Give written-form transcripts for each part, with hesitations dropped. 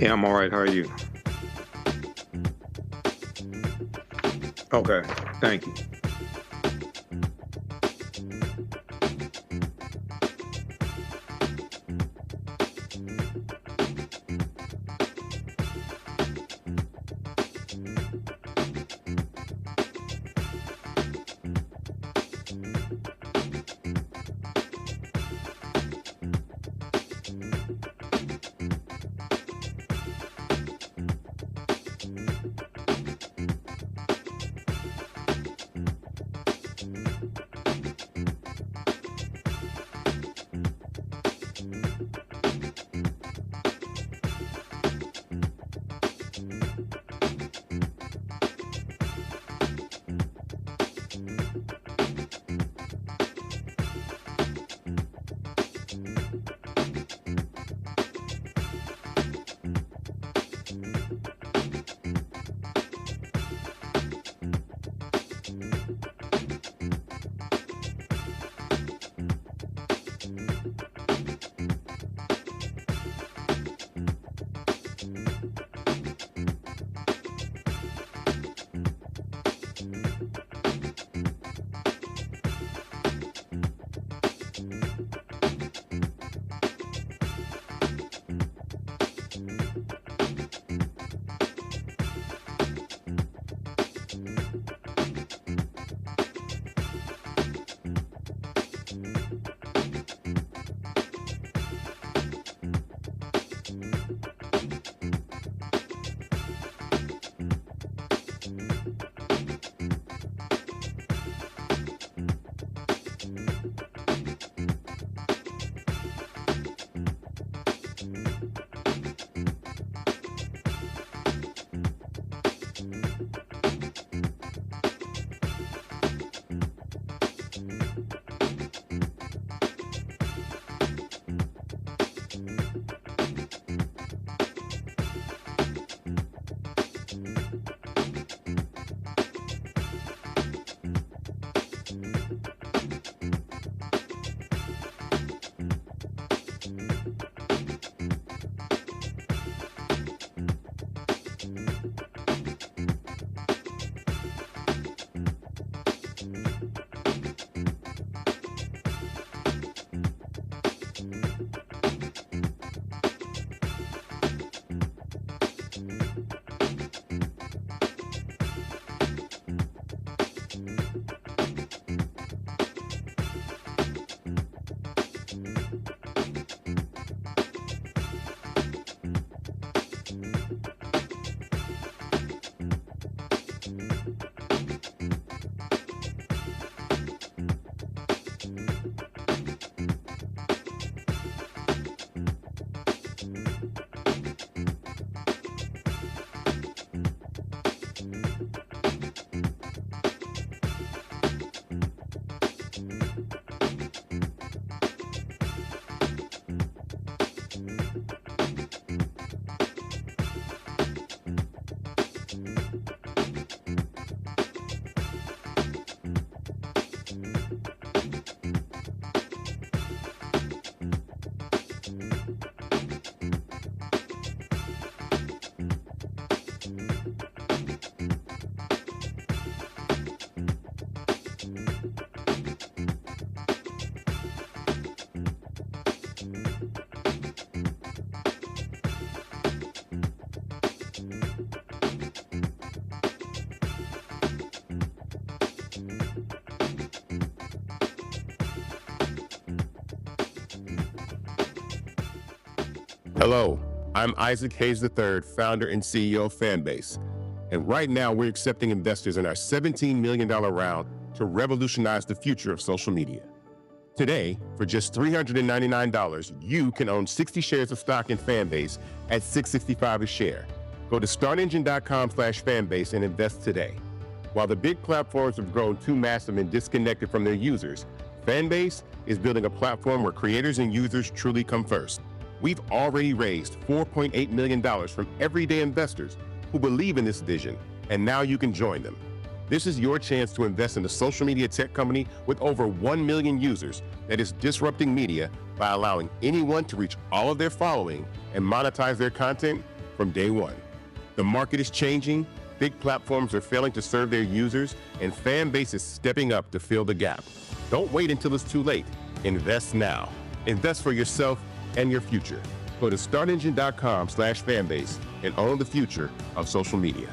Yeah, I'm all right. How are you? Okay, thank you. Hello, I'm Isaac Hayes III, founder and CEO of Fanbase. And right now, we're accepting investors in our $17 million round to revolutionize the future of social media. Today, for just $399, you can own 60 shares of stock in Fanbase at $665 a share. Go to startengine.com/fanbase and invest today. While the big platforms have grown too massive and disconnected from their users, Fanbase is building a platform where creators and users truly come first. We've already raised $4.8 million from everyday investors who believe in this vision, and now you can join them. This is your chance to invest in a social media tech company with over 1 million users that is disrupting media by allowing anyone to reach all of their following and monetize their content from day one. The market is changing, big platforms are failing to serve their users, and Fanbase is stepping up to fill the gap. Don't wait until it's too late. Invest now. Invest for yourself and your future. Go to startengine.com/fanbase and own the future of social media.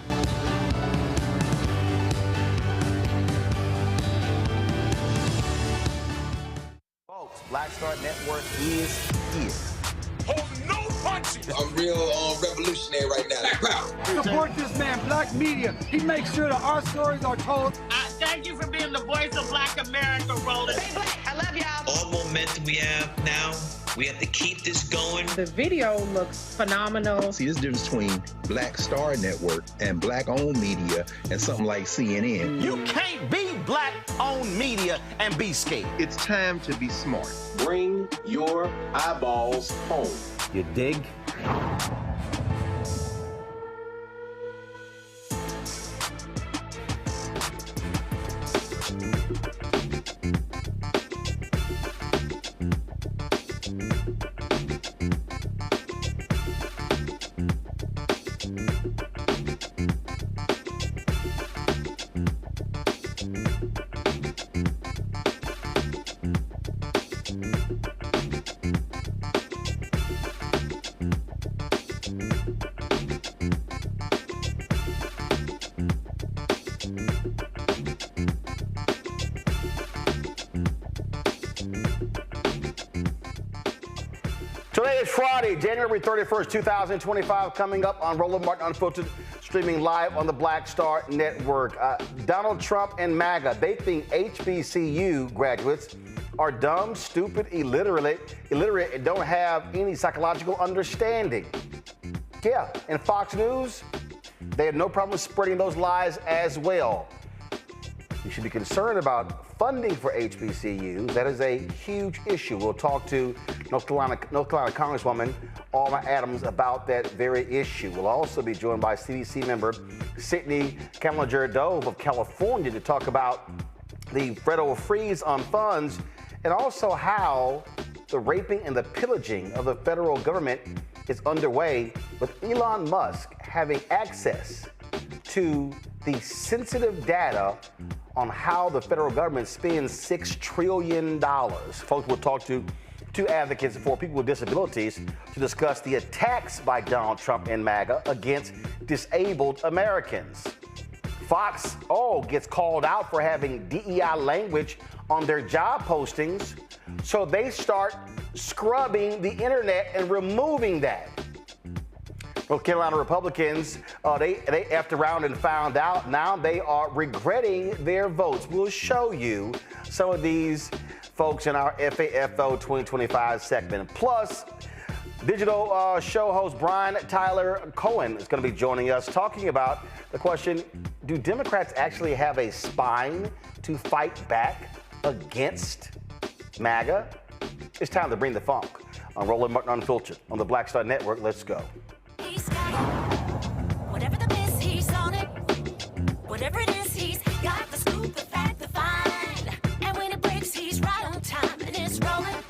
Folks, Black Star Network is here. Hold no punches. I'm real revolutionary right now. Black power. Support this man, Black media. He makes sure that our stories are told. Thank you for being the voice of Black America, Roland. Stay black. I love y'all. All momentum we have now, we have to keep this going. The video looks phenomenal. See, there's a difference between Black Star Network and Black-owned media and something like CNN. You can't be Black-owned media and be scared. It's time to be smart. Bring your eyeballs home. You dig? Today is Friday, January 31st, 2025, coming up on Roland Martin Unfiltered, streaming live on the Black Star Network. Donald Trump and MAGA, they think HBCU graduates are dumb, stupid, illiterate, and don't have any psychological understanding. Yeah, and Fox News, they have no problem spreading those lies as well. You should be concerned about funding for HBCUs. That is a huge issue. We'll talk to North Carolina Congresswoman Alma Adams about that very issue. We'll also be joined by CDC member Sidney Kamlager-Dove of California to talk about the federal freeze on funds and also how the raping and the pillaging of the federal government is underway, with Elon Musk having access to the sensitive data on how the federal government spends $6 trillion. Folks, we'll talk to two advocates for people with disabilities to discuss the attacks by Donald Trump and MAGA against disabled Americans. Fox gets called out for having DEI language on their job postings, so they start scrubbing the internet and removing that. North Carolina Republicans, they effed around and found out. Now they are regretting their votes. We'll show you some of these folks in our FAFO 2025 segment. Plus, digital show host Brian Cohen is going to be joining us, talking about the question, do Democrats actually have a spine to fight back against MAGA? It's time to bring the funk on Roland Martin Unfiltered on the Black Star Network. Let's go. He's got it. Whatever the miss, he's on it. Whatever it is, he's got the scoop, the fact, the find. And when it breaks, he's right on time and it's rolling.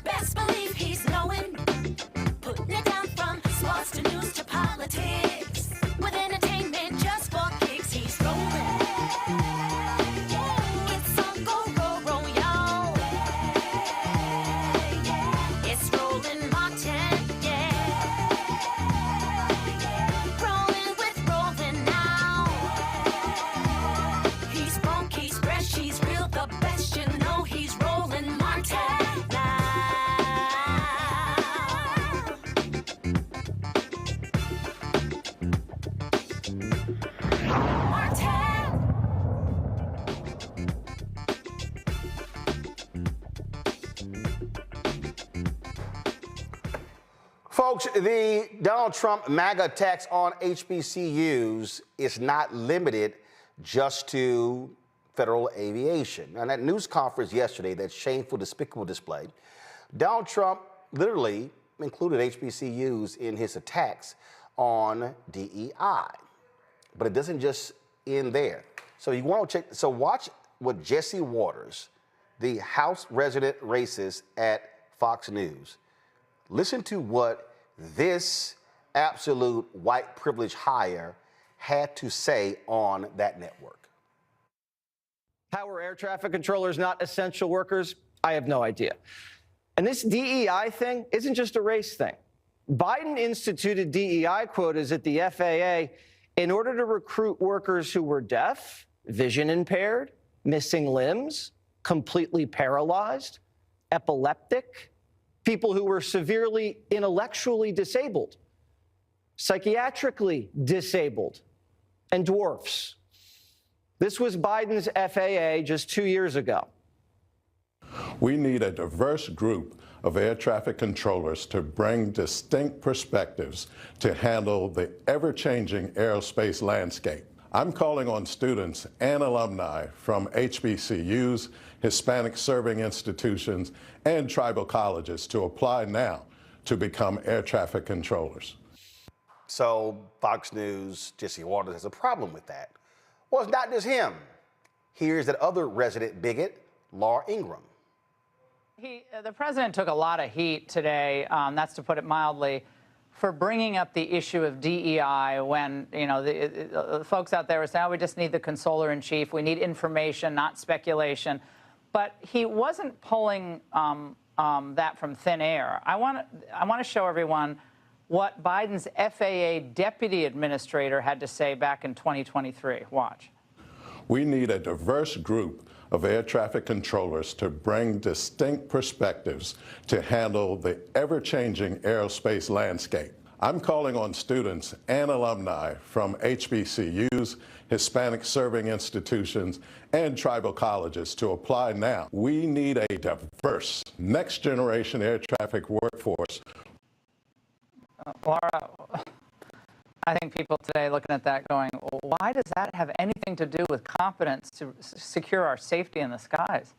Best believe he's knowing. Putting it down from sports to news to politics. With entertainment just for kicks, he's rolling. It's on go, roll, y'all. It's Roland Martin. Folks, the Donald Trump MAGA attacks on HBCUs is not limited just to federal aviation. And at news conference yesterday, that shameful, despicable display, Donald Trump literally included HBCUs in his attacks on DEI. But it doesn't just end there. So you want to check, so watch what Jesse Waters, the House resident racist at Fox News, listen to what this absolute white privilege hire had to say on that network. How are air traffic controllers not essential workers? I have no idea. And this DEI thing isn't just a race thing. Biden instituted DEI quotas at the FAA in order to recruit workers who were deaf, vision impaired, missing limbs, completely paralyzed, epileptic, people who were severely intellectually disabled, psychiatrically disabled, and dwarfs. This was Biden's FAA just 2 years ago. We need a diverse group of air traffic controllers to bring distinct perspectives to handle the ever-changing aerospace landscape. I'm calling on students and alumni from HBCUs, Hispanic serving institutions, and tribal colleges to apply now to become air traffic controllers. So Fox News, Jesse Waters has a problem with that. Well, it's not just him. Here's that other resident bigot, Laura Ingraham. The president took a lot of heat today, that's to put it mildly, for bringing up the issue of DEI when, you know, the folks out there were saying, oh, we just need the controller in chief. We need information, not speculation. But he wasn't pulling that from thin air. I want to show everyone what Biden's FAA deputy administrator had to say back in 2023. Watch. We need a diverse group of air traffic controllers to bring distinct perspectives to handle the ever-changing aerospace landscape. I'm calling on students and alumni from HBCUs, Hispanic serving institutions, and tribal colleges to apply now. We need a diverse next-generation air traffic workforce. Laura, I think people today looking at that going, well, why does that have anything to do with confidence to secure our safety in the skies?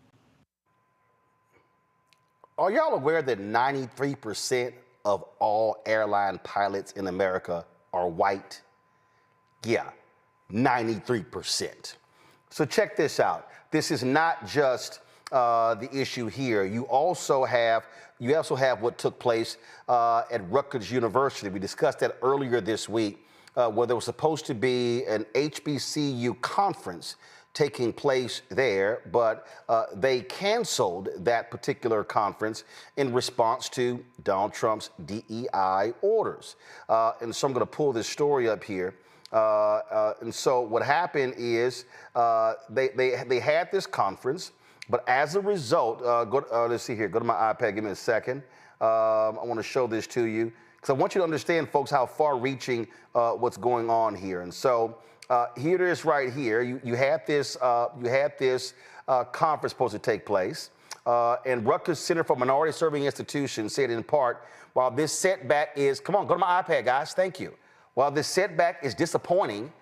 Are y'all aware that 93% of all airline pilots in America are white? Yeah, 93%. So check this out. This is not just the issue here. You also have what took place at Rutgers University. We discussed that earlier this week, where there was supposed to be an HBCU conference taking place there, but they canceled that particular conference in response to Donald Trump's DEI orders. And so I'm going to pull this story up here. And so what happened is they had this conference. But as a result, let's see here. Go to my iPad. Give me a second. I want to show this to you because I want you to understand, folks, how far-reaching what's going on here. And so here it is, right here. You had this conference supposed to take place, and Rutgers Center for Minority Serving Institutions said in part, while this setback is, come on, go to my iPad, guys. Thank you. While this setback is disappointing,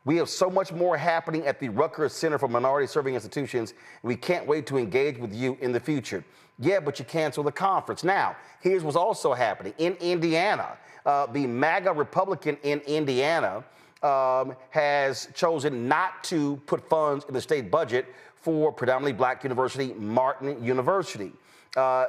we have so much more happening at the Rutgers Center for Minority Serving Institutions, and we can't wait to engage with you in the future. Yeah, but you cancel the conference. Now, here's what's also happening. In Indiana, the MAGA Republican in Indiana has chosen not to put funds in the state budget for predominantly black university, Martin University.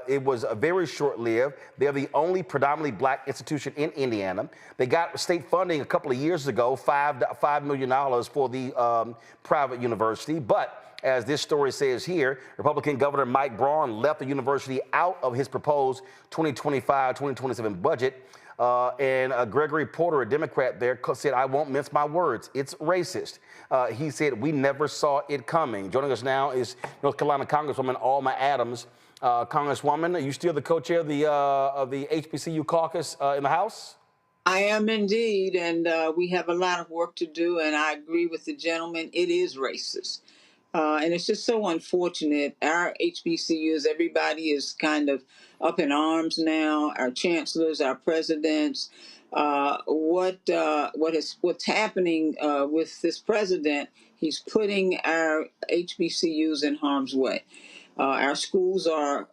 It was very short-lived. They're the only predominantly black institution in Indiana. They got state funding a couple of years ago, $5 million for the private university. But as this story says here, Republican Governor Mike Braun left the university out of his proposed 2025-2027 budget. And Gregory Porter, a Democrat there, said, I won't mince my words. It's racist. He said, we never saw it coming. Joining us now is North Carolina Congresswoman Alma Adams. Congresswoman, are you still the co-chair of the HBCU caucus in the House? I am indeed, and we have a lot of work to do, and I agree with the gentleman. It is racist. And it's just so unfortunate. Our HBCUs, everybody is kind of up in arms now. Our chancellors, our presidents. What's happening with this president? He's putting our HBCUs in harm's way. Our schools are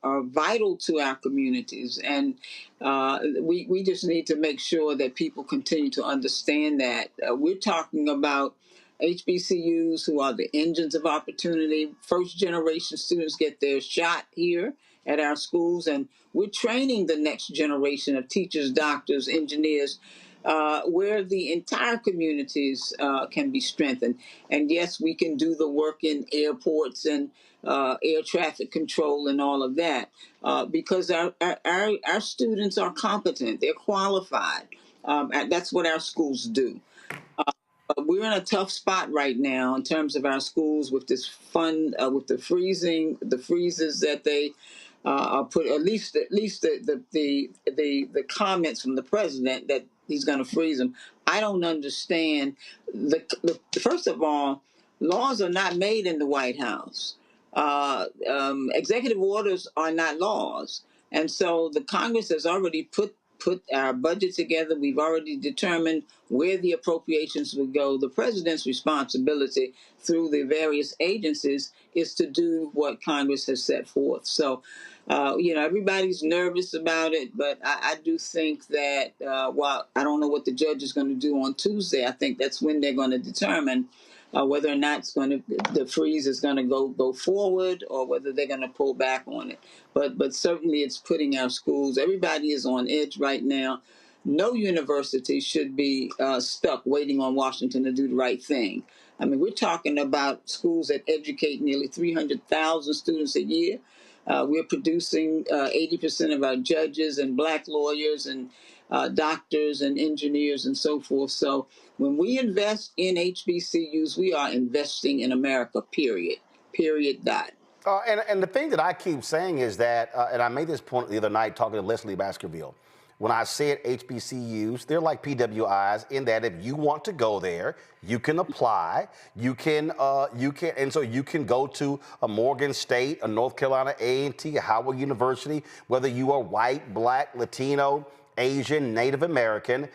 vital to our communities, and we just need to make sure that people continue to understand that. We're talking about HBCUs who are the engines of opportunity. First-generation students get their shot here at our schools, and we're training the next generation of teachers, doctors, engineers, where the entire communities can be strengthened. And yes, we can do the work in airports and air traffic control and all of that, because our students are competent, they're qualified. And that's what our schools do. We're in a tough spot right now in terms of our schools with this fund, with the freezes that they are put. At least the comments from the president that he's going to freeze them. I don't understand. First of all, laws are not made in the White House. Executive orders are not laws, and so the Congress has already put our budget together. We've already determined where the appropriations would go. The president's responsibility through the various agencies is to do what Congress has set forth. So, everybody's nervous about it, but I do think that while I don't know what the judge is going to do on Tuesday, I think that's when they're going to determine whether or not the freeze is going to go forward, or whether they're going to pull back on it. But certainly it's putting our schools, everybody is on edge right now. No university should be stuck waiting on Washington to do the right thing. I mean, we're talking about schools that educate nearly 300,000 students a year. We're producing 80% of our judges and black lawyers and doctors and engineers and so forth. So when we invest in HBCUs, we are investing in America, period. Period, dot. And the thing that I keep saying is that, and I made this point the other night talking to Leslie Baskerville, when I said HBCUs, they're like PWIs in that if you want to go there, you can apply, and so you can go to a Morgan State, a North Carolina A&T, a Howard University, whether you are white, black, Latino, Asian, Native American.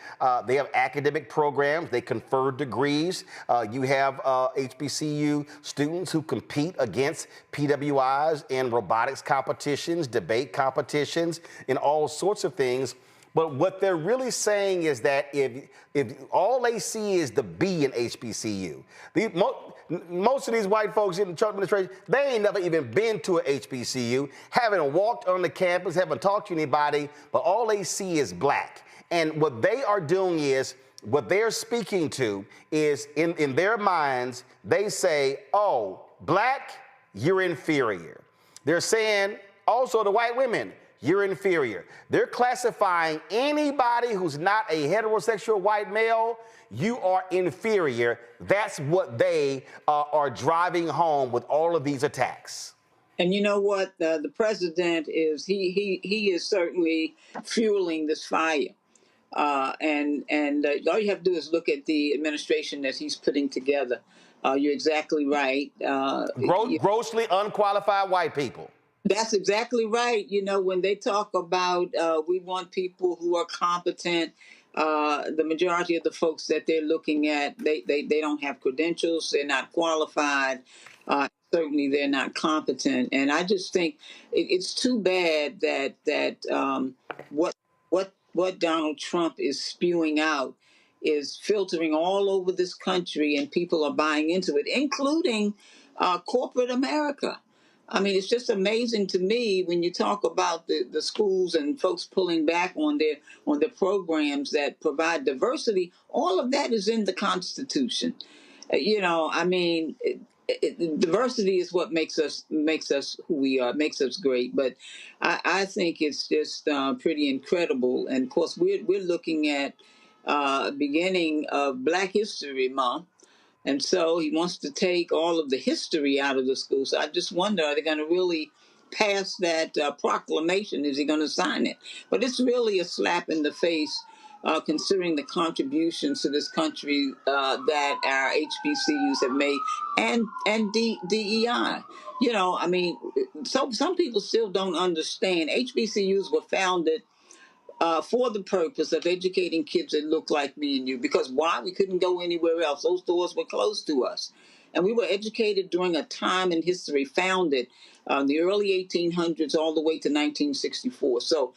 They have academic programs. They confer degrees. You have HBCU students who compete against PWIs in robotics competitions, debate competitions, and all sorts of things. But what they're really saying is that if all they see is the B in HBCU, most of these white folks in the Trump administration, they ain't never even been to an HBCU, haven't walked on the campus, haven't talked to anybody, but all they see is black. And what they are doing is, what they're speaking to is, in their minds, they say, oh, black, you're inferior. They're saying also to white women, you're inferior. They're classifying anybody who's not a heterosexual white male, you are inferior. That's what they are driving home with all of these attacks. And you know what? The president is, he is certainly fueling this fire. And all you have to do is look at the administration that he's putting together. You're exactly right. Grossly unqualified white people. That's exactly right. You know, when they talk about we want people who are competent, the majority of the folks that they're looking at, they don't have credentials, they're not qualified, certainly they're not competent. And I just think it's too bad that what Donald Trump is spewing out is filtering all over this country, and people are buying into it, including corporate America. I mean, it's just amazing to me when you talk about the schools and folks pulling back on their programs that provide diversity. All of that is in the Constitution. I mean, diversity is what makes us who we are, makes us great. But I think it's just pretty incredible. And of course, we're looking at beginning of Black History Month. And so he wants to take all of the history out of the school. So I just wonder, are they going to really pass that proclamation? Is he going to sign it? But it's really a slap in the face, considering the contributions to this country that our HBCUs have made, and DEI. I mean, so some people still don't understand. HBCUs were founded for the purpose of educating kids that look like me and you. Because why? We couldn't go anywhere else. Those doors were closed to us. And we were educated during a time in history founded the early 1800s all the way to 1964. So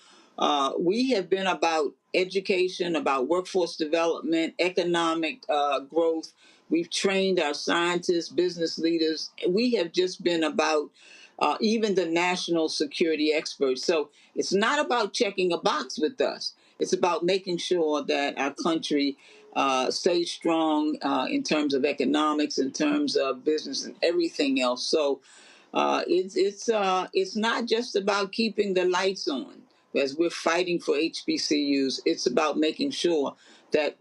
we have been about education, about workforce development, economic growth. We've trained our scientists, business leaders. We have just been about even the national security experts. So it's not about checking a box with us. It's about making sure that our country stays strong in terms of economics, in terms of business, and everything else. So it's not just about keeping the lights on as we're fighting for HBCUs. It's about making sure that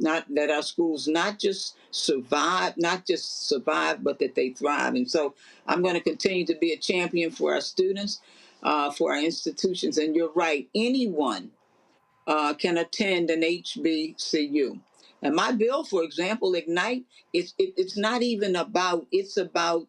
our schools not just survive, but that they thrive. And so I'm going to continue to be a champion for our students, for our institutions. And you're right, anyone can attend an HBCU. And my bill, for example, Ignite, it's not even about, it's about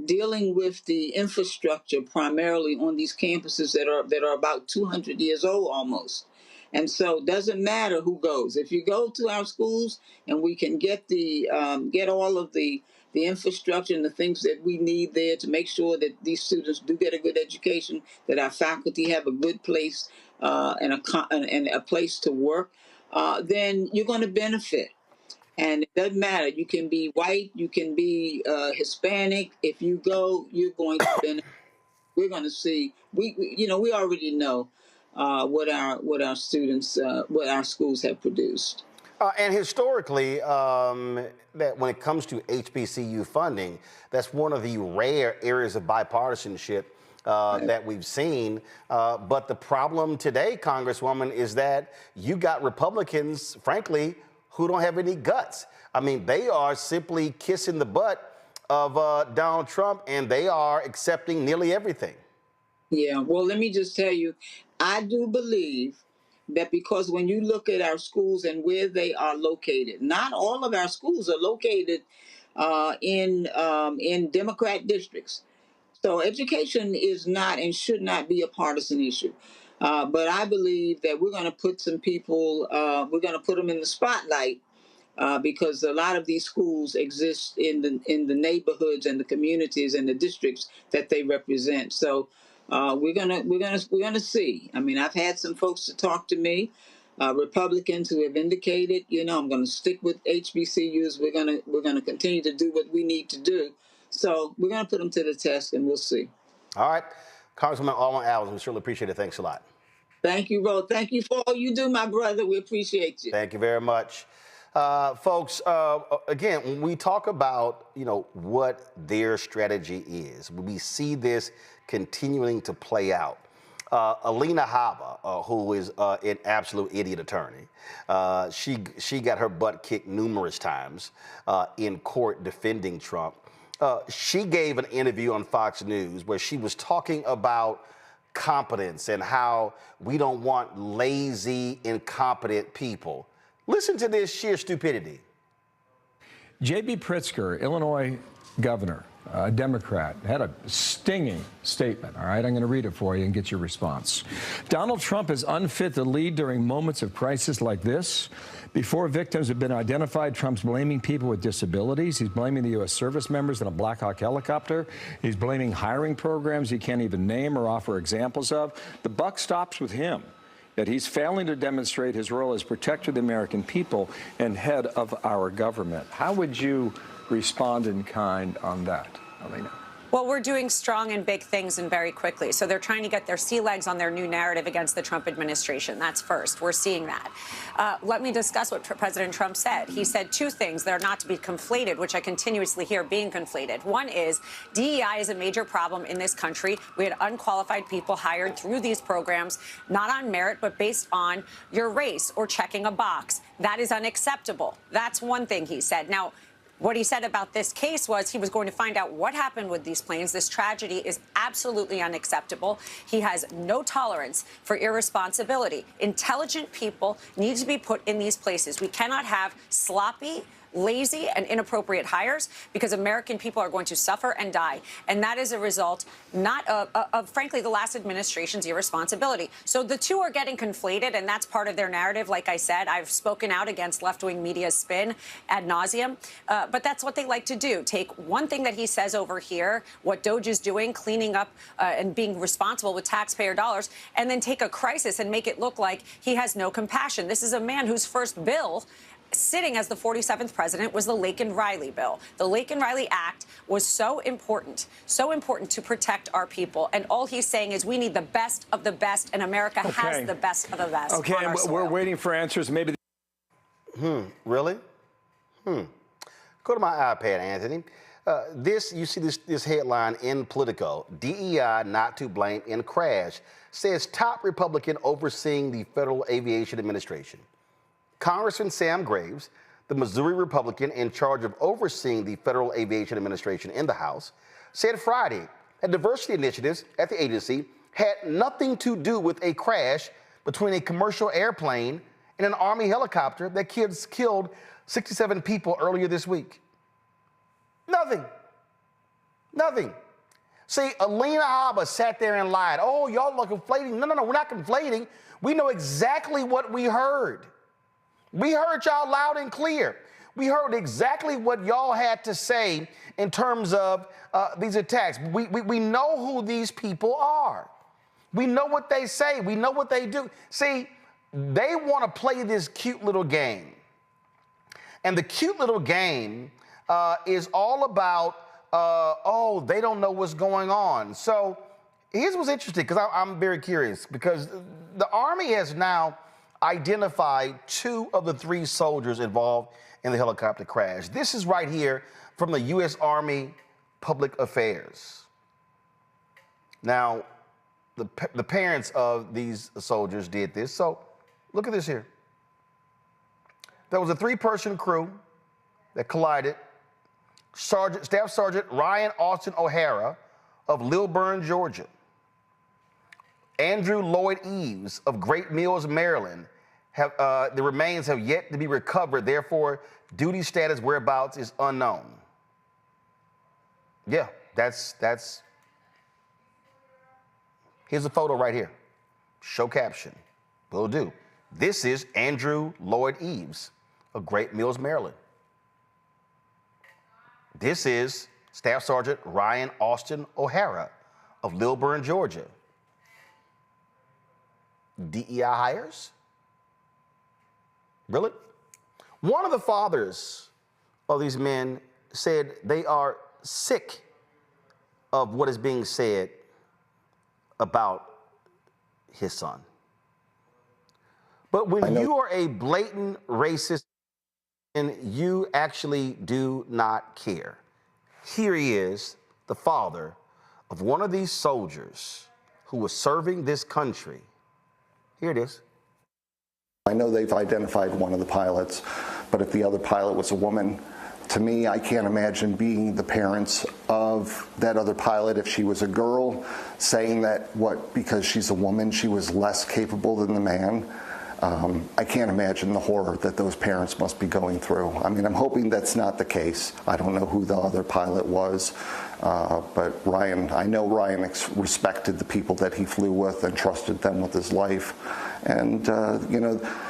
dealing with the infrastructure primarily on these campuses that are about 200 years old almost. And so it doesn't matter who goes. If you go to our schools and we can get get all of the infrastructure and the things that we need there to make sure that these students do get a good education, that our faculty have a good place and a place to work, then you're going to benefit. And it doesn't matter. You can be white, you can be Hispanic. If you go, you're going to benefit. We're going to see. We already know what our students, what our schools have produced. And historically, that when it comes to HBCU funding, that's one of the rare areas of bipartisanship that we've seen. But the problem today, Congresswoman, is that you got Republicans, frankly, who don't have any guts. I mean, they are simply kissing the butt of Donald Trump, and they are accepting nearly everything. Yeah, well, let me just tell you, I do believe that because when you look at our schools and where they are located, not all of our schools are located in Democrat districts. So education is not and should not be a partisan issue. But I believe that we're going to put some people, we're going to put them in the spotlight because a lot of these schools exist in the neighborhoods and the communities and the districts that they represent. So we're gonna see. I mean, I've had some folks to talk to me, Republicans who have indicated, I'm going to stick with HBCUs. We're gonna continue to do what we need to do. So we're going to put them to the test, and we'll see. All right. Congresswoman Alma Adams, we certainly appreciate it. Thanks a lot. Thank you, Ro. Thank you for all you do, my brother. We appreciate you. Thank you very much. Folks, again, when we talk about, what their strategy is, we see this continuing to play out. Alina Habba, who is an absolute idiot attorney, she got her butt kicked numerous times in court defending Trump. She gave an interview on Fox News where she was talking about competence and how we don't want lazy, incompetent people. Listen to this sheer stupidity. J.B. Pritzker, Illinois governor, a Democrat, had a stinging statement. All right, I'm going to read it for you and get your response. Donald Trump is unfit to lead during moments of crisis like this. Before victims have been identified, Trump's blaming people with disabilities. He's blaming the U.S. service members in a Black Hawk helicopter. He's blaming hiring programs he can't even name or offer examples of. The buck stops with him. That he's failing to demonstrate his role as protector of the American people and head of our government. How would you respond in kind on that, Alina? Well, we're doing strong and big things and very quickly. So they're trying to get their sea legs on their new narrative against the Trump administration. That's first. We're seeing that. Let me discuss what President Trump said. He said two things that are not to be conflated, which I continuously hear being conflated. One is DEI is a major problem in this country. We had unqualified people hired through these programs, not on merit, but based on your race or checking a box. That is unacceptable. That's one thing he said. Now, what he said about this case was he was going to find out what happened with these planes. This tragedy is absolutely unacceptable. He has no tolerance for irresponsibility. Intelligent people need to be put in these places. We cannot have sloppy, lazy and inappropriate hires because American people are going to suffer and die. And that is a result not of frankly, the last administration's irresponsibility. So the two are getting conflated, and that's part of their narrative. Like I said, I've spoken out against left-wing media's spin ad nauseum, but that's what they like to do. Take one thing that he says over here, what Doge is doing, cleaning up and being responsible with taxpayer dollars, and then take a crisis and make it look like he has no compassion. This is a man whose first bill sitting as the 47th president was the Laken-Riley bill. The Laken-Riley Act was so important to protect our people. And all he's saying is we need the best of the best, and America has the best of the best. Okay, on our and soil. we're waiting for answers. Maybe. Really? Go to my iPad, Anthony. You see this headline in Politico. DEI not to blame in crash, says top Republican overseeing the Federal Aviation Administration. Congressman Sam Graves, the Missouri Republican in charge of overseeing the Federal Aviation Administration in the House, said Friday that diversity initiatives at the agency had nothing to do with a crash between a commercial airplane and an Army helicopter that killed 67 people earlier this week. Nothing. See, Alina Habba sat there and lied. Oh, y'all are conflating. No, we're not conflating. We know exactly what we heard. We heard y'all loud and clear. We heard exactly what y'all had to say in terms of these attacks. We know who these people are. We know what they say. We know what they do. See, they want to play this cute little game. And the cute little game is all about, they don't know what's going on. So here's what's interesting, because I'm very curious, because the Army has now identified 2 of the 3 soldiers involved in the helicopter crash. This is right here from the U.S. Army Public Affairs. Now, the parents of these soldiers did this. So look at this here. There was a 3-person crew that collided. Staff Sergeant Ryan Austin O'Hara of Lilburn, Georgia. Andrew Lloyd Eves of Great Mills, Maryland. The remains have yet to be recovered. Therefore, duty status whereabouts is unknown. Yeah, that's. Here's a photo right here. Show caption. Will do. This is Andrew Lloyd Eves of Great Mills, Maryland. This is Staff Sergeant Ryan Austin O'Hara of Lilburn, Georgia. DEI hires? Really? One of the fathers of these men said they are sick of what is being said about his son. But when you are a blatant racist and you actually do not care, here he is, the father of one of these soldiers who was serving this country. Here it is. I know they've identified one of the pilots, but if the other pilot was a woman, to me, I can't imagine being the parents of that other pilot if she was a girl, saying that because she's a woman, she was less capable than the man. I can't imagine the horror that those parents must be going through. I mean, I'm hoping that's not the case. I don't know who the other pilot was, but Ryan, I know Ryan respected the people that he flew with and trusted them with his life. And,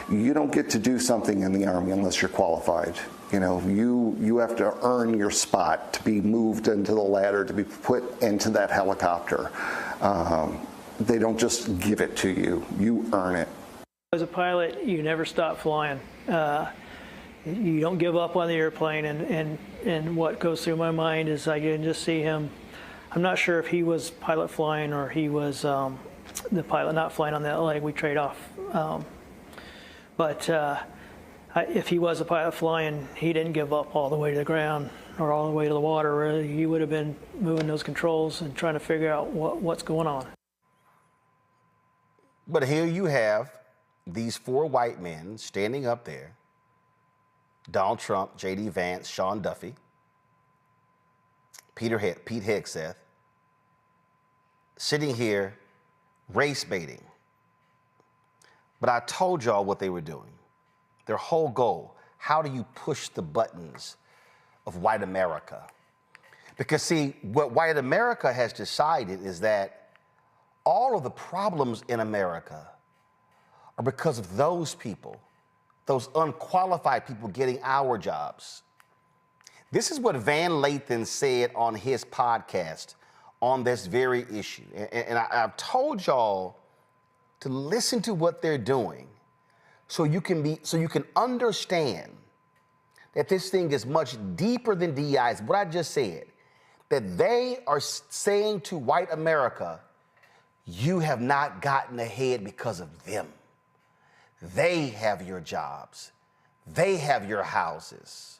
you don't get to do something in the Army unless you're qualified. You have to earn your spot to be moved into the ladder, to be put into that helicopter. They don't just give it to you. You earn it. As a pilot, you never stop flying. You don't give up on the airplane. And what goes through my mind is I can just see him. I'm not sure if he was pilot flying or he was the pilot not flying on that leg. We trade off. But if he was a pilot flying, he didn't give up all the way to the ground or all the way to the water. He would have been moving those controls and trying to figure out what's going on. But here you have these 4 white men standing up there: Donald Trump, J.D. Vance, Sean Duffy, Pete Hegseth, sitting here race baiting. But I told y'all what they were doing. Their whole goal: how do you push the buttons of white America? Because see, what white America has decided is that all of the problems in America are because of those people, those unqualified people getting our jobs. This is what Van Lathan said on his podcast on this very issue. And I've told y'all to listen to what they're doing so you can understand that this thing is much deeper than DEI, is what I just said. That they are saying to white America, you have not gotten ahead because of them. They have your jobs. They have your houses.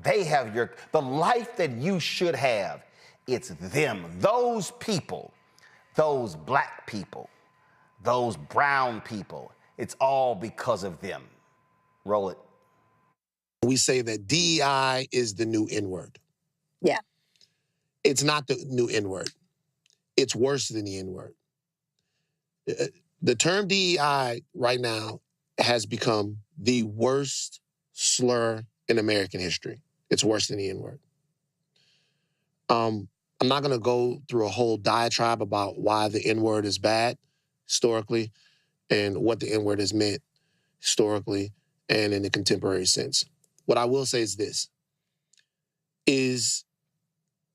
They have the life that you should have. It's them, those people, those black people, those brown people. It's all because of them. Roll it. We say that DEI is the new N-word. Yeah. It's not the new N-word. It's worse than the N-word. The term DEI right now has become the worst slur in American history. It's worse than the N-word. I'm not going to go through a whole diatribe about why the N-word is bad historically and what the N-word has meant historically and in the contemporary sense. What I will say is this, is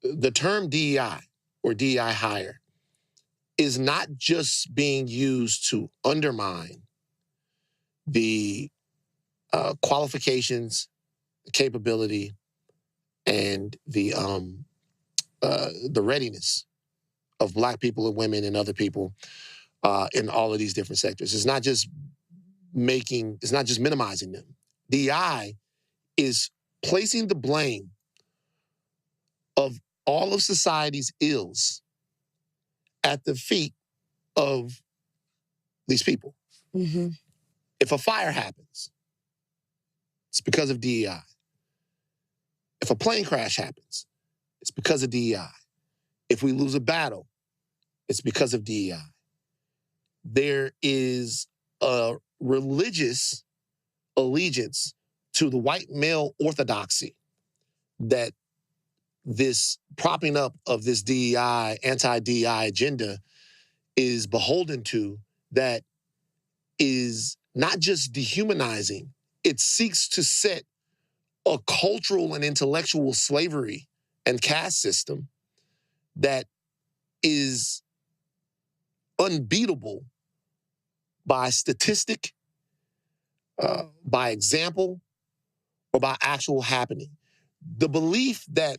the term DEI or DEI hire is not just being used to undermine the qualifications, the capability, and the readiness of Black people and women and other people in all of these different sectors. It's not just minimizing them. DEI is placing the blame of all of society's ills at the feet of these people. Mm-hmm. If a fire happens, it's because of DEI. If a plane crash happens, it's because of DEI. If we lose a battle, it's because of DEI. There is a religious allegiance to the white male orthodoxy that this propping up of this DEI, anti-DEI agenda is beholden to, that is not just dehumanizing, it seeks to set a cultural and intellectual slavery and caste system that is unbeatable by statistic, by example, or by actual happening. The belief that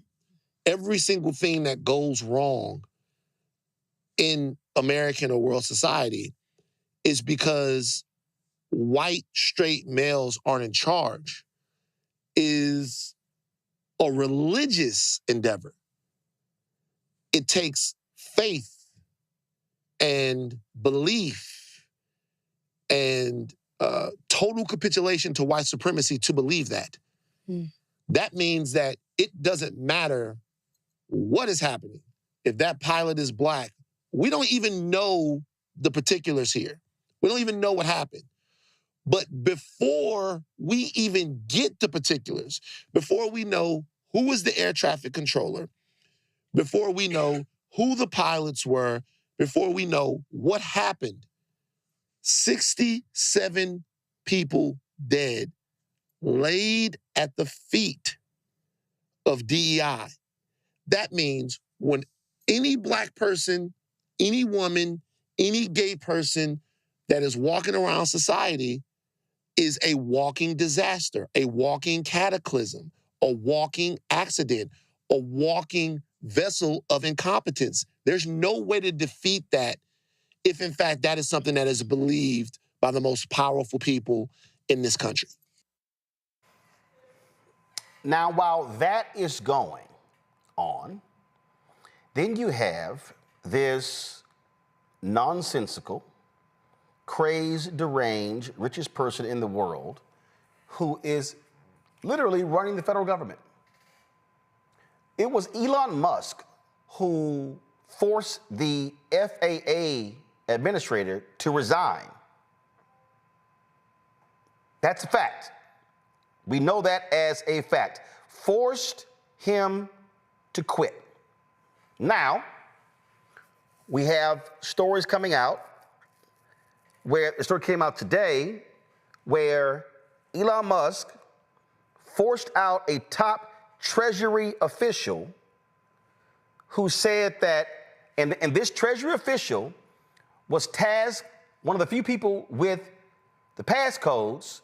every single thing that goes wrong in American or world society is because white, straight males aren't in charge is a religious endeavor. It takes faith and belief and total capitulation to white supremacy to believe that. That means that it doesn't matter what is happening. If that pilot is Black, we don't even know the particulars here. We don't even know what happened. But before we even get the particulars, before we know who was the air traffic controller, before we know who the pilots were, before we know what happened, 67 people dead, laid at the feet of DEI. That means when any Black person, any woman, any gay person that is walking around society is a walking disaster, a walking cataclysm, a walking accident, a walking vessel of incompetence. There's no way to defeat that if, in fact, that is something that is believed by the most powerful people in this country. Now, while that is going on, then you have this nonsensical, crazed, deranged, richest person in the world who is literally running the federal government. It was Elon Musk who forced the FAA administrator to resign. That's a fact. We know that as a fact. Forced him to quit. Now, we have stories coming out where the story came out today where Elon Musk forced out a top Treasury official who said that, and this Treasury official was tasked, one of the few people with the passcodes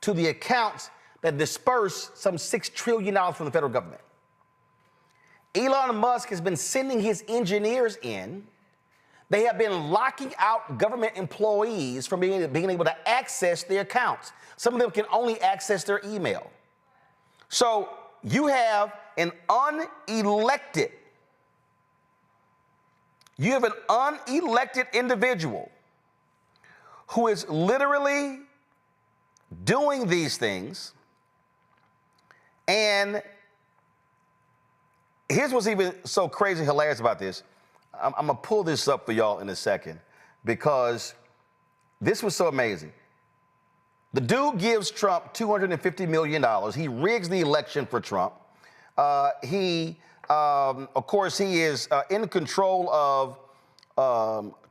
to the accounts that dispersed some $6 trillion from the federal government. Elon Musk has been sending his engineers in. They have been locking out government employees from being able to access their accounts. Some of them can only access their email. So you have an unelected individual who is literally doing these things. And here's what's even so crazy hilarious about this. I'm going to pull this up for y'all in a second because this was so amazing. The dude gives Trump $250 million. He rigs the election for Trump. Of course, he is in control of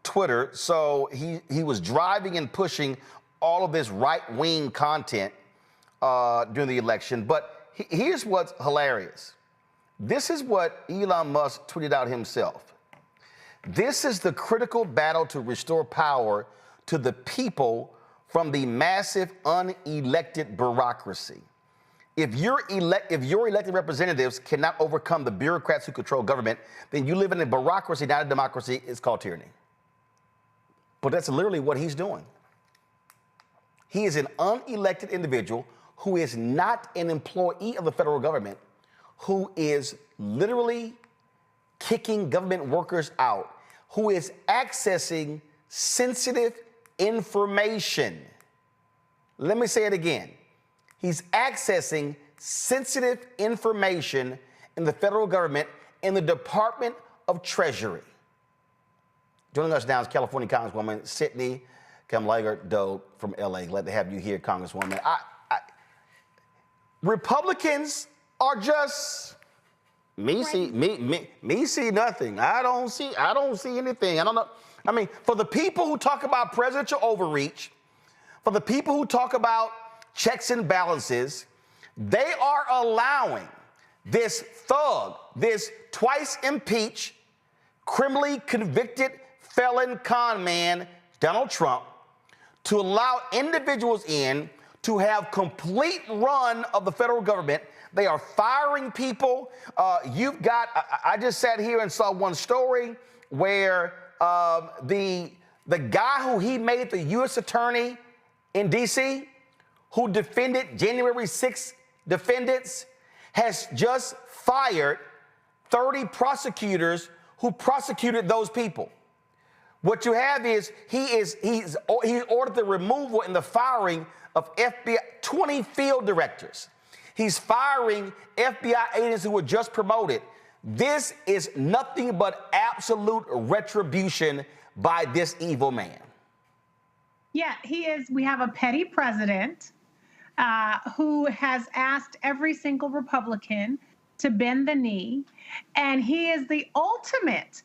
Twitter. So he was driving and pushing all of this right-wing content during the election. But here's what's hilarious. This is what Elon Musk tweeted out himself. This is the critical battle to restore power to the people from the massive unelected bureaucracy. If your elected representatives cannot overcome the bureaucrats who control government, then you live in a bureaucracy, not a democracy. It's called tyranny. But that's literally what he's doing. He is an unelected individual who is not an employee of the federal government, who is literally kicking government workers out, who is accessing sensitive information. Let me say it again. He's accessing sensitive information in the federal government in the Department of Treasury. Joining us now is California Congresswoman Sidney Kamlager-Doe from LA. Glad to have you here, Congresswoman. Republicans are just me see nothing. I don't see anything. I don't know. I mean, for the people who talk about presidential overreach, for the people who talk about checks and balances, they are allowing this thug, this twice impeached, criminally convicted felon con man, Donald Trump, to allow individuals in to have complete run of the federal government. They are firing people. You've got, I just sat here and saw one story where the guy who he made the U.S. attorney in D.C., who defended January 6th defendants, has just fired 30 prosecutors who prosecuted those people. What you have is he's ordered the removal and the firing of FBI 20 field directors. He's firing FBI agents who were just promoted. This is nothing but absolute retribution by this evil man. Yeah, he is. We have a petty president who has asked every single Republican to bend the knee. And he is the ultimate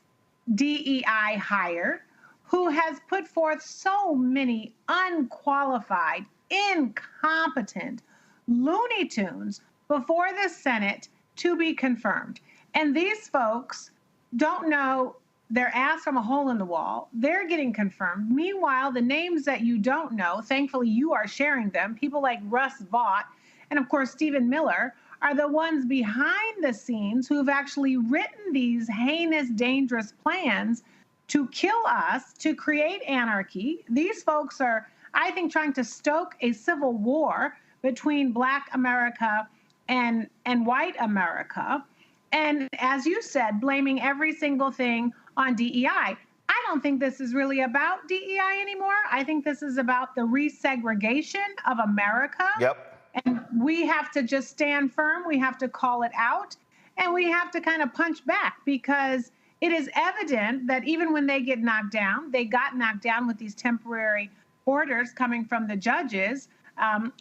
DEI hire who has put forth so many unqualified, incompetent Looney Tunes before the Senate to be confirmed. And these folks don't know their ass from a hole in the wall. They're getting confirmed. Meanwhile, the names that you don't know, thankfully you are sharing them, people like Russ Vought and, of course, Stephen Miller, are the ones behind the scenes who've actually written these heinous, dangerous plans to kill us, to create anarchy. These folks are, I think, trying to stoke a civil war between Black America and white America. And as you said, blaming every single thing on DEI. I don't think this is really about DEI anymore. I think this is about the resegregation of America. Yep. And we have to just stand firm. We have to call it out. And we have to kind of punch back, because it is evident that even when they get knocked down, they got knocked down with these temporary orders coming from the judges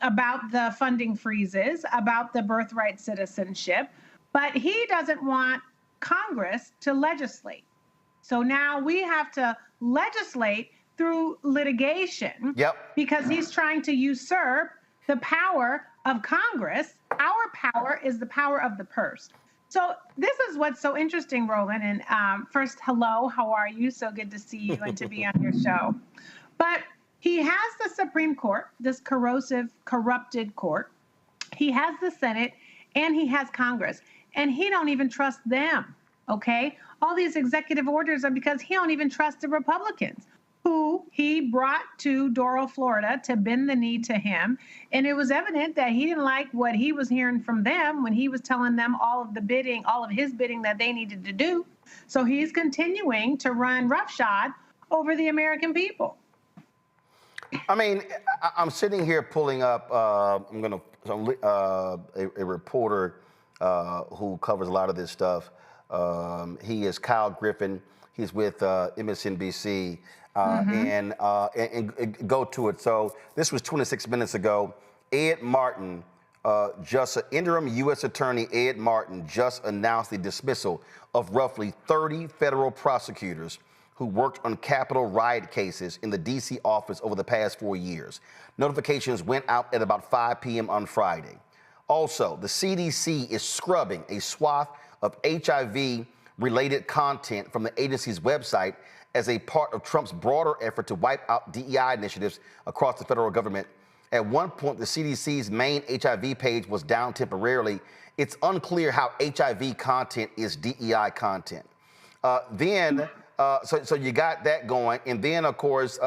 about the funding freezes, about the birthright citizenship. But he doesn't want Congress to legislate. So now we have to legislate through litigation. Yep. Because he's trying to usurp the power of Congress. Our power is the power of the purse. So this is what's so interesting, Roland. And first, hello, how are you? So good to see you and to be on your show. But he has the Supreme Court, this corrosive, corrupted court. He has the Senate and he has Congress, and he don't even trust them, okay? All these executive orders are because he don't even trust the Republicans, who he brought to Doral, Florida to bend the knee to him. And it was evident that he didn't like what he was hearing from them when he was telling them all of his bidding that they needed to do. So he's continuing to run roughshod over the American people. I mean, I'm sitting here pulling up, a reporter who covers a lot of this stuff. He is Kyle Griffin. He's with MSNBC. And go to it. So this was 26 minutes ago. Ed Martin, interim U.S. Attorney Ed Martin just announced the dismissal of roughly 30 federal prosecutors who worked on Capitol riot cases in the D.C. office over the past 4 years. Notifications went out at about 5 p.m. on Friday. Also, the CDC is scrubbing a swath of HIV-related content from the agency's website as a part of Trump's broader effort to wipe out DEI initiatives across the federal government. At one point, the CDC's main HIV page was down temporarily. It's unclear how HIV content is DEI content. So you got that going. And then, of course,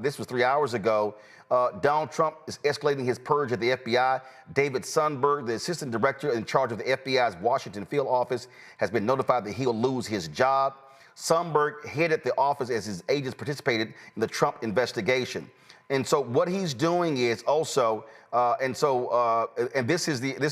this was 3 hours ago, Donald Trump is escalating his purge at the FBI. David Sundberg, the assistant director in charge of the FBI's Washington field office, has been notified that he'll lose his job. Sundberg headed the office as his agents participated in the Trump investigation. And so what he's doing is also, this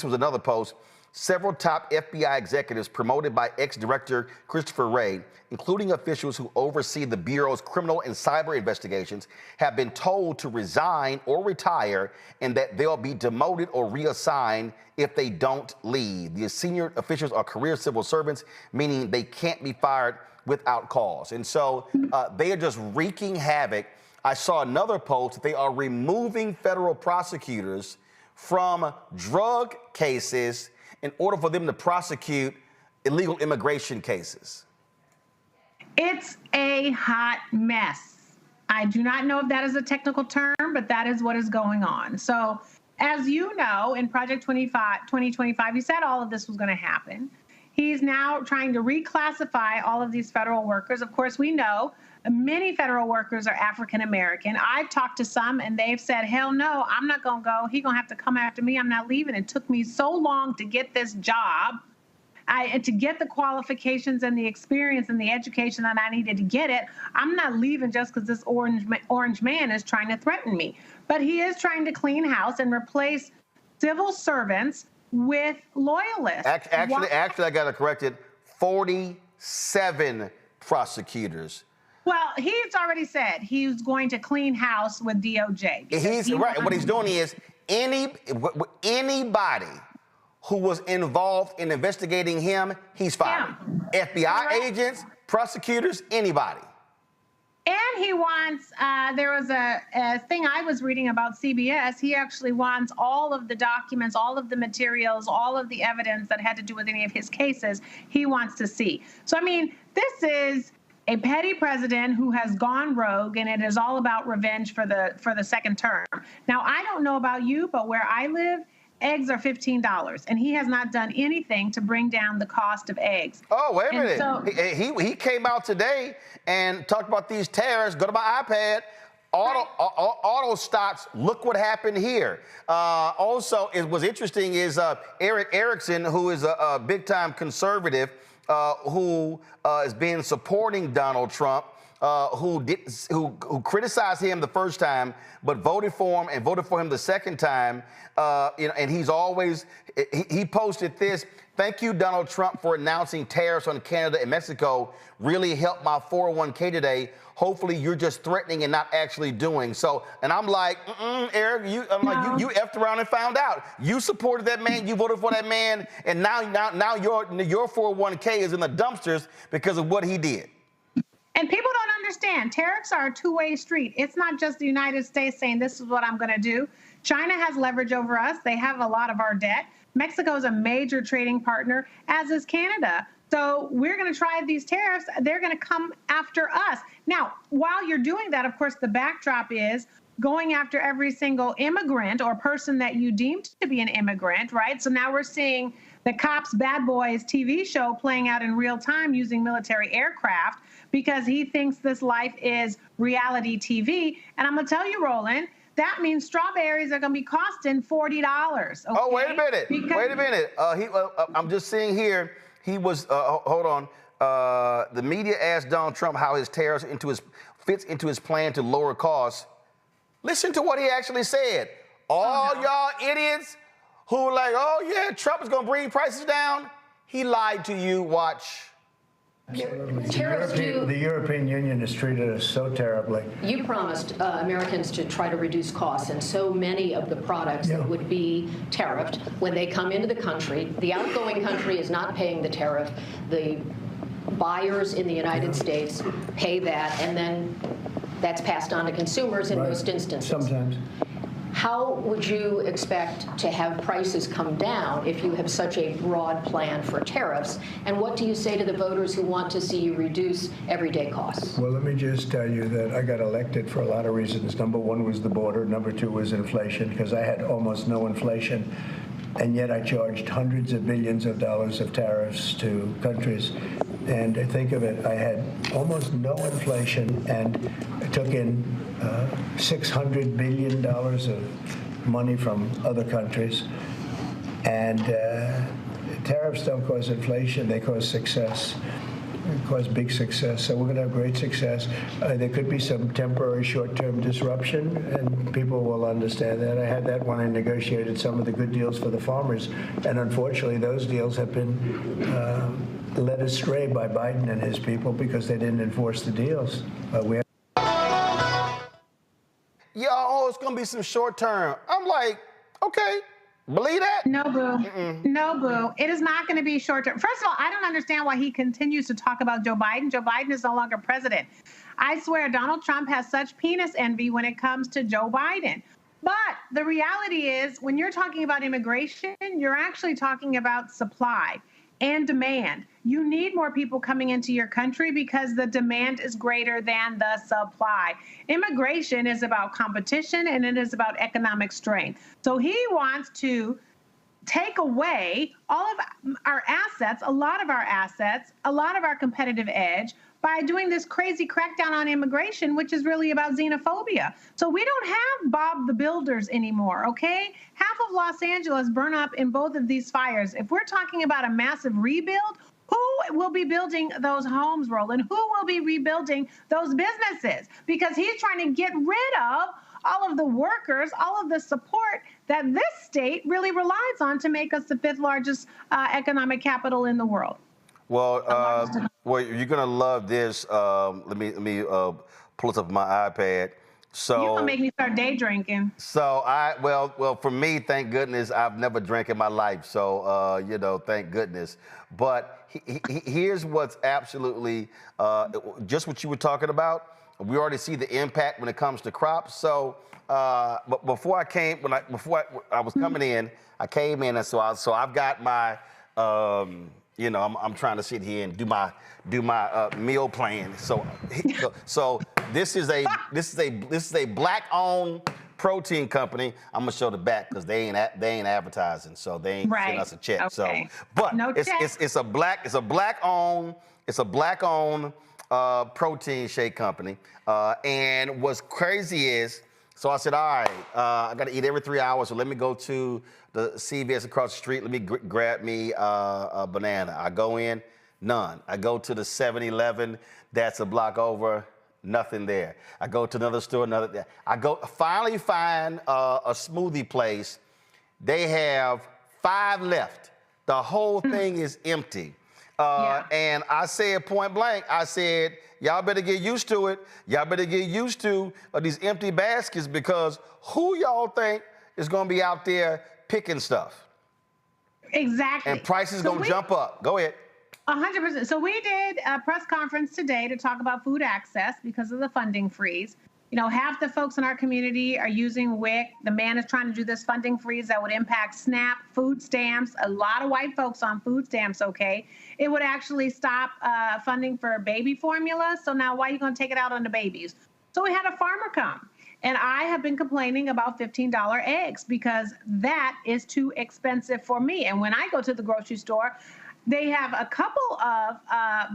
was another post, several top FBI executives promoted by ex-director Christopher Wray, including officials who oversee the Bureau's criminal and cyber investigations, have been told to resign or retire and that they'll be demoted or reassigned if they don't leave. The senior officials are career civil servants, meaning they can't be fired without cause. And so they are just wreaking havoc. I saw another post that they are removing federal prosecutors from drug cases in order for them to prosecute illegal immigration cases. It's a hot mess. I do not know if that is a technical term, but that is what is going on. So as you know, in Project 2025, he said all of this was going to happen. He's now trying to reclassify all of these federal workers. Of course, we know many federal workers are African American. I've talked to some and they've said, hell no, I'm not going to go. He's going to have to come after me. I'm not leaving. It took me so long to get this job, and to get the qualifications and the experience and the education that I needed to get it. I'm not leaving just because this orange man is trying to threaten me. But he is trying to clean house and replace civil servants with loyalists. Actually, I got it corrected. 47 prosecutors. Well, he's already said he's going to clean house with DOJ. He's right. What he's doing is anybody who was involved in investigating him, he's firing. FBI agents, prosecutors, anybody. And he wants, there was a thing I was reading about CBS. He actually wants all of the documents, all of the materials, all of the evidence that had to do with any of his cases, he wants to see. So, I mean, this is a petty president who has gone rogue, and it is all about revenge for the second term. Now, I don't know about you, but where I live, eggs are $15, and he has not done anything to bring down the cost of eggs. Oh, wait a minute. So, he came out today and talked about these tariffs. Go to my iPad. Auto stocks, look what happened here. Also, it was interesting is Eric Erickson, who is a big-time conservative, who has been supporting Donald Trump, who criticized him the first time, but voted for him and voted for him the second time. And he's always, he posted this: "Thank you, Donald Trump, for announcing tariffs on Canada and Mexico. Really helped my 401k today. Hopefully you're just threatening and not actually doing." So, and I'm like, Eric, you effed around and found out. You supported that man, you voted for that man, and now your 401k is in the dumpsters because of what he did. And people don't understand. Tariffs are a two-way street. It's not just the United States saying this is what I'm going to do. China has leverage over us. They have a lot of our debt. Mexico is a major trading partner, as is Canada. So we're going to try these tariffs. They're going to come after us. Now, while you're doing that, of course, the backdrop is going after every single immigrant or person that you deemed to be an immigrant, right? So now we're seeing the Cops Bad Boys TV show playing out in real time using military aircraft because he thinks this life is reality TV. And I'm going to tell you, Roland, that means strawberries are going to be costing $40. Okay? Oh, wait a minute. Wait a minute. I'm just seeing here, he was, hold on. The media asked Donald Trump how his tariffs fits into his plan to lower costs. Listen to what he actually said. All y'all idiots who were like, oh, yeah, Trump is going to bring prices down. He lied to you. Watch. The European Union has treated us so terribly. You promised Americans to try to reduce costs, and so many of the products that would be tariffed when they come into the country, the outgoing country is not paying the tariff. The buyers in the United States pay that, and then that's passed on to consumers in most instances. Sometimes. How would you expect to have prices come down if you have such a broad plan for tariffs? And what do you say to the voters who want to see you reduce everyday costs? Well, let me just tell you that I got elected for a lot of reasons. Number one was the border. Number two was inflation, because I had almost no inflation. And yet I charged hundreds of billions of dollars of tariffs to countries. And think of it, I had almost no inflation and I took in $600 billion of money from other countries. And tariffs don't cause inflation, they cause success. They cause big success. So we're going to have great success. There could be some temporary short-term disruption, and people will understand that. I had that when I negotiated some of the good deals for the farmers. And unfortunately, those deals have been led astray by Biden and his people because they didn't enforce the deals. It's going to be some short term. I'm like, okay, believe that? No, boo. No, boo. It is not going to be short term. First of all, I don't understand why he continues to talk about Joe Biden. Joe Biden is no longer president. I swear Donald Trump has such penis envy when it comes to Joe Biden. But the reality is, when you're talking about immigration, you're actually talking about supply and demand. You need more people coming into your country because the demand is greater than the supply. Immigration is about competition and it is about economic strength. So he wants to take away all of our assets, a lot of our assets, a lot of our competitive edge by doing this crazy crackdown on immigration, which is really about xenophobia. So we don't have Bob the Builders anymore, okay? Half of Los Angeles burned up in both of these fires. If we're talking about a massive rebuild, who will be building those homes, Roland? Who will be rebuilding those businesses? Because he's trying to get rid of all of the workers, all of the support that this state really relies on to make us the fifth largest economic capital in the world. Well, you're gonna love this. Let me pull it up my iPad. So you're gonna make me start day drinking. So well, for me, thank goodness I've never drank in my life. So thank goodness. But here's what's absolutely just what you were talking about. We already see the impact when it comes to crops. So, but before I was coming in, I came in, and so I've got my. I'm trying to sit here and do my meal plan. So this is a black-owned protein company. I'm gonna show the back because they ain't advertising, so they ain't sending us a check. Okay. So, but no it's a black-owned protein shake company. And what's crazy is, so I said, all right, I got to eat every 3 hours, so let me go to the CVS across the street. Let me grab me a banana. I go in, none. I go to the 7-Eleven, that's a block over, nothing there. I go to another store, another there. I finally find a smoothie place. They have 5 left. The whole thing is empty. And I said point blank, I said, y'all better get used to it. Y'all better get used to these empty baskets, because who y'all think is going to be out there picking stuff? Exactly. And prices going to jump up. Go ahead. 100%. So we did a press conference today to talk about food access because of the funding freeze. Half the folks in our community are using WIC. The man is trying to do this funding freeze that would impact SNAP, food stamps, a lot of white folks on food stamps, okay? It would actually stop funding for baby formula. So now why are you going to take it out on the babies? So we had a farmer come And I have been complaining about $15 eggs because that is too expensive for me. And when I go to the grocery store, they have a couple of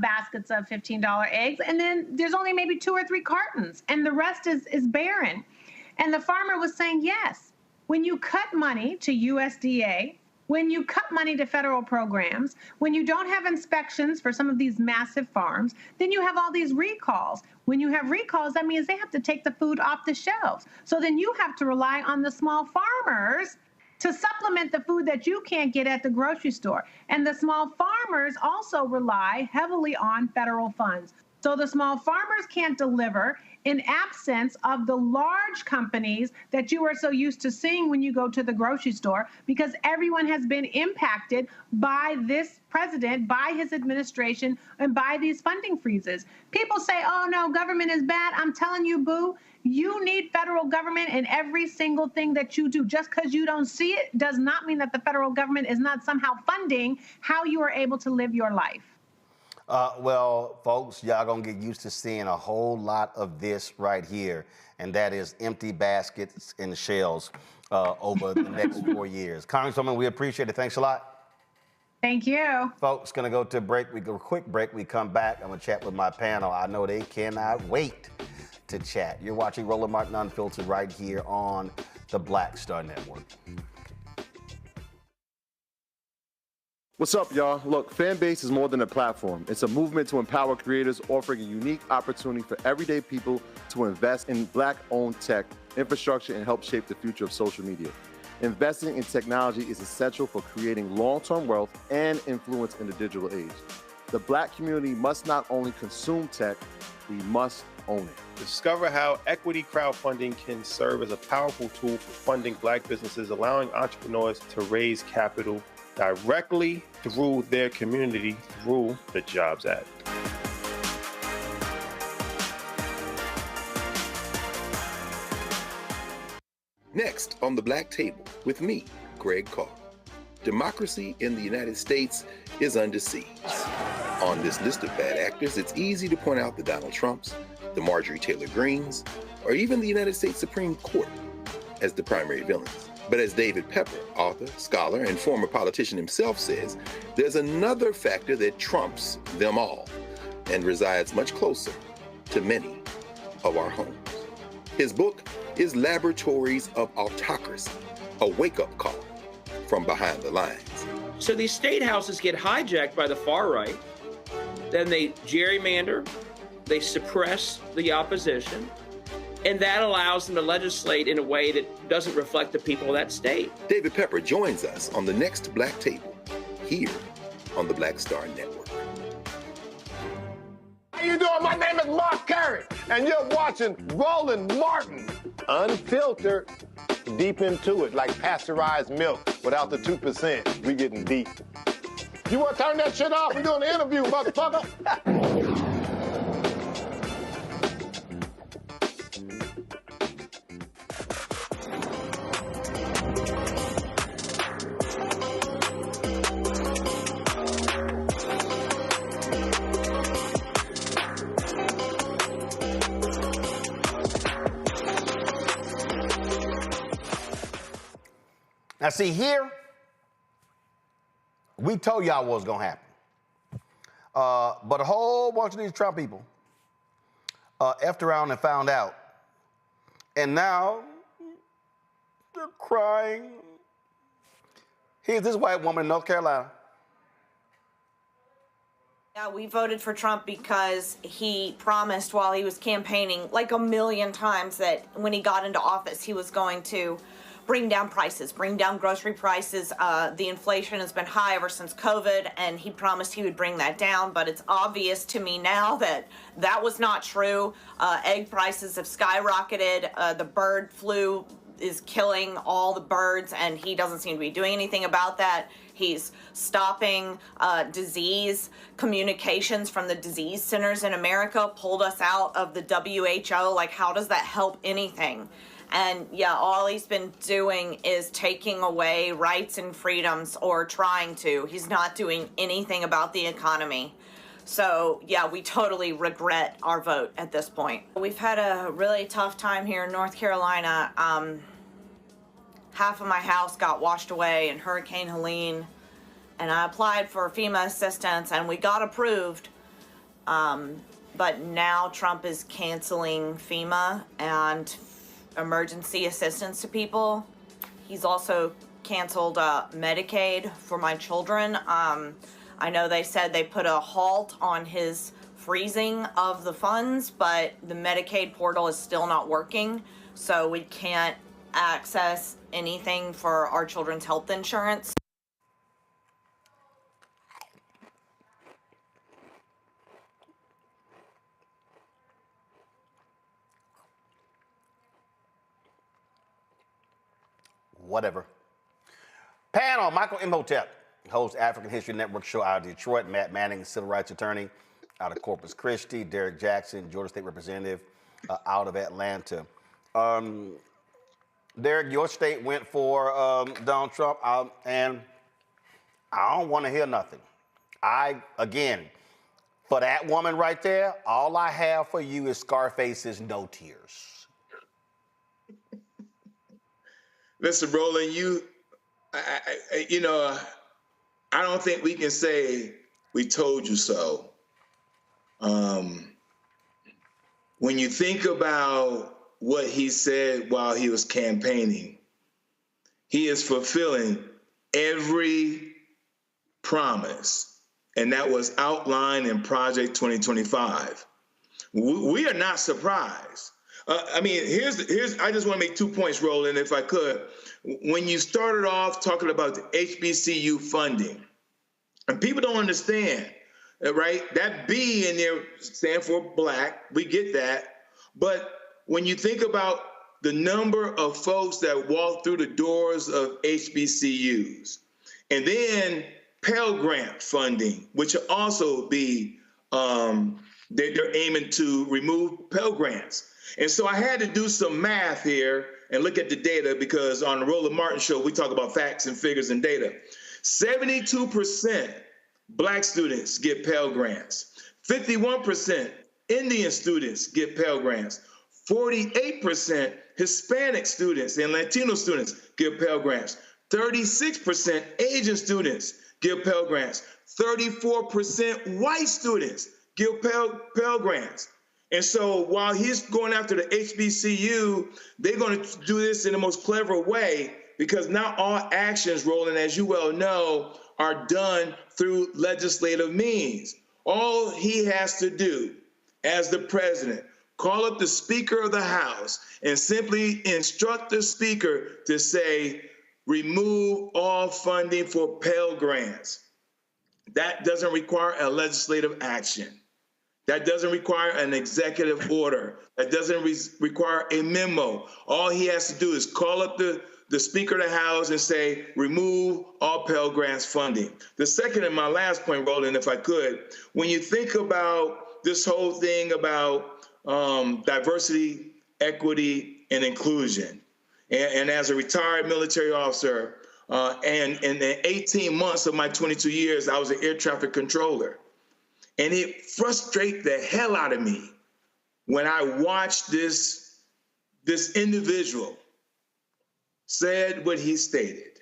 baskets of $15 eggs, and then there's only maybe 2 or 3 cartons, and the rest is barren. And the farmer was saying, yes, when you cut money to USDA, when you cut money to federal programs, when you don't have inspections for some of these massive farms, then you have all these recalls. When you have recalls, that means they have to take the food off the shelves. So then you have to rely on the small farmers to supplement the food that you can't get at the grocery store. And the small farmers also rely heavily on federal funds. So the small farmers can't deliver in absence of the large companies that you are so used to seeing when you go to the grocery store, because everyone has been impacted by this president, by his administration, and by these funding freezes. People say, oh, no, government is bad. I'm telling you, boo, you need federal government in every single thing that you do. Just because you don't see it does not mean that the federal government is not somehow funding how you are able to live your life. Well, folks, y'all gonna get used to seeing a whole lot of this right here, and that is empty baskets and shells over the next 4 years. Congresswoman, we appreciate it. Thanks a lot. Thank you. Folks, gonna go to a break. We go a quick break. We come back. I'm gonna chat with my panel. I know they cannot wait to chat. You're watching Roland Martin Unfiltered right here on the Black Star Network. What's up, y'all? Look, Fanbase is more than a platform. It's a movement to empower creators, offering a unique opportunity for everyday people to invest in Black-owned tech, infrastructure, and help shape the future of social media. Investing in technology is essential for creating long-term wealth and influence in the digital age. The Black community must not only consume tech, we must own it. Discover how equity crowdfunding can serve as a powerful tool for funding Black businesses, allowing entrepreneurs to raise capital directly through their community through the Jobs Act. Next on the Black Table with me, Greg Carr. Democracy in the United States is under siege. On this list of bad actors, it's easy to point out the Donald Trumps, the Marjorie Taylor Greenes, or even the United States Supreme Court as the primary villains. But as David Pepper, author, scholar, and former politician himself says, there's another factor that trumps them all and resides much closer to many of our homes. His book is Laboratories of Autocracy, a wake-up call from behind the lines. So these state houses get hijacked by the far right, then they gerrymander, they suppress the opposition, and that allows them to legislate in a way that doesn't reflect the people of that state. David Pepper joins us on the next Black Table, here on the Black Star Network. How you doing? My name is Mark Curry, and you're watching Roland Martin Unfiltered. Deep into it, like pasteurized milk without the 2%. We getting deep. You want to turn that shit off? We're doing an interview, motherfucker. Now, see, here, we told y'all what was going to happen. But a whole bunch of these Trump people effed around and found out. And now they're crying. Here's this white woman in North Carolina. Yeah, we voted for Trump because he promised while he was campaigning like a million times that when he got into office, he was going to bring down prices, bring down grocery prices. The inflation has been high ever since COVID, and he promised he would bring that down, but it's obvious to me now that that was not true. Egg prices have skyrocketed. The bird flu is killing all the birds, and he doesn't seem to be doing anything about that. He's stopping disease communications from the disease centers in America, pulled us out of the WHO. Like, how does that help anything? And yeah, all he's been doing is taking away rights and freedoms, or trying to. He's not doing anything about the economy. So, yeah, we totally regret our vote at this point. We've had a really tough time here in North Carolina. Half of my house got washed away in Hurricane Helene, and I applied for FEMA assistance, and we got approved. But now Trump is canceling FEMA and emergency assistance to people. He's also canceled Medicaid for my children. I know they said they put a halt on his freezing of the funds, but the Medicaid portal is still not working, so we can't access anything for our children's health insurance. Whatever. Panel, Michael Imhotep, hosts African History Network show out of Detroit. Matt Manning, civil rights attorney out of Corpus Christi. Derek Jackson, Georgia State Representative out of Atlanta. Derek, your state went for Donald Trump, and I don't want to hear nothing. Again, for that woman right there, all I have for you is Scarface's No Tears. Listen, Roland, I don't think we can say we told you so. When you think about what he said while he was campaigning, he is fulfilling every promise, and that was outlined in Project 2025. We are not surprised. Here's. I just want to make 2 points, Roland, if I could. When you started off talking about the HBCU funding, and people don't understand, right? That B in there stands for black. We get that. But when you think about the number of folks that walk through the doors of HBCUs, and then Pell Grant funding, which will also be, they're aiming to remove Pell Grants. And so I had to do some math here and look at the data, because on the Roland Martin show, we talk about facts and figures and data. 72% Black students get Pell Grants. 51% Indian students get Pell Grants. 48% Hispanic students and Latino students get Pell Grants. 36% Asian students get Pell Grants. 34% white students get Pell Grants. And so while he's going after the HBCU, they're going to do this in the most clever way, because not all actions, Roland, as you well know, are done through legislative means. All he has to do as the president, call up the Speaker of the House and simply instruct the Speaker to say, remove all funding for Pell Grants. That doesn't require a legislative action. That doesn't require an executive order. That doesn't require a memo. All he has to do is call up the Speaker of the House and say, remove all Pell Grants funding. The second and my last point, Roland, if I could, when you think about this whole thing about diversity, equity, and inclusion, and as a retired military officer, and in the 18 months of my 22 years, I was an air traffic controller. And it frustrated the hell out of me when I watched this individual said what he stated.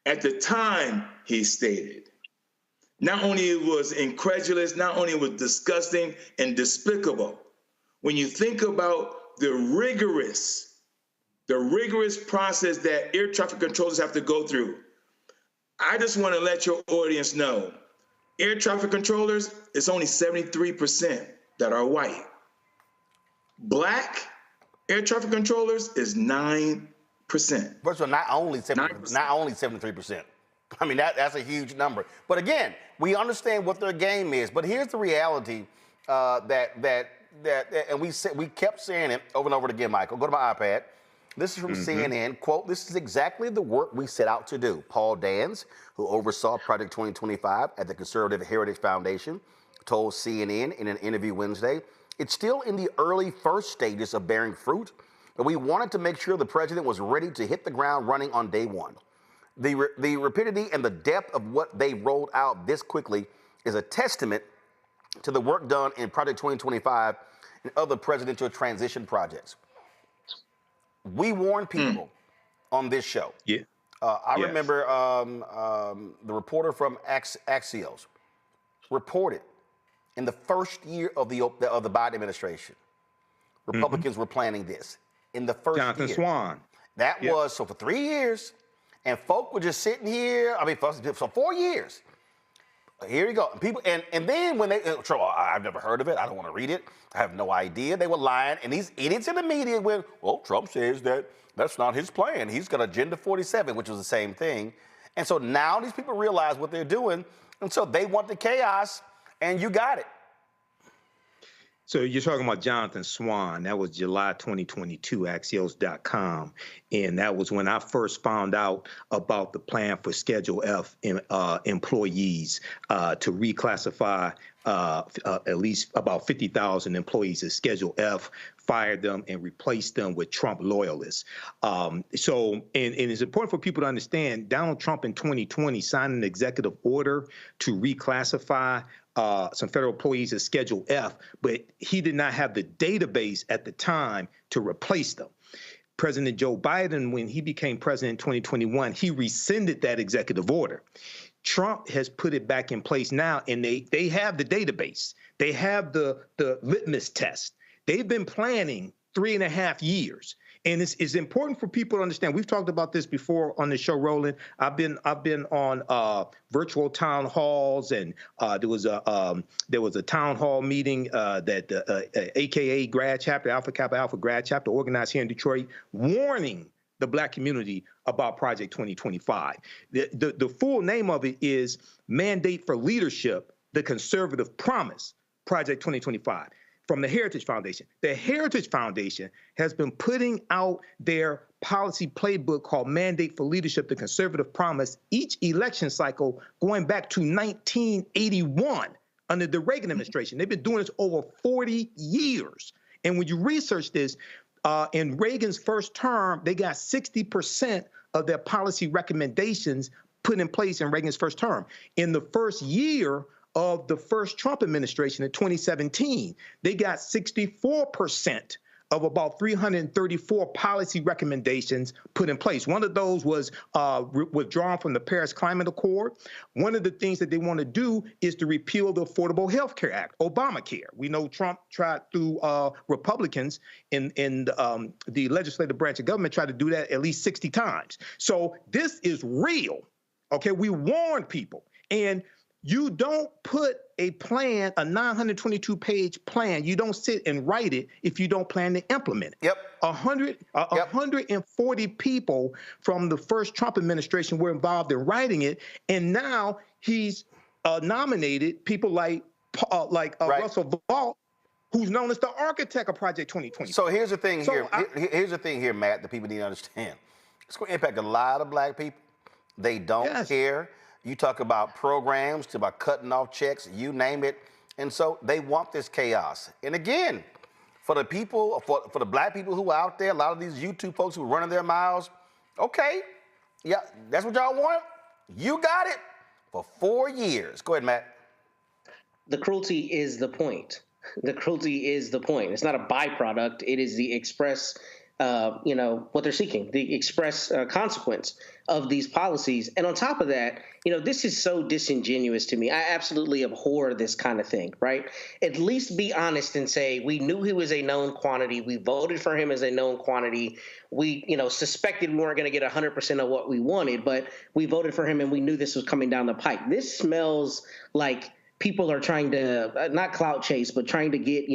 At the time he stated, not only it was incredulous, not only it was disgusting and despicable. When you think about the rigorous process that air traffic controllers have to go through, I just want to let your audience know, air traffic controllers, it's only 73% that are white. Black air traffic controllers is 9%. First of all, not only 73%. I mean, that's a huge number. But again, we understand what their game is. But here's the reality and we kept saying it over and over again, Michael. Go to my iPad. This is from CNN. Quote, this is exactly the work we set out to do. Paul Dans, who oversaw Project 2025 at the Conservative Heritage Foundation, told CNN in an interview Wednesday, it's still in the early first stages of bearing fruit, but we wanted to make sure the president was ready to hit the ground running on day one. The rapidity and the depth of what they rolled out this quickly is a testament to the work done in Project 2025 and other presidential transition projects. We warn people on this show. Yeah. I remember the reporter from Axios reported in the first year of the Biden administration, Republicans were planning this. In the first Jonathan year. Swan. That was, so for 3 years, and folk were just sitting here, for 4 years. Here you go. People, and then when they, I've never heard of it, I don't want to read it, I have no idea. They were lying, and these idiots in the media went, well, Trump says that's not his plan. He's got Agenda 47, which was the same thing. And so now these people realize what they're doing, and so they want the chaos, and you got it. So you're talking about Jonathan Swan. That was July 2022, Axios.com. And that was when I first found out about the plan for Schedule F employees to reclassify at least about 50,000 employees as Schedule F, fire them and replace them with Trump loyalists. And it's important for people to understand, Donald Trump in 2020 signed an executive order to reclassify some federal employees as Schedule F, but he did not have the database at the time to replace them. President Joe Biden, when he became president in 2021, he rescinded that executive order. Trump has put it back in place now, and they have the database. They have the litmus test. They've been planning 3.5 years. And it's important for people to understand. We've talked about this before on the show, Roland. I've been on virtual town halls, and there was a town hall meeting that the AKA grad chapter, Alpha Kappa Alpha grad chapter, organized here in Detroit, warning the Black community about Project 2025. The full name of it is Mandate for Leadership: The Conservative Promise, Project 2025. From the Heritage Foundation. The Heritage Foundation has been putting out their policy playbook called Mandate for Leadership, the Conservative Promise, each election cycle going back to 1981 under the Reagan administration. They've been doing this over 40 years. And when you research this, in Reagan's first term, they got 60% of their policy recommendations put in place in Reagan's first term. In the first year of the first Trump administration in 2017, they got 64% of about 334 policy recommendations put in place. One of those was withdrawn from the Paris Climate Accord. One of the things that they want to do is to repeal the Affordable Health Care Act, Obamacare. We know Trump tried through Republicans in the legislative branch of government tried to do that at least 60 times. So this is real. Okay, we warn people. And you don't put a plan, a 922-page plan, you don't sit and write it if you don't plan to implement it. 140 people from the first Trump administration were involved in writing it, and now he's nominated people like Russell Vought, who's known as the architect of Project 2020. So here's the thing here's the thing here, Matt, that people need to understand. It's going to impact a lot of Black people. They don't care. You talk about programs, about cutting off checks, you name it. And so they want this chaos. And again, for the people, for the Black people who are out there, a lot of these YouTube folks who are running their mouths, okay, yeah, that's what y'all want? You got it for 4 years. Go ahead, Matt. The cruelty is the point. The cruelty is the point. It's not a byproduct. It is the express what they're seeking, the express consequence of these policies. And on top of that, this is so disingenuous to me. I absolutely abhor this kind of thing, right? At least be honest and say, we knew he was a known quantity. We voted for him as a known quantity. We, suspected we weren't going to get 100% of what we wanted, but we voted for him and we knew this was coming down the pike. This smells like people are trying to not clout chase, but trying to get,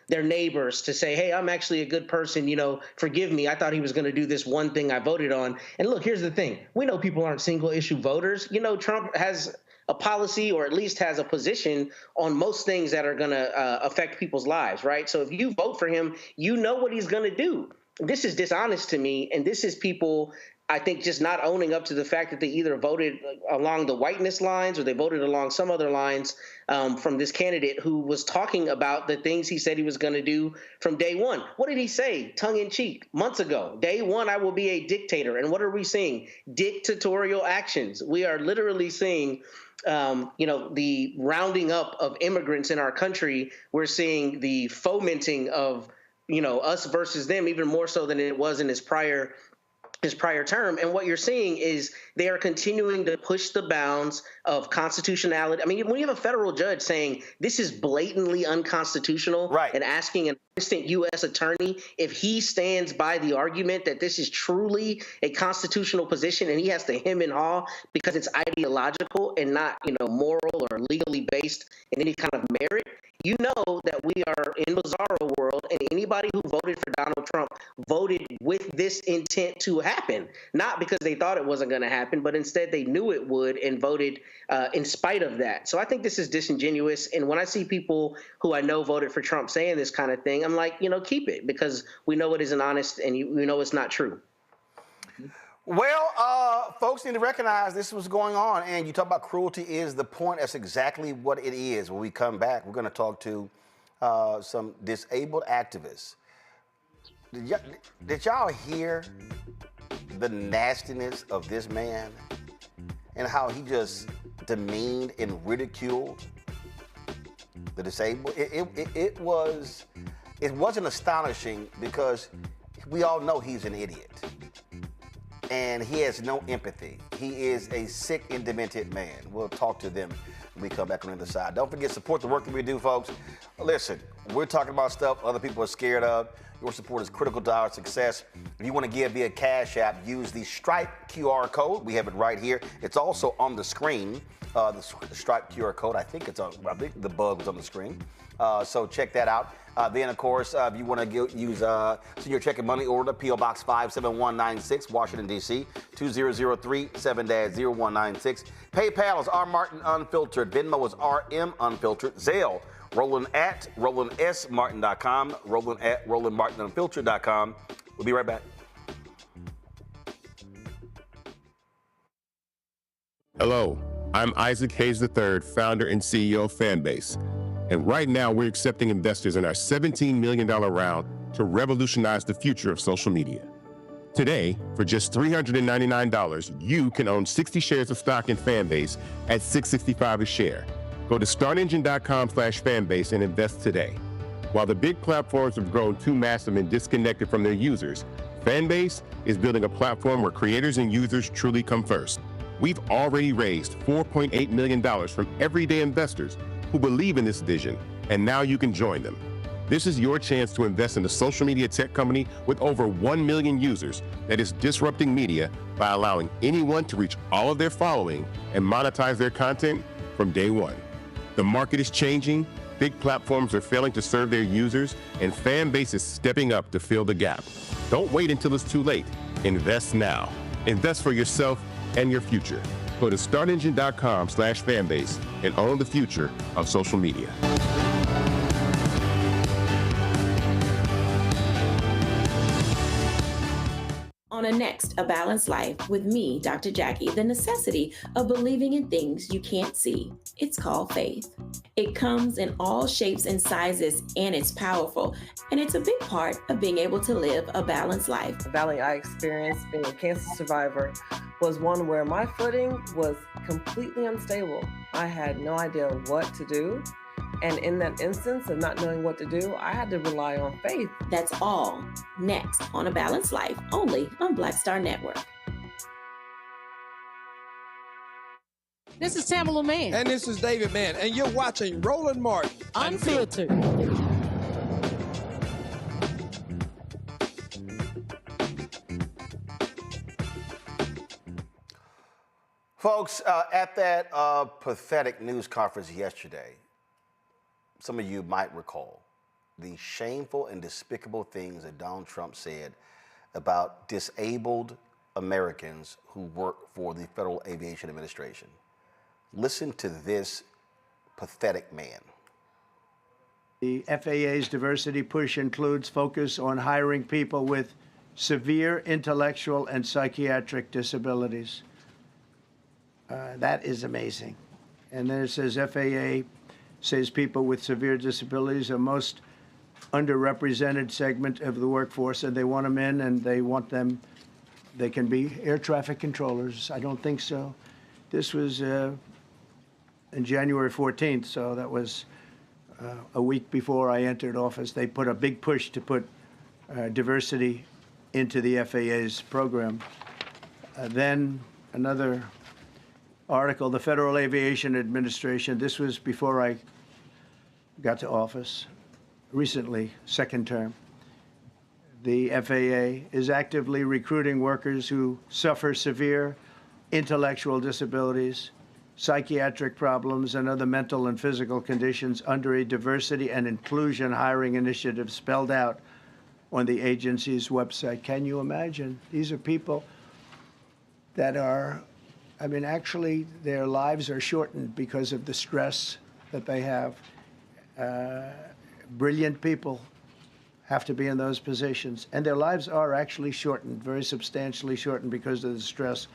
their neighbors to say, hey, I'm actually a good person. Forgive me. I thought he was going to do this one thing I voted on. And look, here's the thing. We know people aren't single issue voters. Trump has a policy, or at least has a position on most things that are going to affect people's lives. Right. So if you vote for him, you know what he's going to do. this is dishonest to me, and this is people, I think, just not owning up to the fact that they either voted along the whiteness lines or they voted along some other lines from this candidate who was talking about the things he said he was going to do from day one. What did he say, tongue in cheek, months ago? Day one, I will be a dictator. And what are we seeing? Dictatorial actions. We are literally seeing the rounding up of immigrants in our country. We're seeing the fomenting of, us versus them, even more so than it was in his prior term. And what you're seeing is they are continuing to push the bounds of constitutionality. I mean, when you have a federal judge saying this is blatantly unconstitutional, right, and asking an assistant U.S. attorney if he stands by the argument that this is truly a constitutional position, and he has to hem and haw because it's ideological and not, moral or legally based in any kind of merit, you know that we are in bizarro world, and anybody who voted for Donald Trump voted with this intent to happen, not because they thought it wasn't going to happen, but instead they knew it would and voted in spite of that. So I think this is disingenuous. And when I see people who I know voted for Trump saying this kind of thing, I'm like, keep it, because we know it isn't honest and we know it's not true. Well, folks need to recognize this was going on, and you talk about cruelty is the point. That's exactly what it is. When we come back, we're going to talk to some disabled activists. Did y'all hear the nastiness of this man and how he just demeaned and ridiculed the disabled? It wasn't astonishing because we all know he's an idiot. And he has no empathy. He is a sick and demented man. We'll talk to them when we come back on the other side. Don't forget, support the work that we do, folks. Listen, we're talking about stuff other people are scared of. Your support is critical to our success. If you want to give via Cash App, use the Stripe QR code. We have it right here. It's also on the screen, the Stripe QR code. I think the bug was on the screen. So check that out. Then, of course, if you want to use send your check and money order, P.O. Box 57196, Washington, D.C., 2003-7-0196. PayPal is R. Martin Unfiltered. Venmo is RM Unfiltered. Zelle, Roland at RolandSMartin.com, Roland at RolandMartinUnfiltered.com. We'll be right back. Hello, I'm Isaac Hayes III, founder and CEO of Fanbase. And right now, we're accepting investors in our $17 million round to revolutionize the future of social media. Today, for just $399, you can own 60 shares of stock in Fanbase at $665 a share. Go to startengine.com/fanbase and invest today. While the big platforms have grown too massive and disconnected from their users, Fanbase is building a platform where creators and users truly come first. We've already raised $4.8 million from everyday investors who believe in this vision, and now you can join them. This is your chance to invest in a social media tech company with over 1 million users that is disrupting media by allowing anyone to reach all of their following and monetize their content from day one. The market is changing, big platforms are failing to serve their users, and Fanbase is stepping up to fill the gap. Don't wait until it's too late. Invest now. Invest for yourself and your future. Go to startengine.com/fanbase and own the future of social media. On a next, A Balanced Life with me, Dr. Jackie, the necessity of believing in things you can't see. It's called faith. It comes in all shapes and sizes, and it's powerful. And it's a big part of being able to live a balanced life. The valley I experienced being a cancer survivor was one where my footing was completely unstable. I had no idea what to do. And in that instance of not knowing what to do, I had to rely on faith. That's all next on A Balanced Life, only on Black Star Network. This is Tamala Mann. And this is David Mann. And you're watching Roland Martin Unfiltered. Folks, at that pathetic news conference yesterday, some of you might recall the shameful and despicable things that Donald Trump said about disabled Americans who work for the Federal Aviation Administration. Listen to this pathetic man. The FAA's diversity push includes focus on hiring people with severe intellectual and psychiatric disabilities. That is amazing. And then it says FAA says people with severe disabilities are most underrepresented segment of the workforce, and they want them in, and they want them, they can be air traffic controllers. I don't think so. This was in January 14th, so that was a week before I entered office. They put a big push to put diversity into the FAA's program. Then another article, the Federal Aviation Administration, this was before I got to office, recently, second term. The FAA is actively recruiting workers who suffer severe intellectual disabilities, psychiatric problems, and other mental and physical conditions under a diversity and inclusion hiring initiative spelled out on the agency's website. Can you imagine? These are people that are, I mean, actually, their lives are shortened because of the stress that they have. Brilliant people have to be in those positions, and their lives are actually shortened, very substantially shortened because of the stress,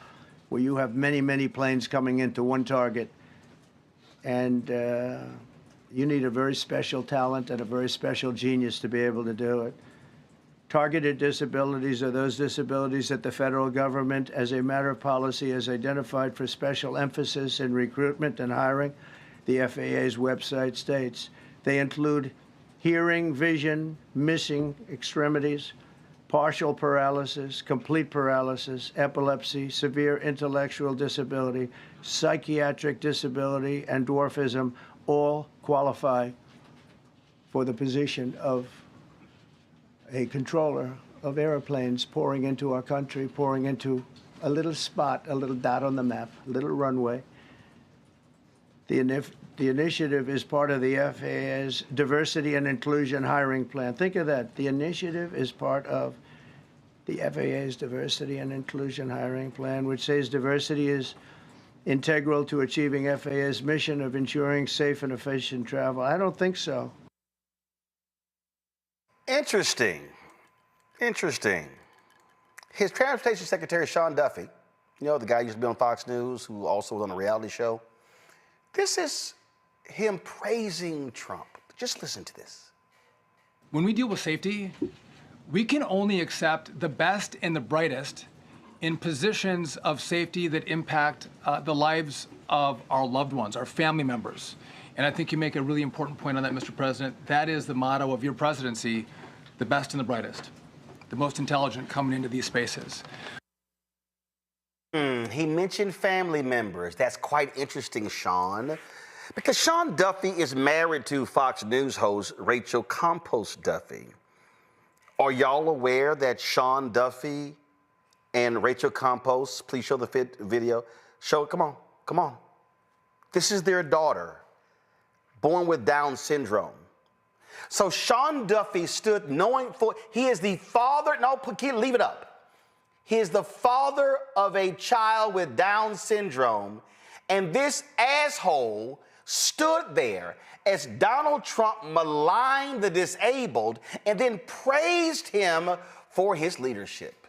where you have many, many planes coming into one target, and you need a very special talent and a very special genius to be able to do it. Targeted disabilities are those disabilities that the federal government, as a matter of policy, has identified for special emphasis in recruitment and hiring. The FAA's website states they include hearing, vision, missing extremities, partial paralysis, complete paralysis, epilepsy, severe intellectual disability, psychiatric disability, and dwarfism all qualify for the position of a controller of airplanes pouring into our country, pouring into a little spot, a little dot on the map, a little runway. The initiative is part of the FAA's diversity and inclusion hiring plan. Think of that. The initiative is part of the FAA's diversity and inclusion hiring plan, which says diversity is integral to achieving FAA's mission of ensuring safe and efficient travel. I don't think so. Interesting. Interesting. His transportation secretary, Sean Duffy, you know, the guy who used to be on Fox News, who also was on a reality show. This is him praising Trump. Just listen to this. When we deal with safety, we can only accept the best and the brightest in positions of safety that impact the lives of our loved ones, our family members. And I think you make a really important point on that, Mr. President. That is the motto of your presidency, the best and the brightest, the most intelligent coming into these spaces. He mentioned family members. That's quite interesting, Sean, because Sean Duffy is married to Fox News host Rachel Campos Duffy. Are y'all aware that Sean Duffy and Rachel Campos, please show the video. Show it, come on, come on. This is their daughter, born with Down syndrome. So Sean Duffy stood knowing for, he is the father, no, leave it up. He is the father of a child with Down syndrome, and this asshole stood there as Donald Trump maligned the disabled and then praised him for his leadership.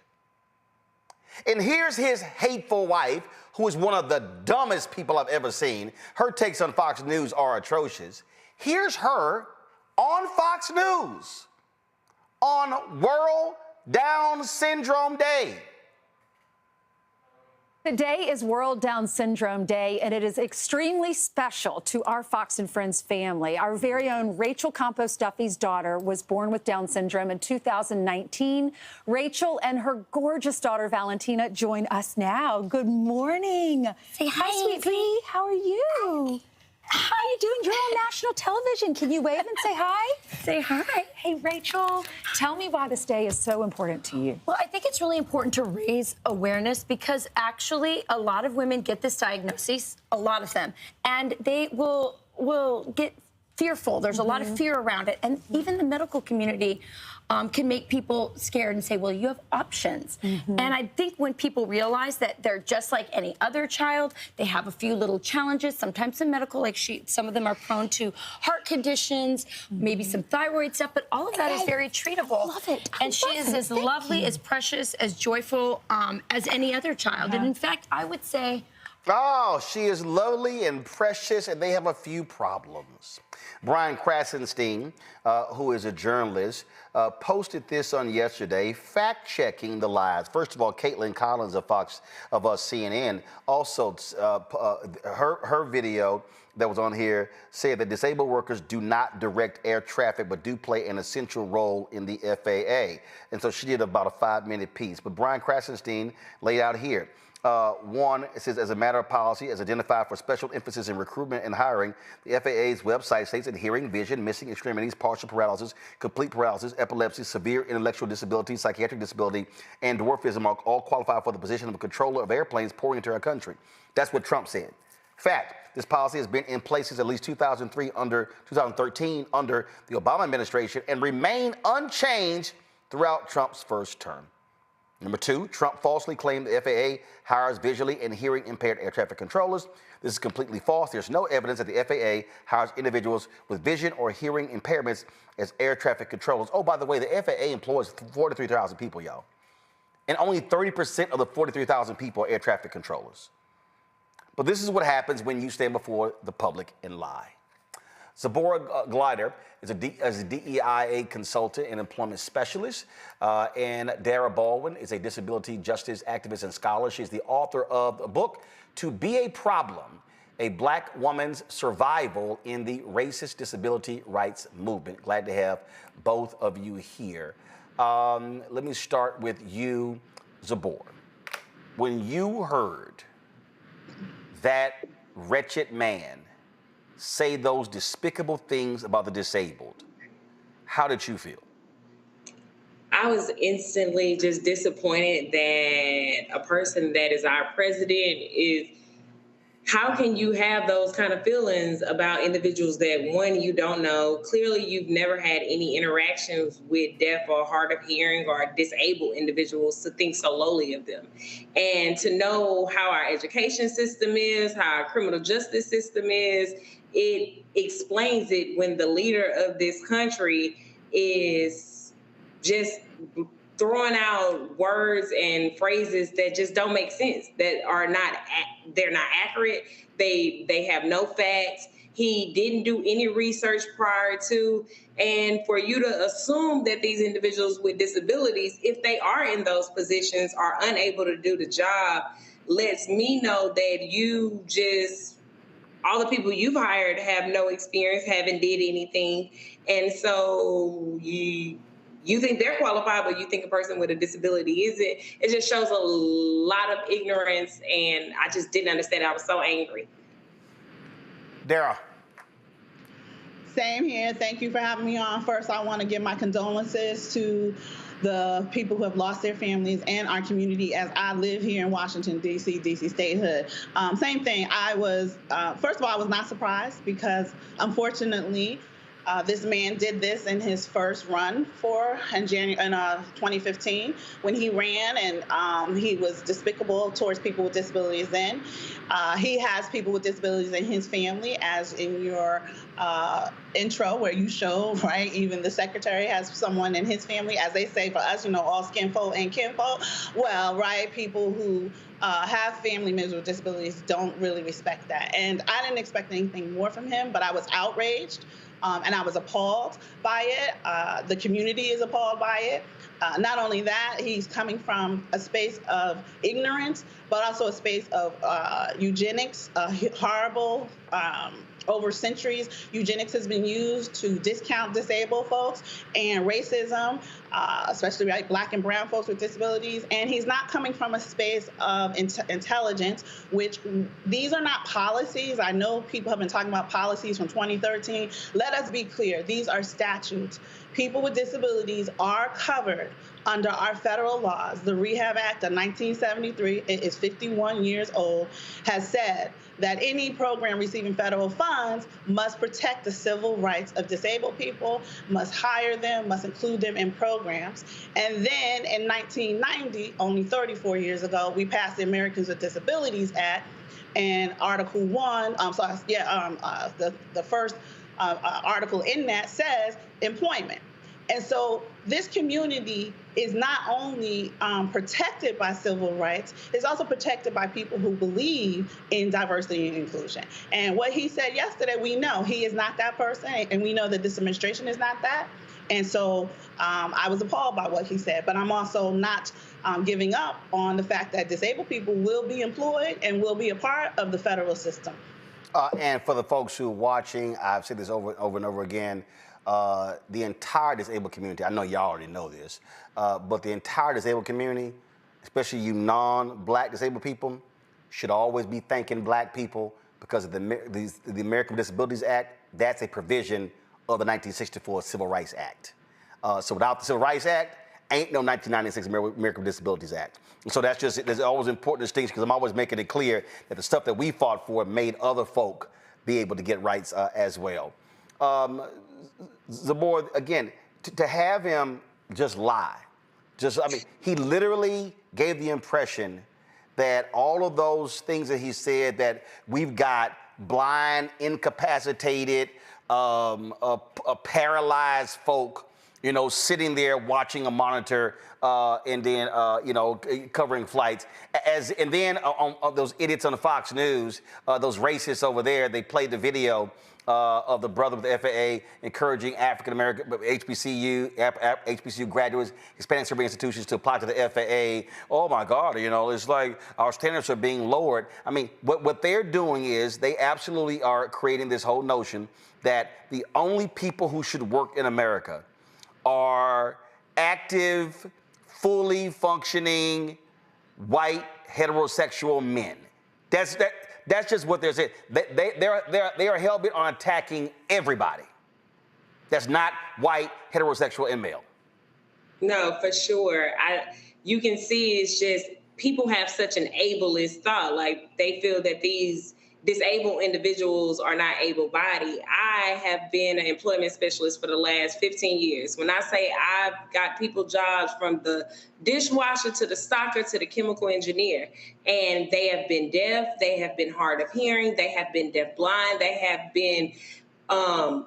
And here's his hateful wife, who is one of the dumbest people I've ever seen. Her takes on Fox News are atrocious. Here's her on Fox News on World Down Syndrome Day. Today is World Down Syndrome Day, and it is extremely special to our Fox and Friends family. Our very own Rachel Campos Duffy's daughter was born with Down syndrome in 2019. Rachel and her gorgeous daughter, Valentina, join us now. Good morning. Say hi, sweet pea. How are you? How are you doing? You're on national television. Can you wave and say hi? Say hi. Hey, Rachel, tell me why this day is so important to you. Well, I think it's really important to raise awareness because actually a lot of women get this diagnosis, a lot of them, and they will get fearful. There's a lot of fear around it. And even the medical community can make people scared and say, well, you have options. And I think when people realize that they're just like any other child, they have a few little challenges, sometimes some medical, like some of them are prone to heart conditions, maybe some thyroid stuff, but all of that is very treatable. Love it. And she is as lovely, as precious, as joyful as any other child. And in fact, I would say, oh, she is lovely and precious, and they have a few problems. Brian Krasenstein, who is a journalist, posted this on yesterday, fact-checking the lies. First of all, Caitlin Collins of CNN also, her video that was on here said that disabled workers do not direct air traffic, but do play an essential role in the FAA. And so she did about a 5-minute piece. But Brian Krasenstein laid out here. One, it says, as a matter of policy, as identified for special emphasis in recruitment and hiring, the FAA's website states that hearing, vision, missing extremities, partial paralysis, complete paralysis, epilepsy, severe intellectual disability, psychiatric disability, and dwarfism are all qualify for the position of a controller of airplanes pouring into our country. That's what Trump said. Fact, this policy has been in place since at least 2013 under the Obama administration and remained unchanged throughout Trump's first term. Number two, Trump falsely claimed the FAA hires visually and hearing impaired air traffic controllers. This is completely false. There's no evidence that the FAA hires individuals with vision or hearing impairments as air traffic controllers. Oh, by the way, the FAA employs 43,000 people, y'all. And only 30% of the 43,000 people are air traffic controllers. But this is what happens when you stand before the public and lie. Zabora Glider is a DEI consultant and employment specialist, and Dara Baldwin is a disability justice activist and scholar. She's the author of the book, To Be a Problem, A Black Woman's Survival in the Racist Disability Rights Movement. Glad to have both of you here. Let me start with you, Zabor. When you heard that wretched man say those despicable things about the disabled, how did you feel? I was instantly just disappointed that a person that is our president is, how can you have those kind of feelings about individuals that, one, you don't know? Clearly, you've never had any interactions with deaf or hard of hearing or disabled individuals to think so lowly of them. And to know how our education system is, how our criminal justice system is, it explains it when the leader of this country is just throwing out words and phrases that just don't make sense, that are not, they're not accurate. They have no facts. He didn't do any research prior to. And for you to assume that these individuals with disabilities, if they are in those positions, are unable to do the job, lets me know that you just, all the people you've hired have no experience, haven't did anything. And so you think they're qualified, but you think a person with a disability isn't. It just shows a lot of ignorance, and I just didn't understand. I was so angry. Dara. Same here. Thank you for having me on. First, I want to give my condolences to the people who have lost their families and our community, as I live here in Washington, D.C., D.C. statehood. Same thing. I was, first of all, I was not surprised because, unfortunately, this man did this in his first run in 2015 when he ran, and he was despicable towards people with disabilities then. He has people with disabilities in his family, as in your intro where you show, right? Even the secretary has someone in his family, as they say for us, all skinfolk and kinfolk. Well, right, people who have family members with disabilities don't really respect that. And I didn't expect anything more from him, but I was outraged. And I was appalled by it. The community is appalled by it. Not only that, he's coming from a space of ignorance, but also a space of eugenics, horrible. Over centuries, eugenics has been used to discount disabled folks, and racism, especially like Black and brown folks with disabilities. And he's not coming from a space of intelligence, which these are not policies. I know people have been talking about policies from 2013. Let us be clear. These are statutes. people with disabilities are covered under our federal laws. The Rehab Act of 1973, it is 51 years old, has said that any program receiving federal funds must protect the civil rights of disabled people, must hire them, must include them in programs. And then in 1990, only 34 years ago, we passed the Americans with Disabilities Act, and Article 1, the first article in that says employment. And so this community is not only protected by civil rights, it's also protected by people who believe in diversity and inclusion. And what he said yesterday, we know he is not that person, and we know that this administration is not that. And so I was appalled by what he said, but I'm also not giving up on the fact that disabled people will be employed and will be a part of the federal system. And for the folks who are watching, I've said this over and over again, the entire disabled community, I know y'all already know this, but the entire disabled community, especially you non-black disabled people, should always be thanking black people because of the American Disabilities Act. That's a provision of the 1964 Civil Rights Act. So without the Civil Rights Act, ain't no 1996 American Disabilities Act. And so there's always important distinction because I'm always making it clear that the stuff that we fought for made other folk be able to get rights as well. Zabor, again, to have him just lie, he literally gave the impression that all of those things that he said, that we've got blind, incapacitated, paralyzed folk, sitting there watching a monitor and then, covering flights. And then those idiots on the Fox News, those racists over there, they played the video of the brother of the FAA encouraging African-American HBCU graduates, Hispanic serving institutions to apply to the FAA. Oh my God, it's like our standards are being lowered. I mean, what they're doing is they absolutely are creating this whole notion that the only people who should work in America are active, fully functioning, white, heterosexual men. That's just what they're saying. They are hell-bent on attacking everybody. That's not white, heterosexual, and male. No, for sure. You can see it's just people have such an ableist thought. Like they feel that these disabled individuals are not able-bodied. I have been an employment specialist for the last 15 years. When I say I've got people jobs from the dishwasher to the stocker to the chemical engineer, and they have been deaf, they have been hard of hearing, they have been deaf-blind, they have been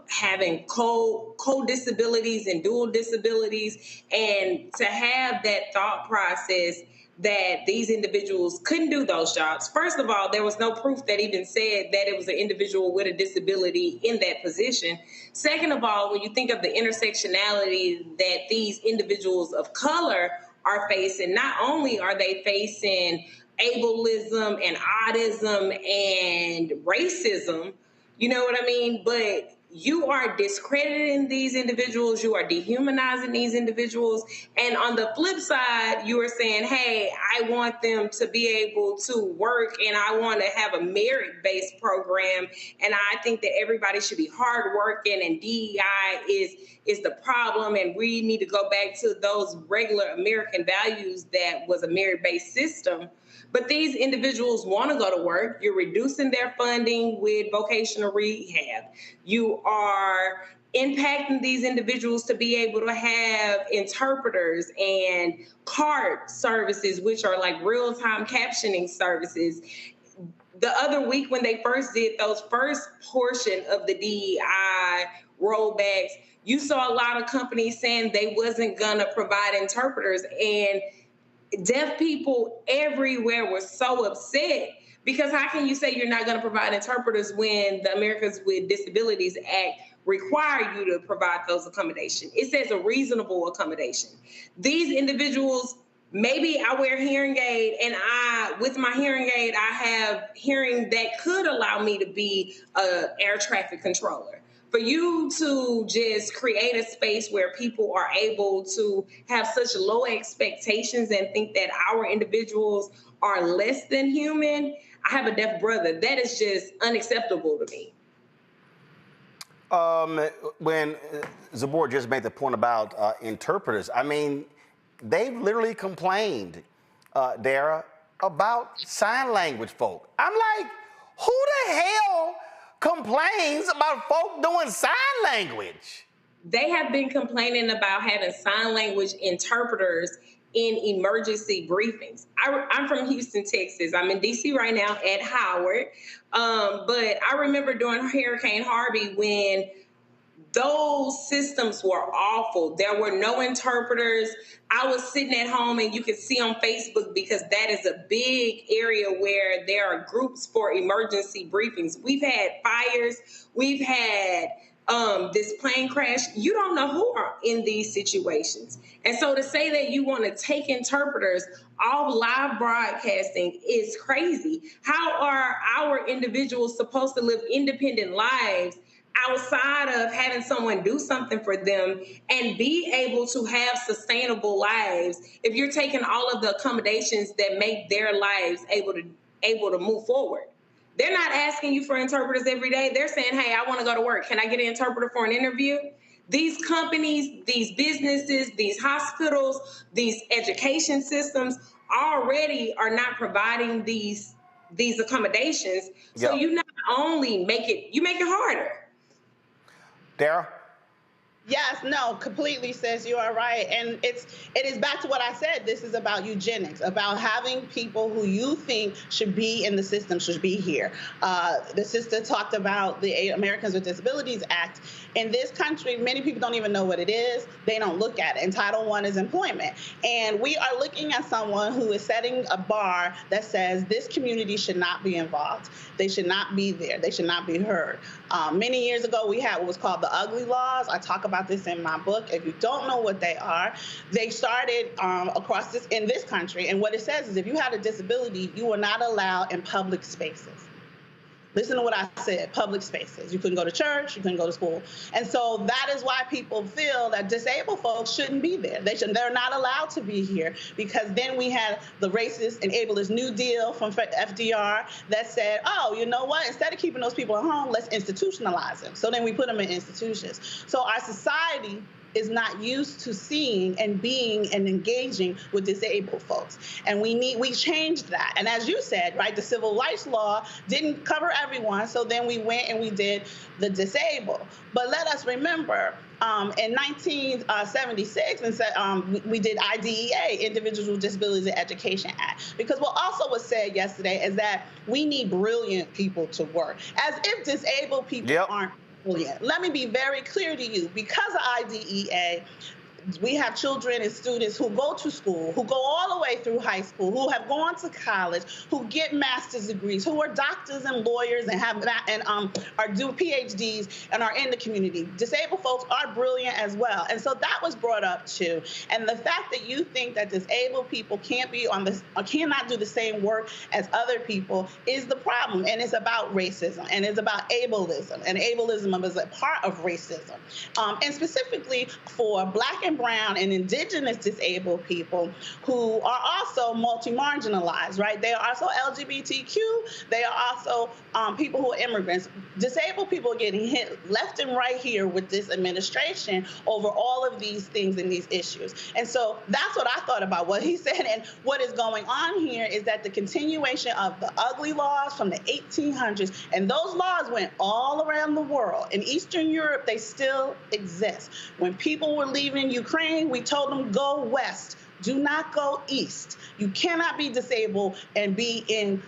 having co-disabilities and dual disabilities, and to have that thought process that these individuals couldn't do those jobs. First of all, there was no proof that even said that it was an individual with a disability in that position. Second of all, when you think of the intersectionality that these individuals of color are facing, not only are they facing ableism and autism and racism, you know what I mean? But you are discrediting these individuals, you are dehumanizing these individuals. And on the flip side, you are saying, hey, I want them to be able to work and I want to have a merit-based program. And I think that everybody should be hardworking and DEI is the problem. And we need to go back to those regular American values that was a merit-based system. But these individuals want to go to work. You're reducing their funding with vocational rehab. You are impacting these individuals to be able to have interpreters and CART services, which are like real-time captioning services. The other week when they first did those first portion of the DEI rollbacks, you saw a lot of companies saying they wasn't going to provide interpreters, and deaf people everywhere were so upset because how can you say you're not going to provide interpreters when the Americans with Disabilities Act require you to provide those accommodations? It says a reasonable accommodation. These individuals, maybe I wear hearing aid and with my hearing aid, I have hearing that could allow me to be an air traffic controller. For you to just create a space where people are able to have such low expectations and think that our individuals are less than human, I have a deaf brother. That is just unacceptable to me. When Zabor just made the point about interpreters, I mean, they've literally complained, Dara, about sign language folk. I'm like, who the hell complains about folk doing sign language? They have been complaining about having sign language interpreters in emergency briefings. I'm from Houston, Texas. I'm in DC right now at Howard. But I remember during Hurricane Harvey when those systems were awful. There were no interpreters. I was sitting at home, and you could see on Facebook, because that is a big area where there are groups for emergency briefings. We've had fires. We've had this plane crash. You don't know who are in these situations. And so to say that you want to take interpreters off live broadcasting is crazy. How are our individuals supposed to live independent lives outside of having someone do something for them and be able to have sustainable lives if you're taking all of the accommodations that make their lives able to move forward? They're not asking you for interpreters every day. They're saying, hey, I want to go to work. Can I get an interpreter for an interview? These companies, these businesses, these hospitals, these education systems already are not providing these accommodations. So you not only make it harder. Dara? Yes, no, completely, sis. You are right. And it is back to what I said. This is about eugenics, about having people who you think should be in the system should be here. The sister talked about the Americans with Disabilities Act. In this country, many people don't even know what it is. They don't look at it. And Title I is employment. And we are looking at someone who is setting a bar that says this community should not be involved. They should not be there. They should not be heard. Many years ago, we had what was called the ugly laws. I talk about this in my book. If you don't know what they are, they started in this country. And what it says is if you had a disability, you were not allowed in public spaces. Listen to what I said, public spaces. You couldn't go to church, you couldn't go to school. And so that is why people feel that disabled folks shouldn't be there. They're not allowed to be here, because then we had the racist and ableist New Deal from FDR that said, oh, you know what? Instead of keeping those people at home, let's institutionalize them. So then we put them in institutions. So our society is not used to seeing and being and engaging with disabled folks. And we changed that. And as you said, right, the civil rights law didn't cover everyone. So then we went and we did the disabled. But let us remember, in 1976, we did IDEA, Individuals with Disabilities in Education Act. Because what also was said yesterday is that we need brilliant people to work, as if disabled people aren't brilliant. Let me be very clear to you. Because of IDEA, we have children and students who go to school, who go all the way through high school, who have gone to college, who get master's degrees, who are doctors and lawyers and are do PhDs and are in the community. Disabled folks are brilliant as well. And so that was brought up too. And the fact that you think that disabled people can't be on this or cannot do the same work as other people is the problem. And it's about racism, and it's about ableism. And ableism is a part of racism. And specifically for Black and brown and indigenous disabled people who are also multi-marginalized, right? They are also LGBTQ. They are also people who are immigrants. Disabled people are getting hit left and right here with this administration over all of these things and these issues. And so that's what I thought about what he said. And what is going on here is that the continuation of the ugly laws from the 1800s, and those laws went all around the world. In Eastern Europe, they still exist. When people were leaving Ukraine, we told them go west. Do not go east. You cannot be disabled and be in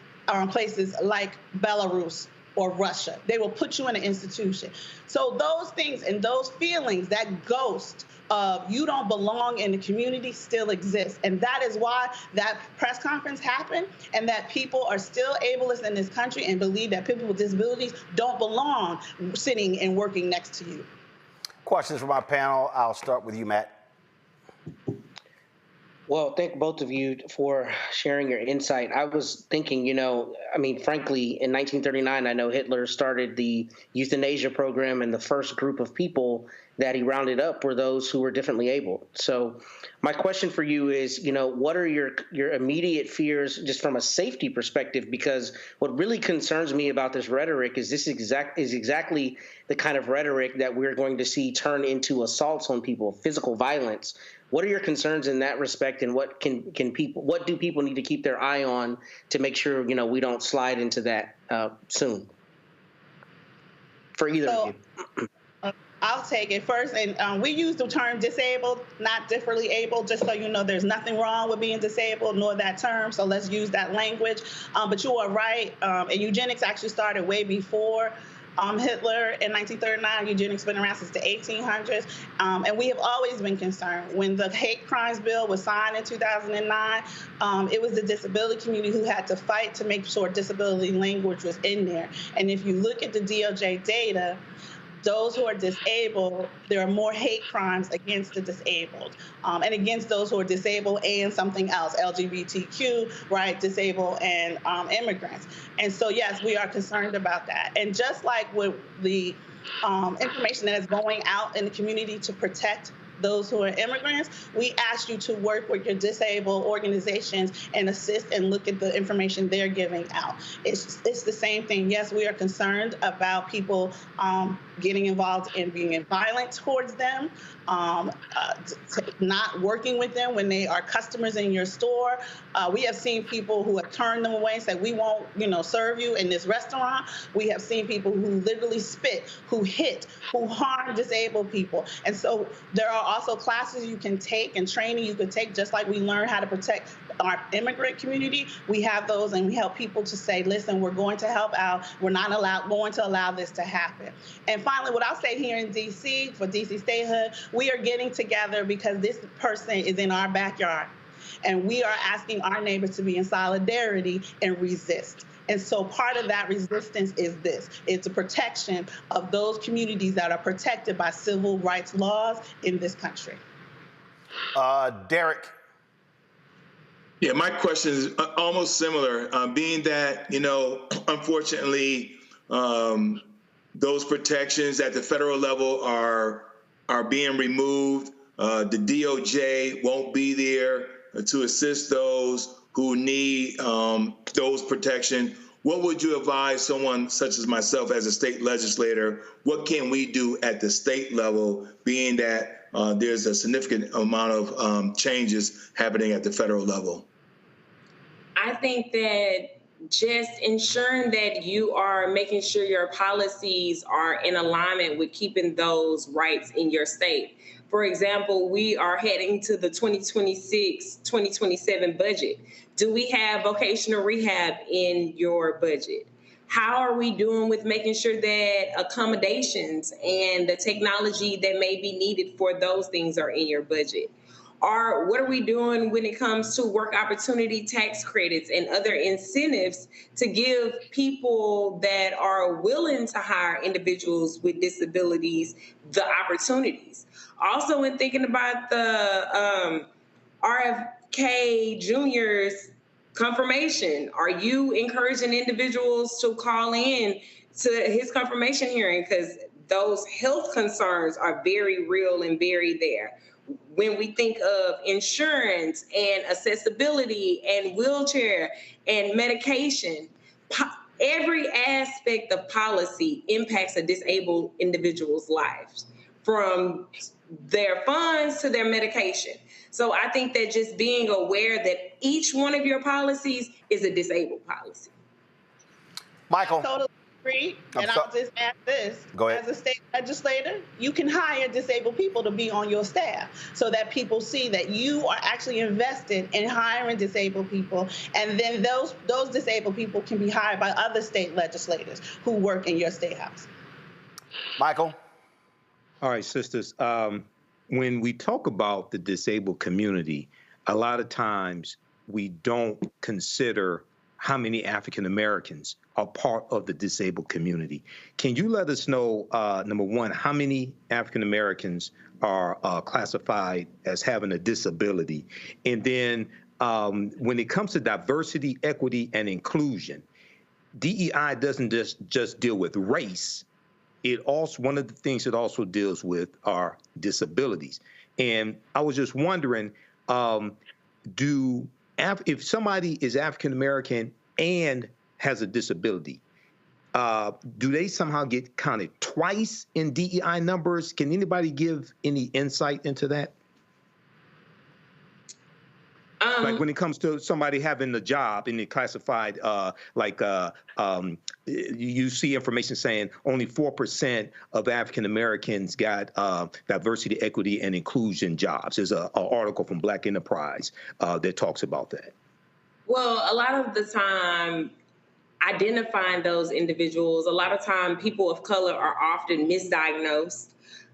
places like Belarus or Russia. They will put you in an institution. So those things and those feelings, that ghost of you don't belong in the community still exists. And that is why that press conference happened, and that people are still ableist in this country and believe that people with disabilities don't belong sitting and working next to you. Questions from our panel. I'll start with you, Matt. Well, thank both of you for sharing your insight. I was thinking, frankly, in 1939, I know Hitler started the euthanasia program, and the first group of people that he rounded up were those who were differently able. So my question for you is, what are your immediate fears just from a safety perspective? Because what really concerns me about this rhetoric is exactly the kind of rhetoric that we're going to see turn into assaults on people, physical violence. What are your concerns in that respect, and what do people need to keep their eye on to make sure we don't slide into that soon? For either of you. I'll take it first. And we use the term disabled, not differently able, just so you know there's nothing wrong with being disabled, nor that term. So let's use that language. But you are right. And eugenics actually started way before Hitler in 1939. Eugenics been around since the 1800s. And we have always been concerned. When the hate crimes bill was signed in 2009, it was the disability community who had to fight to make sure disability language was in there. And if you look at the DOJ data, those who are disabled, there are more hate crimes against the disabled and against those who are disabled and something else, LGBTQ, right, disabled and immigrants. And so, yes, we are concerned about that. And just like with the information that is going out in the community to protect those who are immigrants, we ask you to work with your disabled organizations and assist and look at the information they're giving out. It's the same thing. Yes, we are concerned about people getting involved in being in violence towards them, not working with them when they are customers in your store. We have seen people who have turned them away and said, we won't, serve you in this restaurant. We have seen people who literally spit, who hit, who harm disabled people. And so there are also classes you can take and training you can take, just like we learn how to protect our immigrant community. We have those, and we help people to say, listen, we're going to help out. We're not going to allow this to happen. And finally, what I'll say here in D.C., for D.C. statehood, we are getting together because this person is in our backyard. And we are asking our neighbors to be in solidarity and resist. And so part of that resistance is this. It's a protection of those communities that are protected by civil rights laws in this country. Derek. Yeah, my question is almost similar, being that, unfortunately, those protections at the federal level are being removed. The DOJ won't be there to assist those who need those protections. What would you advise someone such as myself as a state legislator? What can we do at the state level, being that there's a significant amount of changes happening at the federal level? I think that just ensuring that you are making sure your policies are in alignment with keeping those rights in your state. For example, we are heading to the 2026-2027 budget. Do we have vocational rehab in your budget? How are we doing with making sure that accommodations and the technology that may be needed for those things are in your budget? Or what are we doing when it comes to work opportunity tax credits and other incentives to give people that are willing to hire individuals with disabilities the opportunities? Also, in thinking about the RFK Jr.'s confirmation, are you encouraging individuals to call in to his confirmation hearing? Because those health concerns are very real and very there. When we think of insurance and accessibility and wheelchair and medication, every aspect of policy impacts a disabled individual's lives, from their funds to their medication. So I think that just being aware that each one of your policies is a disabled policy. Michael. Totally agree. And I'll just add this. Go ahead. As a state legislator, you can hire disabled people to be on your staff so that people see that you are actually invested in hiring disabled people. And then those disabled people can be hired by other state legislators who work in your state house. Michael. All right, sisters. When we talk about the disabled community, a lot of times we don't consider how many African Americans are part of the disabled community. Can you let us know, number one, how many African Americans are classified as having a disability? And then when it comes to diversity, equity, and inclusion, DEI doesn't just deal with race. it also, one of the things it also deals with are disabilities. And I was just wondering, if somebody is African American and has a disability, do they somehow get counted twice in DEI numbers? Can anybody give any insight into that? Like when it comes to somebody having a job and it classified, you see information saying only 4% of African Americans got diversity, equity, and inclusion jobs. There's an article from Black Enterprise that talks about that. Well, a lot of the time, identifying those individuals, a lot of time people of color are often misdiagnosed.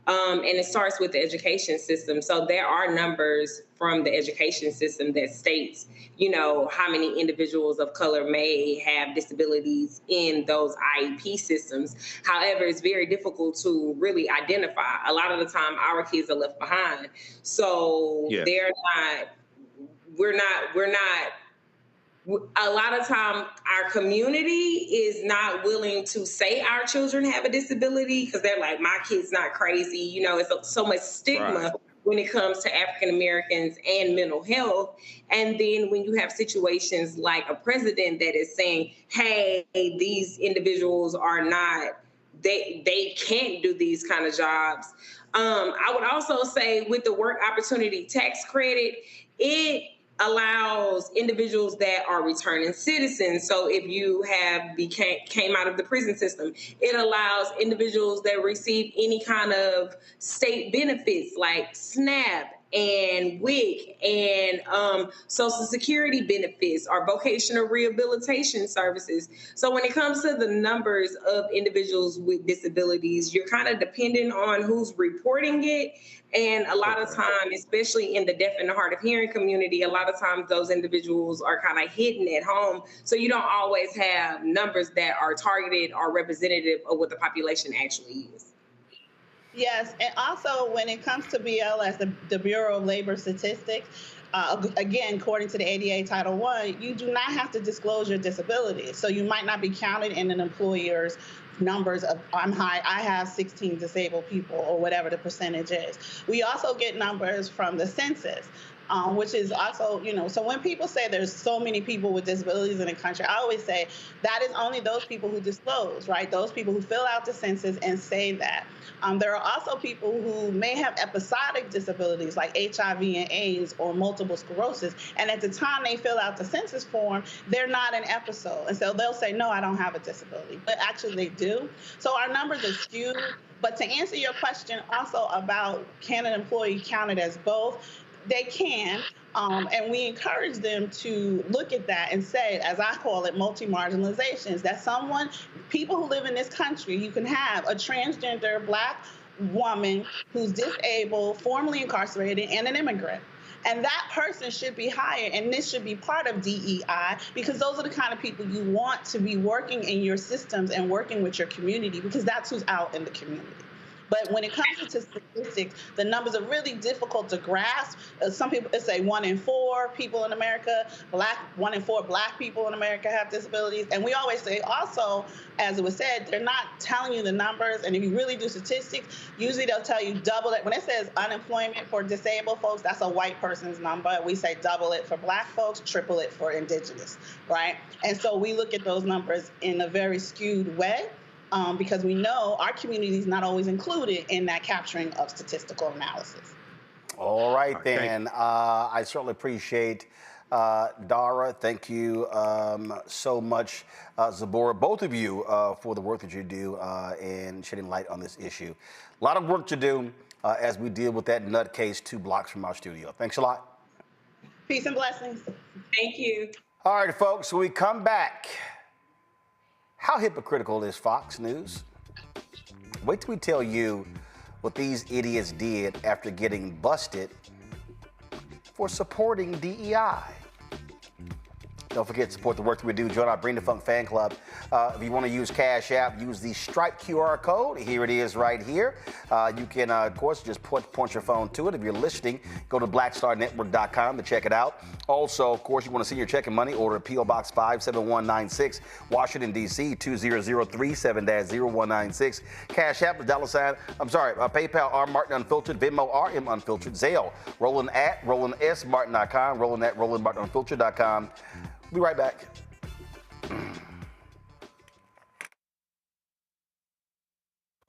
And it starts with the education system. So there are numbers from the education system that states, how many individuals of color may have disabilities in those IEP systems. However, it's very difficult to really identify. A lot of the time, our kids are left behind. So we're not, a lot of time our community is not willing to say our children have a disability because they're like, my kid's not crazy. It's so much stigma when it comes to African Americans and mental health. And then when you have situations like a president that is saying, hey, these individuals are not, they can't do these kind of jobs. I would also say with the work opportunity tax credit, it allows individuals that are returning citizens. So if you came out of the prison system, it allows individuals that receive any kind of state benefits like SNAP and WIC and Social Security benefits or vocational rehabilitation services. So when it comes to the numbers of individuals with disabilities, you're kind of dependent on who's reporting it. And a lot of time, especially in the deaf and the hard of hearing community, a lot of times those individuals are kind of hidden at home. So you don't always have numbers that are targeted or representative of what the population actually is. Yes, and also when it comes to BLS, the Bureau of Labor Statistics, again, according to the ADA Title I, you do not have to disclose your disability. So you might not be counted in an employer's numbers of I have 16 disabled people or whatever the percentage is. We also get numbers from the census, which is also, so when people say there's so many people with disabilities in the country, I always say that is only those people who disclose, right? Those people who fill out the census and say that. There are also people who may have episodic disabilities like HIV and AIDS or multiple sclerosis. And at the time they fill out the census form, they're not an episode. And so they'll say, no, I don't have a disability, but actually they do. So our numbers are skewed. But to answer your question also about can an employee counted as both, they can, and we encourage them to look at that and say, as I call it, multi-marginalizations, that people who live in this country, you can have a transgender Black woman who's disabled, formerly incarcerated, and an immigrant. And that person should be hired, and this should be part of DEI, because those are the kind of people you want to be working in your systems and working with your community, because that's who's out in the community. But when it comes to statistics, the numbers are really difficult to grasp. Some people say 1 in 4 people in America, 1 in 4 Black people in America have disabilities. And we always say also, as it was said, they're not telling you the numbers. And if you really do statistics, usually they'll tell you double it. When it says unemployment for disabled folks, that's a white person's number. We say double it for Black folks, triple it for indigenous, right? And so we look at those numbers in a very skewed way. Because we know our community is not always included in that capturing of statistical analysis. All right, then. I certainly appreciate Dara. Thank you so much, Zabora, both of you, for the work that you do in shedding light on this issue. A lot of work to do as we deal with that nutcase 2 blocks from our studio. Thanks a lot. Peace and blessings. Thank you. All right, folks, when we come back, how hypocritical is Fox News? Wait till we tell you what these idiots did after getting busted for supporting DEI. Don't forget to support the work that we do. Join our Bring the Funk fan club. If you want to use Cash App, use the Stripe QR code. Here it is right here. You can, of course, just point your phone to it. If you're listening, go to blackstarnetwork.com to check it out. Also, of course, you want to send your check and money, order P.O. Box 57196, Washington, D.C., 20037-0196. Cash App is PayPal, R. Martin Unfiltered, Venmo, RM Unfiltered, Zelle, Roland at RolandSMartin.com, Roland at RolandMartinUnfiltered.com. Be right back.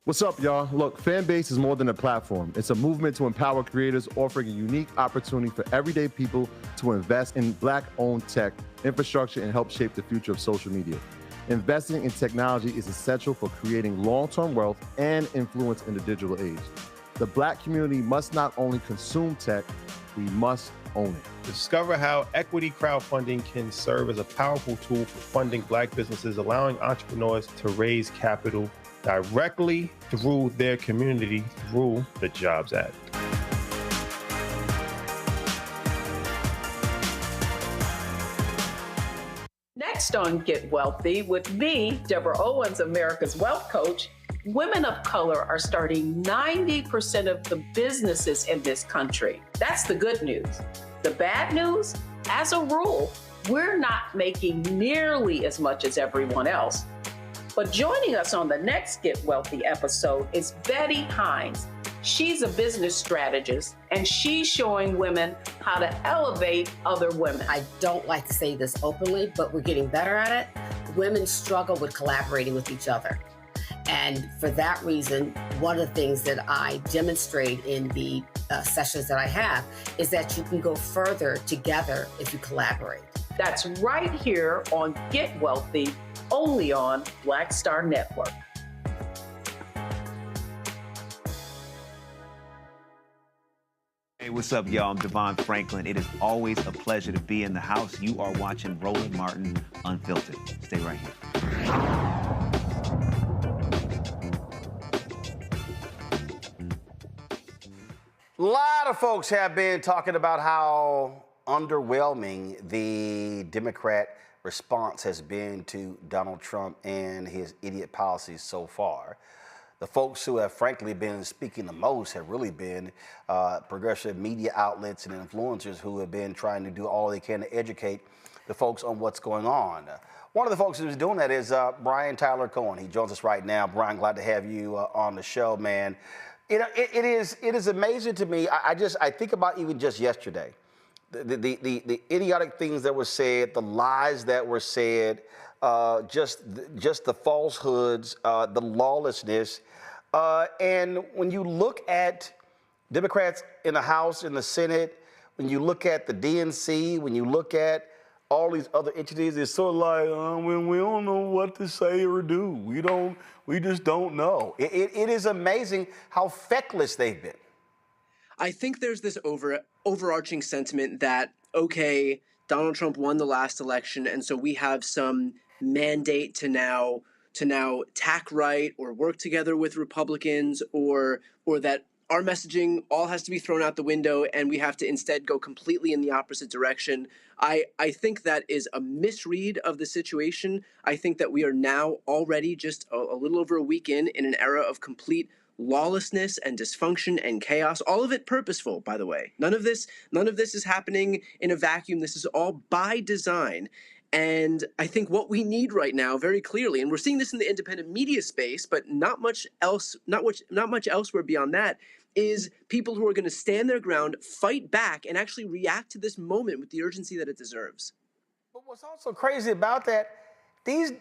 What's up, y'all? Look, Fanbase is more than a platform. It's a movement to empower creators, offering a unique opportunity for everyday people to invest in Black-owned tech, infrastructure, and help shape the future of social media. Investing in technology is essential for creating long-term wealth and influence in the digital age. The Black community must not only consume tech, we must own it. Discover how equity crowdfunding can serve as a powerful tool for funding Black businesses, allowing entrepreneurs to raise capital directly through their community through the Jobs Act. Next on Get Wealthy with me, Deborah Owens, America's Wealth Coach, women of color are starting 90% of the businesses in this country. That's the good news. The bad news, as a rule, we're not making nearly as much as everyone else. But joining us on the next Get Wealthy episode is Betty Hines. She's a business strategist, and she's showing women how to elevate other women. I don't like to say this openly, but we're getting better at it. Women struggle with collaborating with each other. And for that reason, one of the things that I demonstrate in the sessions that I have is that you can go further together if you collaborate. That's right here on Get Wealthy, only on Black Star Network. Hey, what's up, y'all? I'm Devon Franklin. It is always a pleasure to be in the house. You are watching Roland Martin Unfiltered. Stay right here. A lot of folks have been talking about how underwhelming the Democrat response has been to Donald Trump and his idiot policies so far. The folks who have frankly been speaking the most have really been progressive media outlets and influencers who have been trying to do all they can to educate the folks on what's going on. One of the folks who's doing that is Brian Tyler Cohen. He joins us right now. Brian, glad to have you on the show, man. You know, it is amazing to me. I think about even just yesterday, the idiotic things that were said, the lies that were said, just the falsehoods, the lawlessness, and when you look at Democrats in the House, in the Senate, when you look at the DNC, when you look at all these other entities, it's sort of like we don't know what to say or do. We just don't know. It is amazing how feckless they've been. I think there's this overarching sentiment that, okay, Donald Trump won the last election, and so we have some mandate to now tack right or work together with Republicans, or that our messaging all has to be thrown out the window and we have to instead go completely in the opposite direction. I think that is a misread of the situation. I think that we are now already just a little over a week in an era of complete lawlessness and dysfunction and chaos, all of it purposeful, by the way. None of this is happening in a vacuum. This is all by design. And I think what we need right now, very clearly, and we're seeing this in the independent media space, but not much elsewhere beyond that, is people who are going to stand their ground, fight back, and actually react to this moment with the urgency that it deserves. But what's also crazy about that, these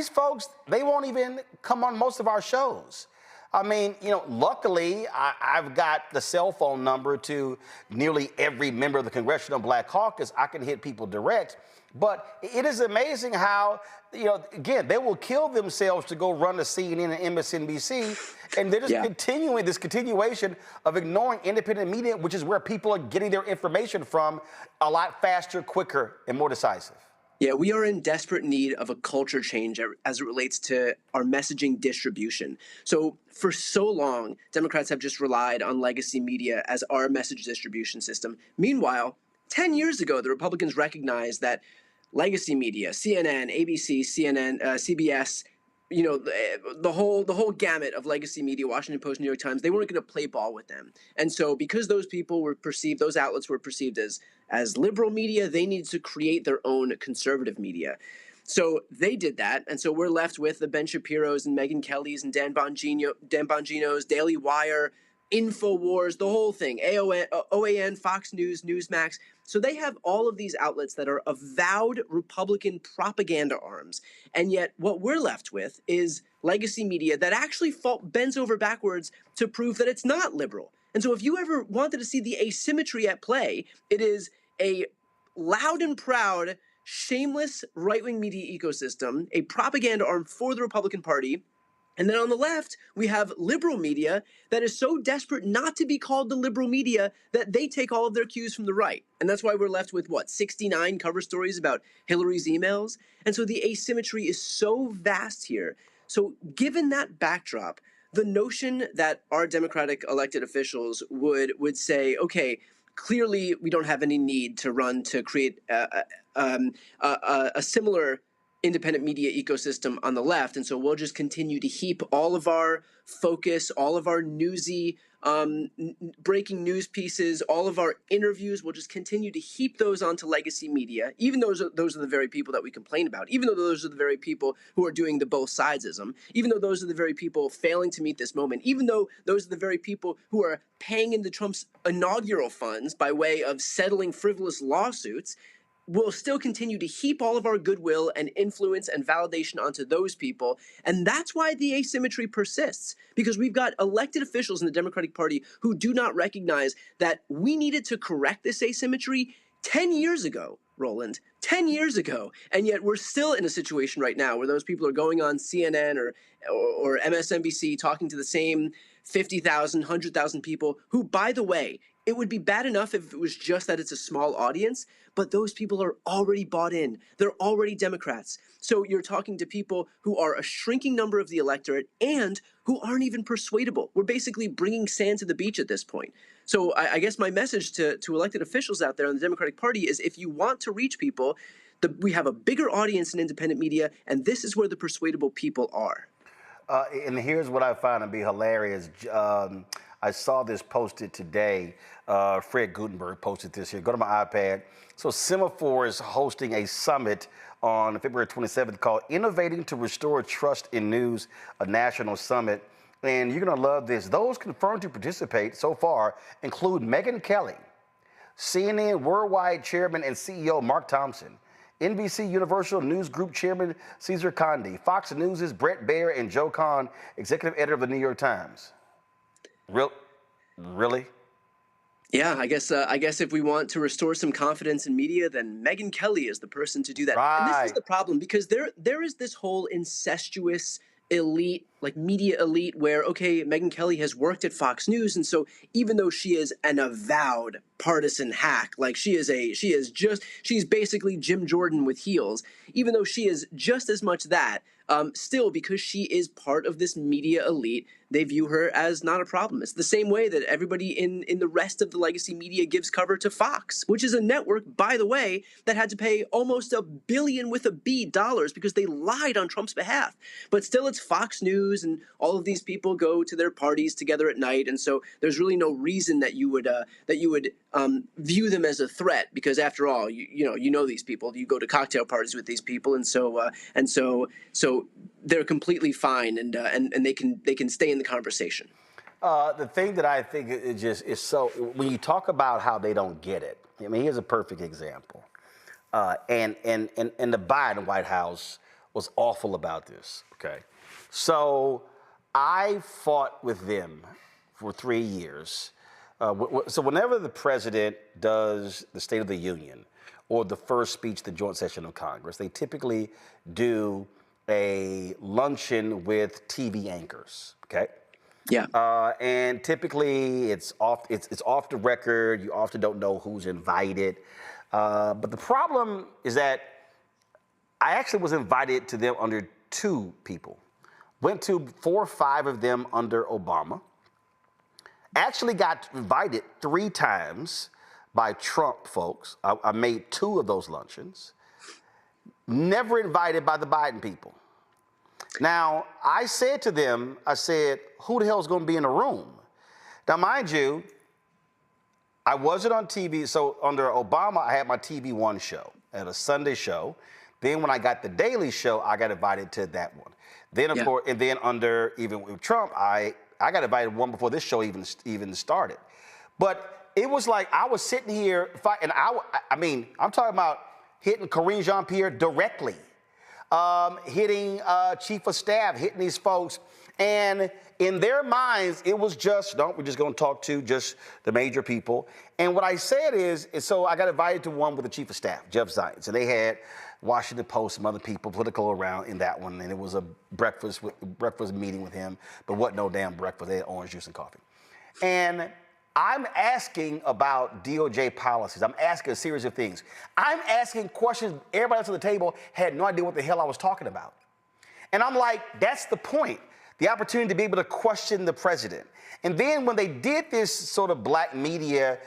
folks, they won't even come on most of our shows. I mean, luckily, I've got the cell phone number to nearly every member of the Congressional Black Caucus. I can hit people direct. But it is amazing how, again, they will kill themselves to go run to CNN and MSNBC, and they're just continuing this continuation of ignoring independent media, which is where people are getting their information from a lot faster, quicker, and more decisive. Yeah, we are in desperate need of a culture change as it relates to our messaging distribution. So for so long, Democrats have just relied on legacy media as our message distribution system. Meanwhile, 10 years ago, the Republicans recognized that legacy media, CNN, ABC, CNN, CBS, the whole gamut of legacy media, Washington Post, New York Times, they weren't going to play ball with them. And so because those people were perceived, those outlets were perceived as liberal media, they needed to create their own conservative media. So they did that. And so we're left with the Ben Shapiro's and Megyn Kelly's and Dan Bongino's, Daily Wire, InfoWars, the whole thing, OAN, Fox News, Newsmax. So they have all of these outlets that are avowed Republican propaganda arms. And yet what we're left with is legacy media that actually bends over backwards to prove that it's not liberal. And so if you ever wanted to see the asymmetry at play, it is a loud and proud, shameless right-wing media ecosystem, a propaganda arm for the Republican Party. And then on the left, we have liberal media that is so desperate not to be called the liberal media that they take all of their cues from the right. And that's why we're left with, 69 cover stories about Hillary's emails? And so the asymmetry is so vast here. So given that backdrop, the notion that our Democratic elected officials would say, okay, clearly we don't have any need to run to create a similar independent media ecosystem on the left, and so we'll just continue to heap all of our focus, all of our newsy breaking news pieces, all of our interviews, we'll just continue to heap those onto legacy media, even though those are the very people that we complain about, even though those are the very people who are doing the both sidesism, even though those are the very people failing to meet this moment, even though those are the very people who are paying into Trump's inaugural funds by way of settling frivolous lawsuits. We'll still continue to heap all of our goodwill and influence and validation onto those people. And that's why the asymmetry persists, because we've got elected officials in the Democratic Party who do not recognize that we needed to correct this asymmetry 10 years ago, Roland, 10 years ago. And yet we're still in a situation right now where those people are going on CNN or MSNBC talking to the same 50,000, 100,000 people who, by the way, it would be bad enough if it was just that it's a small audience, but those people are already bought in. They're already Democrats. So you're talking to people who are a shrinking number of the electorate and who aren't even persuadable. We're basically bringing sand to the beach at this point. So I guess my message to elected officials out there in the Democratic Party is if you want to reach people, we have a bigger audience in independent media, and this is where the persuadable people are. And here's what I find to be hilarious. I saw this posted today. Fred Gutenberg posted this here. Go to my iPad. So Semaphore is hosting a summit on February 27th called Innovating to Restore Trust in News, a national summit. And you're going to love this. Those confirmed to participate so far include Megyn Kelly, CNN Worldwide Chairman and CEO Mark Thompson, NBC Universal News Group Chairman Cesar Condi, Fox News' Brett Baier, and Joe Kahn, Executive Editor of the New York Times. Really? Yeah, I guess if we want to restore some confidence in media, then Megyn Kelly is the person to do that. Right. And this is the problem, because there is this whole incestuous elite, like media elite, where, okay, Megyn Kelly has worked at Fox News, and so even though she is an avowed partisan hack, like she's basically Jim Jordan with heels, even though she is just as much that, still, because she is part of this media elite, they view her as not a problem. It's the same way that everybody in the rest of the legacy media gives cover to Fox, which is a network, by the way, that had to pay almost $1 billion because they lied on Trump's behalf. But still, it's Fox News, and all of these people go to their parties together at night, and so there's really no reason that you would view them as a threat, because after all, you know these people. You go to cocktail parties with these people, and so they're completely fine, and they can stay in the conversation. The thing that I think is so, when you talk about how they don't get it, I mean, here's a perfect example. And the Biden White House was awful about this, okay? So I fought with them for 3 years. So whenever the president does the State of the Union or the first speech, the joint session of Congress, they typically do a luncheon with TV anchors, okay? Yeah. And typically it's off the record. You often don't know who's invited. But the problem is that I actually was invited to them under 2 people. Went to 4 or 5 of them under Obama. Actually got invited 3 times by Trump folks. I made 2 of those luncheons. never invited by the Biden people. Now, I said to them, I said, who the hell is going to be in the room? Now, mind you, I wasn't on TV. So under Obama, I had my TV One show, I had a Sunday show. Then when I got the Daily Show, I got invited to that one. Then, of course, and then under, even with Trump, I got invited one before this show even started. But it was like I was sitting here, and I mean, I'm talking about hitting Karine Jean-Pierre directly, hitting Chief of Staff, hitting these folks. And in their minds, it was just, no, we're just going to talk to just the major people. And what I said is so I got invited to one with the Chief of Staff, Jeff Zients. And they had Washington Post, some other people, political around in that one. And it was a breakfast meeting with him, but wasn't no damn breakfast. They had orange juice and coffee. And I'm asking about DOJ policies. I'm asking a series of things. I'm asking questions everybody else at the table had no idea what the hell I was talking about. And I'm like, that's the point. The opportunity to be able to question the president. And then when they did this sort of black media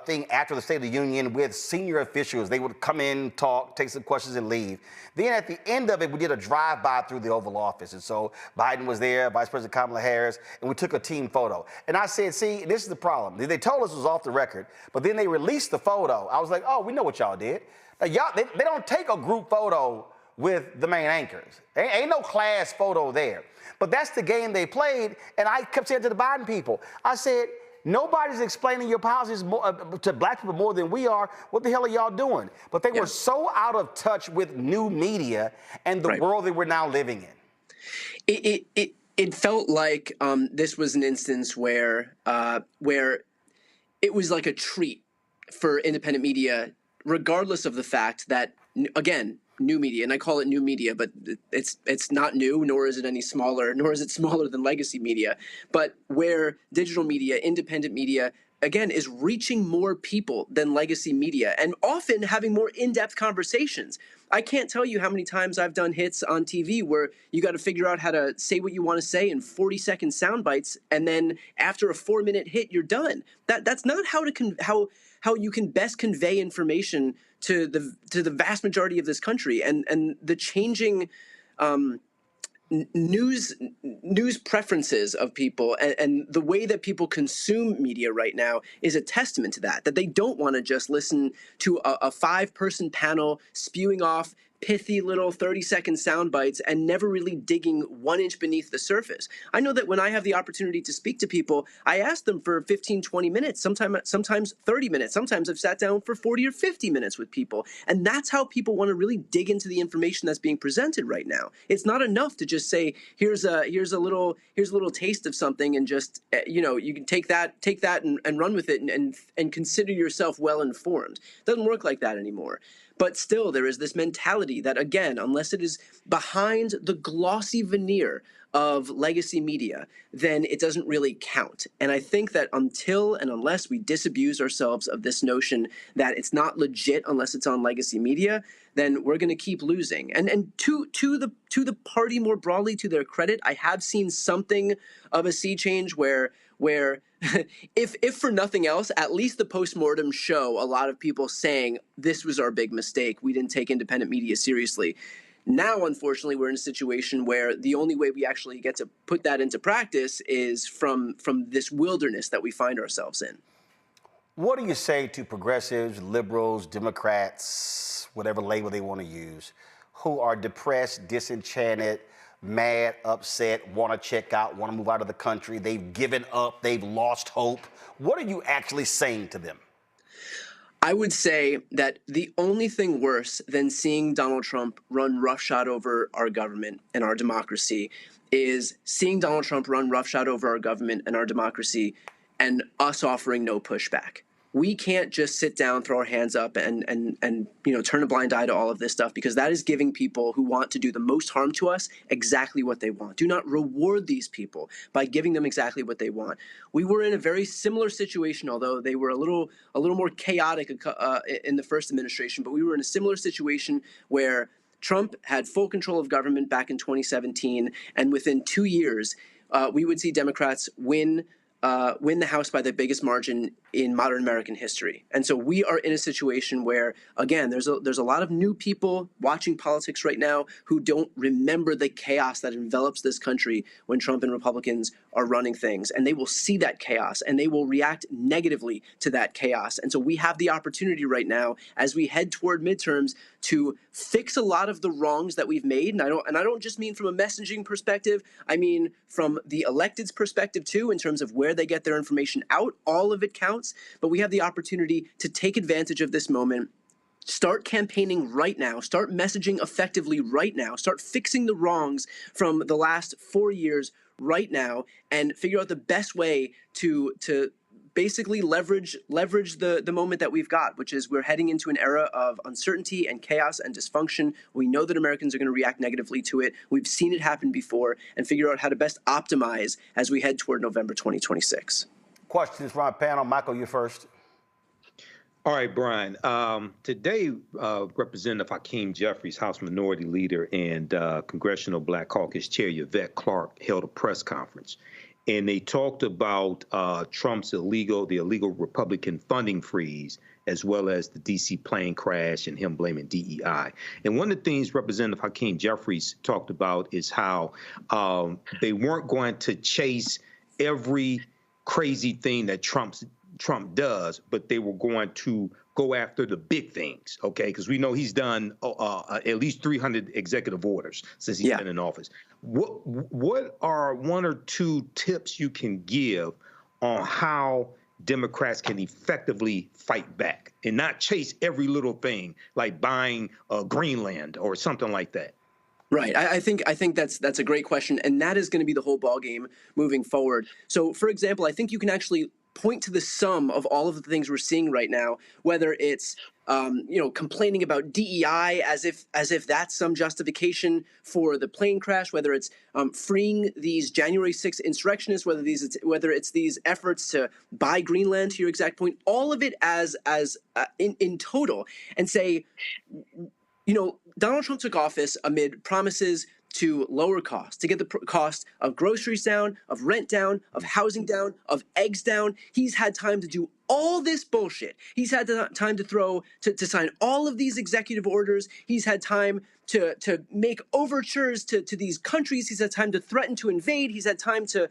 thing after the State of the Union with senior officials, they would come in, talk, take some questions and leave. Then at the end of it, we did a drive-by through the Oval Office. And so Biden was there, Vice President Kamala Harris, and we took a team photo. And I said, see, this is the problem. They told us it was off the record, but then they released the photo. I was like, oh, we know what y'all did. Now, they don't take a group photo with the main anchors. Ain't no class photo there. But that's the game they played, and I kept saying to the Biden people, I said, nobody's explaining your policies to black people more than we are. What the hell are y'all doing? But they were so out of touch with new media and the world that we're now living in. It felt like this was an instance where it was like a treat for independent media, regardless of the fact that, again, new media, and I call it new media, but it's not new, nor is it any smaller, nor is it smaller than legacy media, but where digital media, independent media, again, is reaching more people than legacy media and often having more in-depth conversations. I can't tell you how many times I've done hits on TV where you got to figure out how to say what you want to say in 40-second sound bites, and then after a 4-minute hit, you're done. That's not how you can best convey information to the vast majority of this country, and the changing news preferences of people and the way that people consume media right now is a testament to that they don't want to just listen to a 5-person panel spewing off pithy little 30-second sound bites and never really digging 1 inch beneath the surface. I know that when I have the opportunity to speak to people, I ask them for 15, 20 minutes, sometimes 30 minutes. Sometimes I've sat down for 40 or 50 minutes with people. And that's how people want to really dig into the information that's being presented right now. It's not enough to just say, here's a little taste of something and just, you can take that and run with it and consider yourself well informed. It doesn't work like that anymore. But still, there is this mentality that, again, unless it is behind the glossy veneer of legacy media, then it doesn't really count. And I think that until and unless we disabuse ourselves of this notion that it's not legit unless it's on legacy media, then we're going to keep losing. And to the party more broadly, to their credit, I have seen something of a sea change where if for nothing else, at least the postmortem show a lot of people saying this was our big mistake. We didn't take independent media seriously. Now, unfortunately, we're in a situation where the only way we actually get to put that into practice is from this wilderness that we find ourselves in. What do you say to progressives, liberals, Democrats, whatever label they want to use, who are depressed, disenchanted, mad, upset, want to check out, want to move out of the country, they've given up, they've lost hope? What are you actually saying to them? I would say that the only thing worse than seeing Donald Trump run roughshod over our government and our democracy is seeing Donald Trump run roughshod over our government and our democracy and us offering no pushback. We can't just sit down, throw our hands up, and turn a blind eye to all of this stuff, because that is giving people who want to do the most harm to us exactly what they want. Do not reward these people by giving them exactly what they want. We were in a very similar situation, although they were a little more chaotic in the first administration. But we were in a similar situation where Trump had full control of government back in 2017, and within 2 years, we would see Democrats win win the House by the biggest margin in modern American history. And so we are in a situation where, again, there's a lot of new people watching politics right now who don't remember the chaos that envelops this country when Trump and Republicans are running things. And they will see that chaos and they will react negatively to that chaos. And so we have the opportunity right now, as we head toward midterms, to fix a lot of the wrongs that we've made. And I don't just mean from a messaging perspective. I mean from the elected's perspective too, in terms of where they get their information out. All of it counts. But we have the opportunity to take advantage of this moment. Start campaigning right now. Start messaging effectively right now. Start fixing the wrongs from the last 4 years right now, and figure out the best way to basically leverage the moment that we've got, which is we're heading into an era of uncertainty and chaos and dysfunction. We know that Americans are going to react negatively to it. We've seen it happen before, and figure out how to best optimize as we head toward November 2026. Questions from our panel. Michael, you first. All right, Brian. Today, Representative Hakeem Jeffries, House Minority Leader and Congressional Black Caucus Chair Yvette Clarke held a press conference, and they talked about Trump's illegal Republican funding freeze, as well as the D.C. plane crash and him blaming DEI. And one of the things Representative Hakeem Jeffries talked about is how they weren't going to chase every crazy thing that Trump does, but they were going to go after the big things, okay? Because we know he's done at least 300 executive orders since he's been in office. What are one or two tips you can give on how Democrats can effectively fight back and not chase every little thing like buying Greenland or something like that? Right. I think that's a great question, and that is going to be the whole ballgame moving forward. So, for example, I think you can actually point to the sum of all of the things we're seeing right now, whether it's complaining about DEI as if that's some justification for the plane crash, whether it's freeing these January 6th insurrectionists, whether it's these efforts to buy Greenland, to your exact point, all of it as in total, and say, Donald Trump took office amid promises to lower costs, to get the cost of groceries down, of rent down, of housing down, of eggs down. He's had time to do all this bullshit. He's had time to sign all of these executive orders. He's had time to make overtures to these countries. He's had time to threaten to invade. He's had time to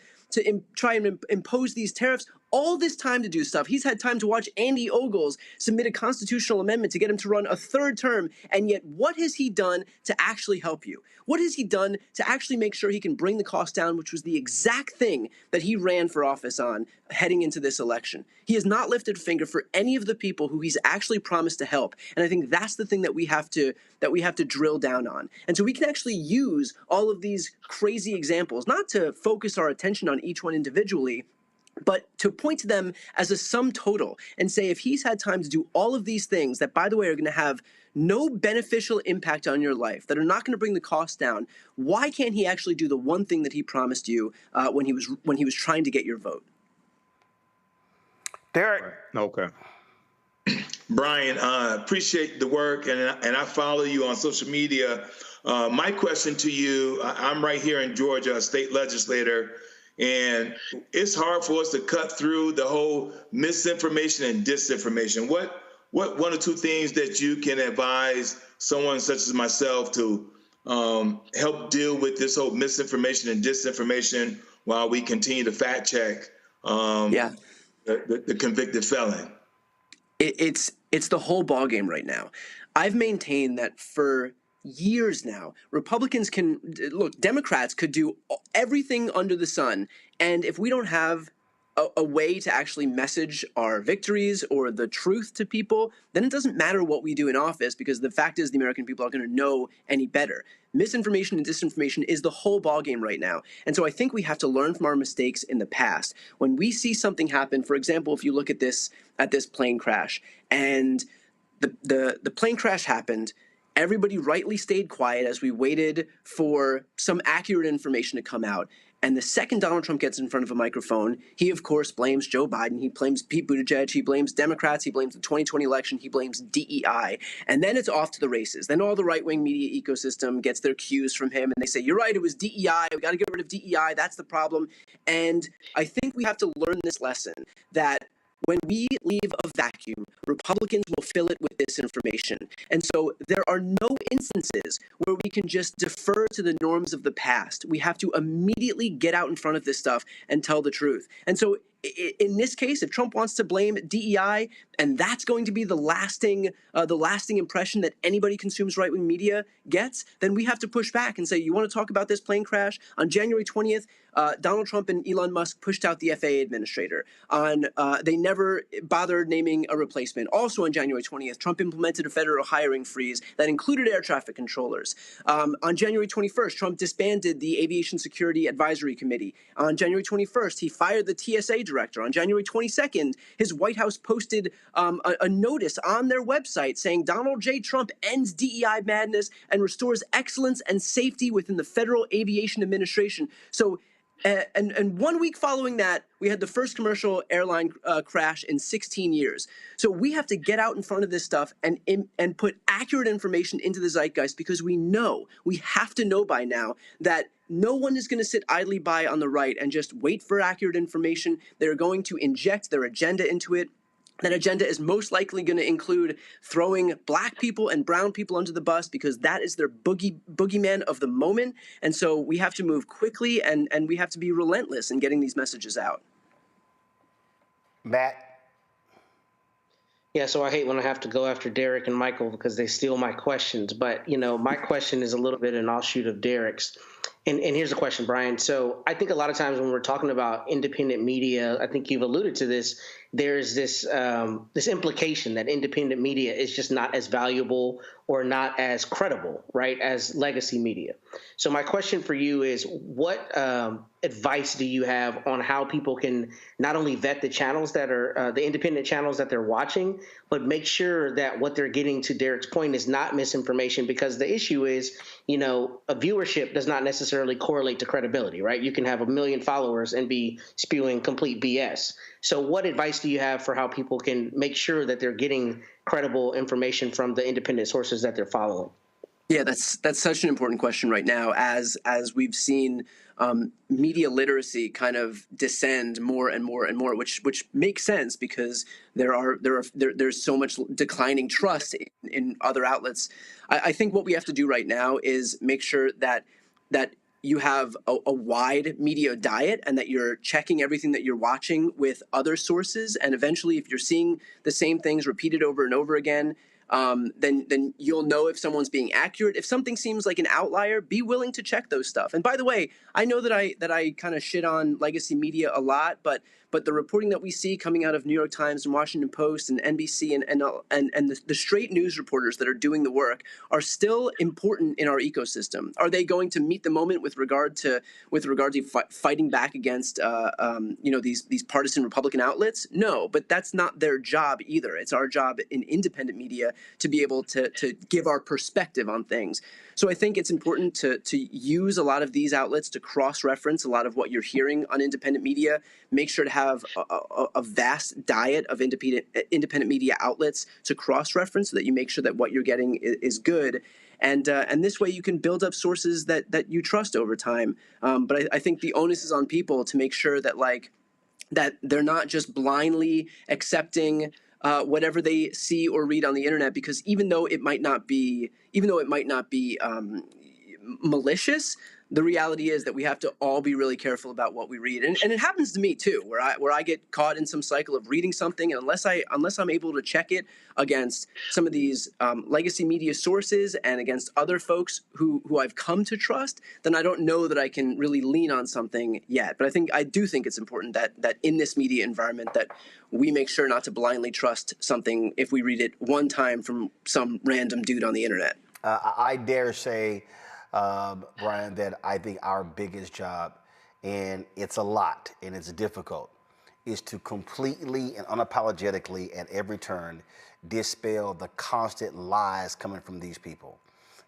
try and impose these tariffs. All this time to do stuff. He's had time to watch Andy Ogles submit a constitutional amendment to get him to run a third term. And yet, what has he done to actually help you? What has he done to actually make sure he can bring the cost down, which was the exact thing that he ran for office on heading into this election? He has not lifted a finger for any of the people who he's actually promised to help. And I think that's the thing that we have to drill down on. And so we can actually use all of these crazy examples, not to focus our attention on each one individually, but to point to them as a sum total and say, if he's had time to do all of these things that, by the way, are going to have no beneficial impact on your life, that are not going to bring the cost down, why can't he actually do the one thing that he promised you when he was trying to get your vote? Derek. Okay. Brian, appreciate the work, and I follow you on social media. My question to you, I'm right here in Georgia, a state legislator, and it's hard for us to cut through the whole misinformation and disinformation. What one or two things that you can advise someone such as myself to help deal with this whole misinformation and disinformation while we continue to fact check the convicted felon? It's the whole ballgame right now. I've maintained that for years now, Democrats could do everything under the sun, and if we don't have a way to actually message our victories or the truth to people, then it doesn't matter what we do in office, because the fact is the American people are going to know any better. Misinformation and disinformation is the whole ballgame right now. And so I think we have to learn from our mistakes in the past. When we see something happen, for example, if you look at this plane crash, and the plane crash happened, Everybody rightly stayed quiet as we waited for some accurate information to come out. And the second Donald Trump gets in front of a microphone, he, of course, blames Joe Biden. He blames Pete Buttigieg. He blames Democrats. He blames the 2020 election. He blames DEI. And then it's off to the races. Then all the right-wing media ecosystem gets their cues from him. And they say, you're right, it was DEI. We got to get rid of DEI. That's the problem. And I think we have to learn this lesson that when we leave a vacuum, Republicans will fill it with disinformation. And so there are no instances where we can just defer to the norms of the past. We have to immediately get out in front of this stuff and tell the truth. And so in this case, if Trump wants to blame DEI, and that's going to be the lasting impression that anybody consumes right-wing media gets, then we have to push back and say, you want to talk about this plane crash? On January 20th, Donald Trump and Elon Musk pushed out the FAA administrator. They never bothered naming a replacement. Also on January 20th, Trump implemented a federal hiring freeze that included air traffic controllers. On January 21st, Trump disbanded the Aviation Security Advisory Committee. On January 21st, he fired the TSA director. On January 22nd, his White House posted a notice on their website saying Donald J. Trump ends DEI madness and restores excellence and safety within the Federal Aviation Administration. So, and 1 week following that, we had the first commercial airline crash in 16 years. So we have to get out in front of this stuff and put accurate information into the zeitgeist, because we have to know by now that no one is going to sit idly by on the right and just wait for accurate information. They're going to inject their agenda into it. That agenda is most likely going to include throwing black people and brown people under the bus, because that is their boogeyman of the moment. And so we have to move quickly, and we have to be relentless in getting these messages out. Matt? Yeah, so I hate when I have to go after Derek and Michael because they steal my questions. But, my question is a little bit an offshoot of Derek's. And here's the question, Brian. So I think a lot of times when we're talking about independent media, I think you've alluded to this, there's this implication that independent media is just not as valuable or not as credible, right, as legacy media. So my question for you is, what advice do you have on how people can not only vet the channels that are the independent channels that they're watching, but make sure that what they're getting, to Derek's point, is not misinformation? Because the issue is, a viewership does not necessarily correlate to credibility, right? You can have 1 million followers and be spewing complete BS. So what advice do you have for how people can make sure that they're getting credible information from the independent sources that they're following? Yeah, that's such an important question right now, as we've seen media literacy kind of descend more and more and more, which makes sense because there's so much declining trust in other outlets. I think what we have to do right now is make sure that you have a wide media diet, and that you're checking everything that you're watching with other sources. And eventually, if you're seeing the same things repeated over and over again, then you'll know if someone's being accurate. If something seems like an outlier, be willing to check those stuff. And by the way, I know that I kind of shit on legacy media a lot, but the reporting that we see coming out of New York Times and Washington Post and NBC and the straight news reporters that are doing the work are still important in our ecosystem. Are they going to meet the moment with regard to fighting back against these partisan Republican outlets? No, but that's not their job either. It's our job in independent media to be able to give our perspective on things. So I think it's important to use a lot of these outlets to cross-reference a lot of what you're hearing on independent media. Make sure to have a vast diet of independent media outlets to cross-reference, so that you make sure that what you're getting is good. And this way you can build up sources that you trust over time. But I think the onus is on people to make sure that that they're not just blindly accepting whatever they see or read on the internet, because even though it might not be malicious, the reality is that we have to all be really careful about what we read. And it happens to me too, where I get caught in some cycle of reading something, and unless I'm able to check it against some of these legacy media sources and against other folks who I've come to trust, then I don't know that I can really lean on something yet. But I do think it's important that in this media environment that we make sure not to blindly trust something if we read it one time from some random dude on the internet. I dare say, Brian, that I think our biggest job, and it's a lot and it's difficult, is to completely and unapologetically at every turn dispel the constant lies coming from these people.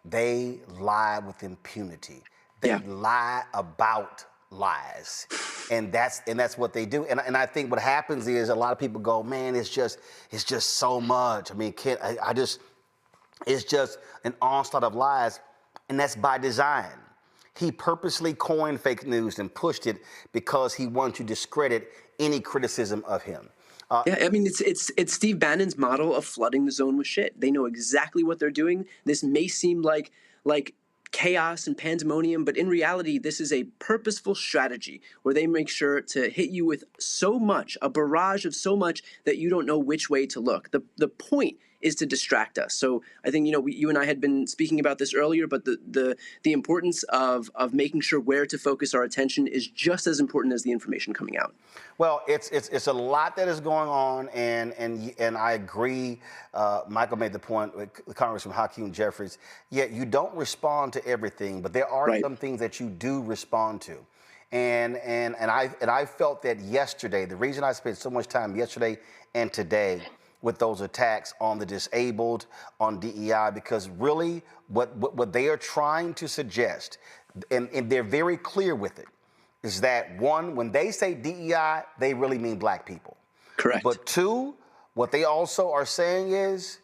they lie with impunity. They lie about lies. And that's what they do. And I think what happens is a lot of people go, man, it's just so much. I mean, it's just an onslaught of lies. And that's by design. He purposely coined fake news and pushed it because he wanted to discredit any criticism of him. Yeah, I mean, it's Steve Bannon's model of flooding the zone with shit. They know exactly what they're doing. This may seem like chaos and pandemonium, but in reality, this is a purposeful strategy where they make sure to hit you with so much, a barrage of so much that you don't know which way to look. The point is to distract us. So I think, you and I had been speaking about this earlier, but the importance of making sure where to focus our attention is just as important as the information coming out. Well, it's a lot that is going on, and I agree. Michael made the point with Congressman Hakeem Jeffries. Yet you don't respond to everything, but there are some things that you do respond to, and I felt that yesterday. The reason I spent so much time yesterday and today with those attacks on the disabled, on DEI, because really what they are trying to suggest, and they're very clear with it, is that one, when they say DEI, they really mean black people. Correct. But two, what they also are saying is,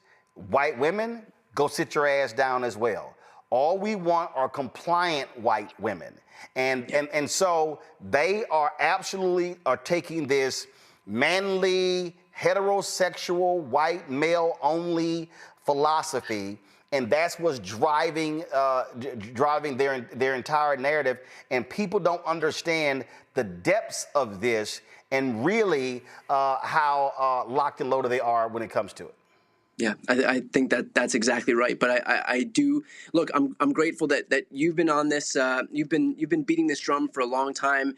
white women, go sit your ass down as well. All we want are compliant white women. And so they are absolutely taking this manly, heterosexual, white male only philosophy, and that's what's driving their entire narrative. And people don't understand the depths of this and really how locked and loaded they are when it comes to it. Yeah, I think that's exactly right. But I do look. I'm grateful that you've been on this. You've been beating this drum for a long time.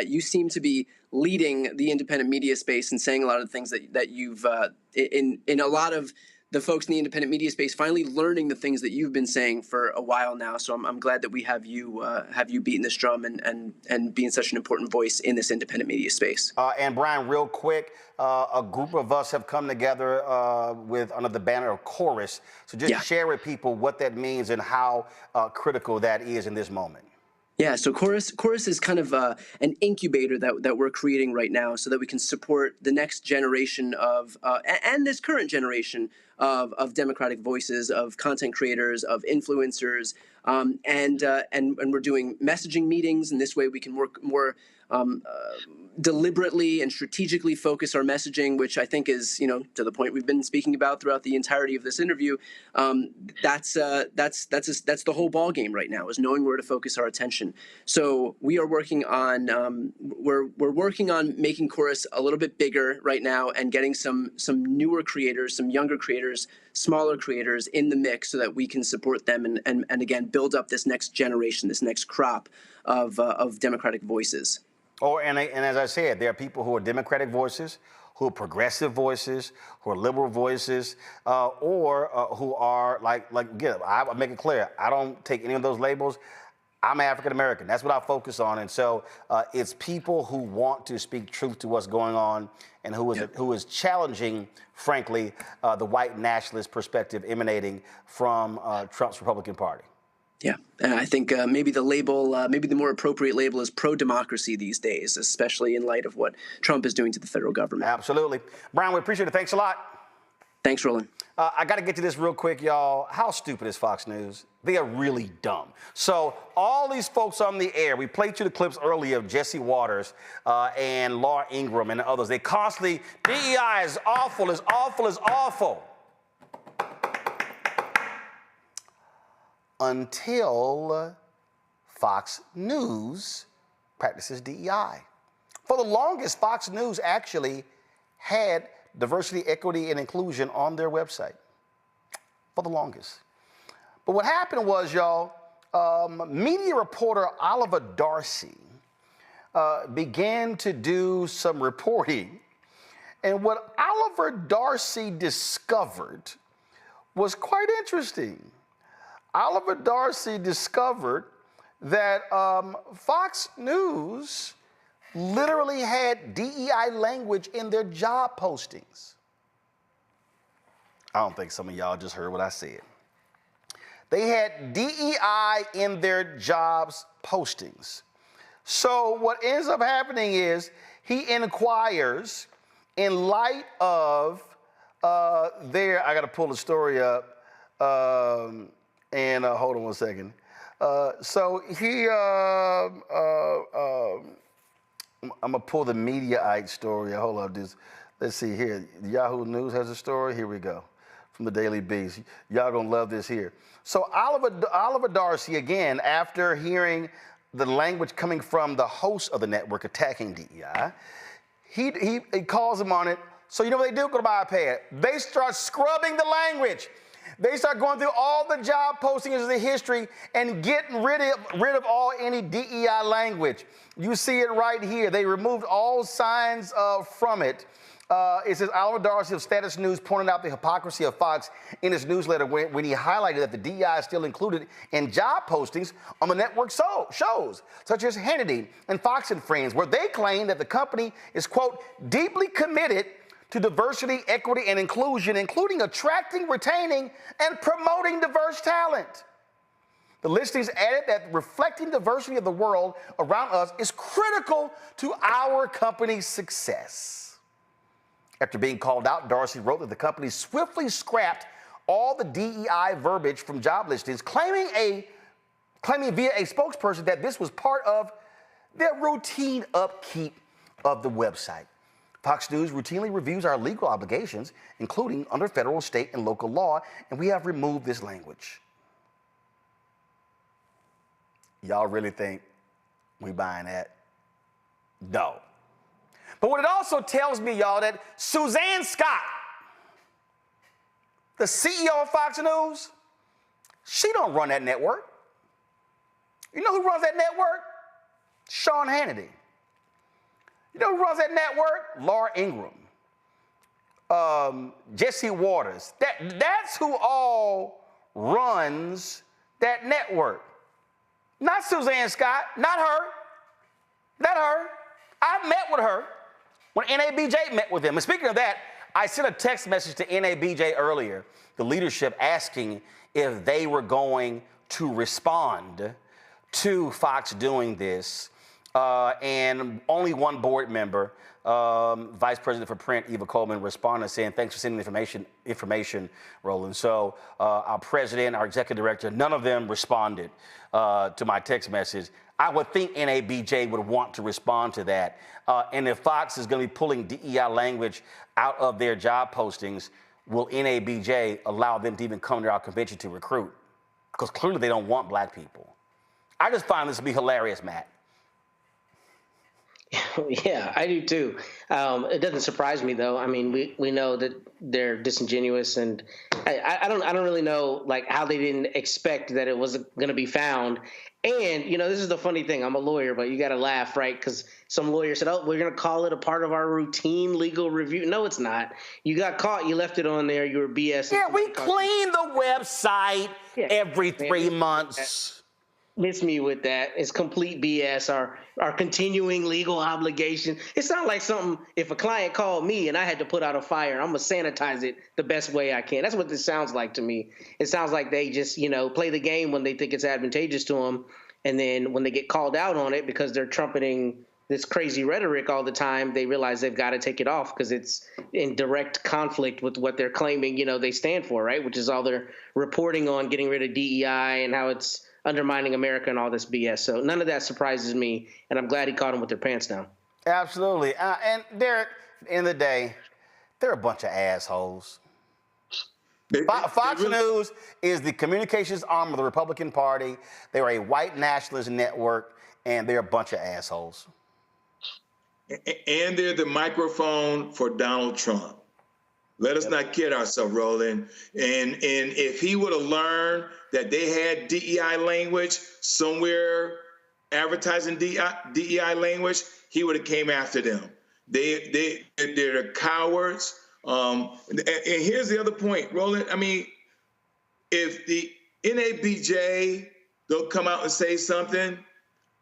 You seem to be leading the independent media space and saying a lot of the things that you've in a lot of the folks in the independent media space finally learning the things that you've been saying for a while now. So I'm glad that we have you beating this drum and being such an important voice in this independent media space. And Brian, real quick, a group of us have come together under the banner of Chorus. So just share with people what that means and how critical that is in this moment. Yeah, so Chorus is kind of an incubator that we're creating right now so that we can support the next generation of and this current generation of democratic voices, of content creators, of influencers, and we're doing messaging meetings, and this way we can work more deliberately and strategically focus our messaging, which I think is, to the point we've been speaking about throughout the entirety of this interview. That's the whole ball game right now, is knowing where to focus our attention. So we are working on we're working on making Chorus a little bit bigger right now and getting some newer creators, some younger creators, smaller creators in the mix so that we can support them and again build up this next generation, this next crop of democratic voices. And as I said, there are people who are democratic voices, who are progressive voices, who are liberal voices, or who are I make it clear, I don't take any of those labels. I'm African American. That's what I focus on. And so it's people who want to speak truth to what's going on and who is challenging, frankly, the white nationalist perspective emanating from Trump's Republican Party. Yeah, and I think maybe the more appropriate label is pro-democracy these days, especially in light of what Trump is doing to the federal government. Absolutely. Brian, we appreciate it. Thanks a lot. Thanks, Roland. I got to get to this real quick, y'all. How stupid is Fox News? They are really dumb. So all these folks on the air, we played you the clips earlier of Jesse Waters and Laura Ingraham and others. They constantly, DEI is awful, is awful, is awful. Until Fox News practices DEI. For the longest, Fox News actually had diversity, equity, and inclusion on their website. For the longest. But what happened was, y'all, media reporter Oliver Darcy began to do some reporting. And what Oliver Darcy discovered was quite interesting. Oliver Darcy discovered that Fox News literally had DEI language in their job postings. I don't think some of y'all just heard what I said. They had DEI in their jobs postings. So what ends up happening is he inquires in light of I got to pull the story up, hold on one second. So he, I'm gonna pull the Mediaite story. Hold on, let's see here. Yahoo News has a story. Here we go, from the Daily Beast. Y'all gonna love this here. So Oliver Darcy, again, after hearing the language coming from the host of the network attacking DEI, he calls him on it. So you know what they do? Go to my iPad. They start scrubbing the language. They start going through all the job postings of the history and getting rid of any DEI language. You see it right here. They removed all signs from it. It says Alma Adams of Status News pointed out the hypocrisy of Fox in his newsletter when he highlighted that the DEI is still included in job postings on the network shows, such as Hannity and Fox and Friends, where they claim that the company is, quote, deeply committed to diversity, equity, and inclusion, including attracting, retaining, and promoting diverse talent. The listings added that reflecting diversity of the world around us is critical to our company's success. After being called out, Darcy wrote that the company swiftly scrapped all the DEI verbiage from job listings, claiming via a spokesperson that this was part of their routine upkeep of the website. Fox News routinely reviews our legal obligations, including under federal, state, and local law, and we have removed this language. Y'all really think we buying that? No. But what it also tells me, y'all, that Suzanne Scott, the CEO of Fox News, she don't run that network. You know who runs that network? Sean Hannity. You know who runs that network? Laura Ingraham, Jesse Waters. That's who all runs that network. Not Suzanne Scott, not her. I met with her when NABJ met with them. And speaking of that, I sent a text message to NABJ earlier, the leadership, asking if they were going to respond to Fox doing this. And only one board member, Vice President for Print, Eva Coleman, responded saying, thanks for sending the information, Roland. So our president, our executive director, none of them responded to my text message. I would think NABJ would want to respond to that. And if Fox is going to be pulling DEI language out of their job postings, will NABJ allow them to even come to our convention to recruit? Because clearly they don't want black people. I just find this to be hilarious, Matt. Yeah, I do too. It doesn't surprise me though. I mean, we know that they're disingenuous, and I don't really know like how they didn't expect that it was going to be found. And you know, this is the funny thing. I'm a lawyer, but you got to laugh, right? Because some lawyer said, "Oh, we're going to call it a part of our routine legal review." No, it's not. You got caught. You left it on there. You were BS. Yeah, we clean the website every 3 months. Miss me with that. It's complete BS. Our continuing legal obligation. It's not like something, if a client called me and I had to put out a fire, I'm going to sanitize it the best way I can. That's what this sounds like to me. It sounds like they just, play the game when they think it's advantageous to them. And then when they get called out on it because they're trumpeting this crazy rhetoric all the time, they realize they've got to take it off because it's in direct conflict with what they're claiming, they stand for, right? Which is all their reporting on getting rid of DEI and how it's undermining America and all this BS. So none of that surprises me, and I'm glad he caught them with their pants down. Absolutely. And they're, at the end of the day, they're a bunch of assholes. Fox News is the communications arm of the Republican Party. They are a white nationalist network, and they're a bunch of assholes. And they're the microphone for Donald Trump. Let us not kid ourselves, Roland. And if he would have learned that they had DEI language somewhere, advertising DEI language, he would have came after them. They're the cowards. And here's the other point, Roland. I mean, if the NABJ don't come out and say something,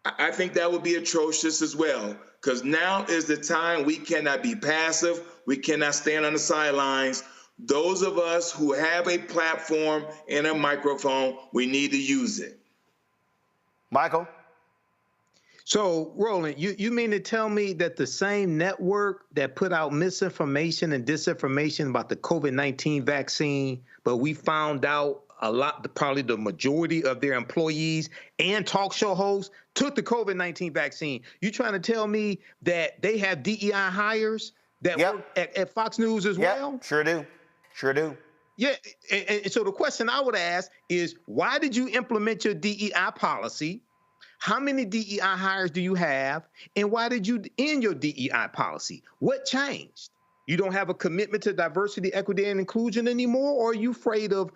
I think that would be atrocious as well. Because now is the time we cannot be passive. We cannot stand on the sidelines Those of us who have a platform and a microphone, we need to use it. Michael? So, Roland, you mean to tell me that the same network that put out misinformation and disinformation about the COVID-19 vaccine, but we found out a lot, probably the majority of their employees and talk show hosts took the COVID-19 vaccine. You trying to tell me that they have DEI hires that work at Fox News as well? Sure do. Sure do. Yeah, and so the question I would ask is, why did you implement your DEI policy? How many DEI hires do you have? And why did you end your DEI policy? What changed? You don't have a commitment to diversity, equity, and inclusion anymore, or are you afraid of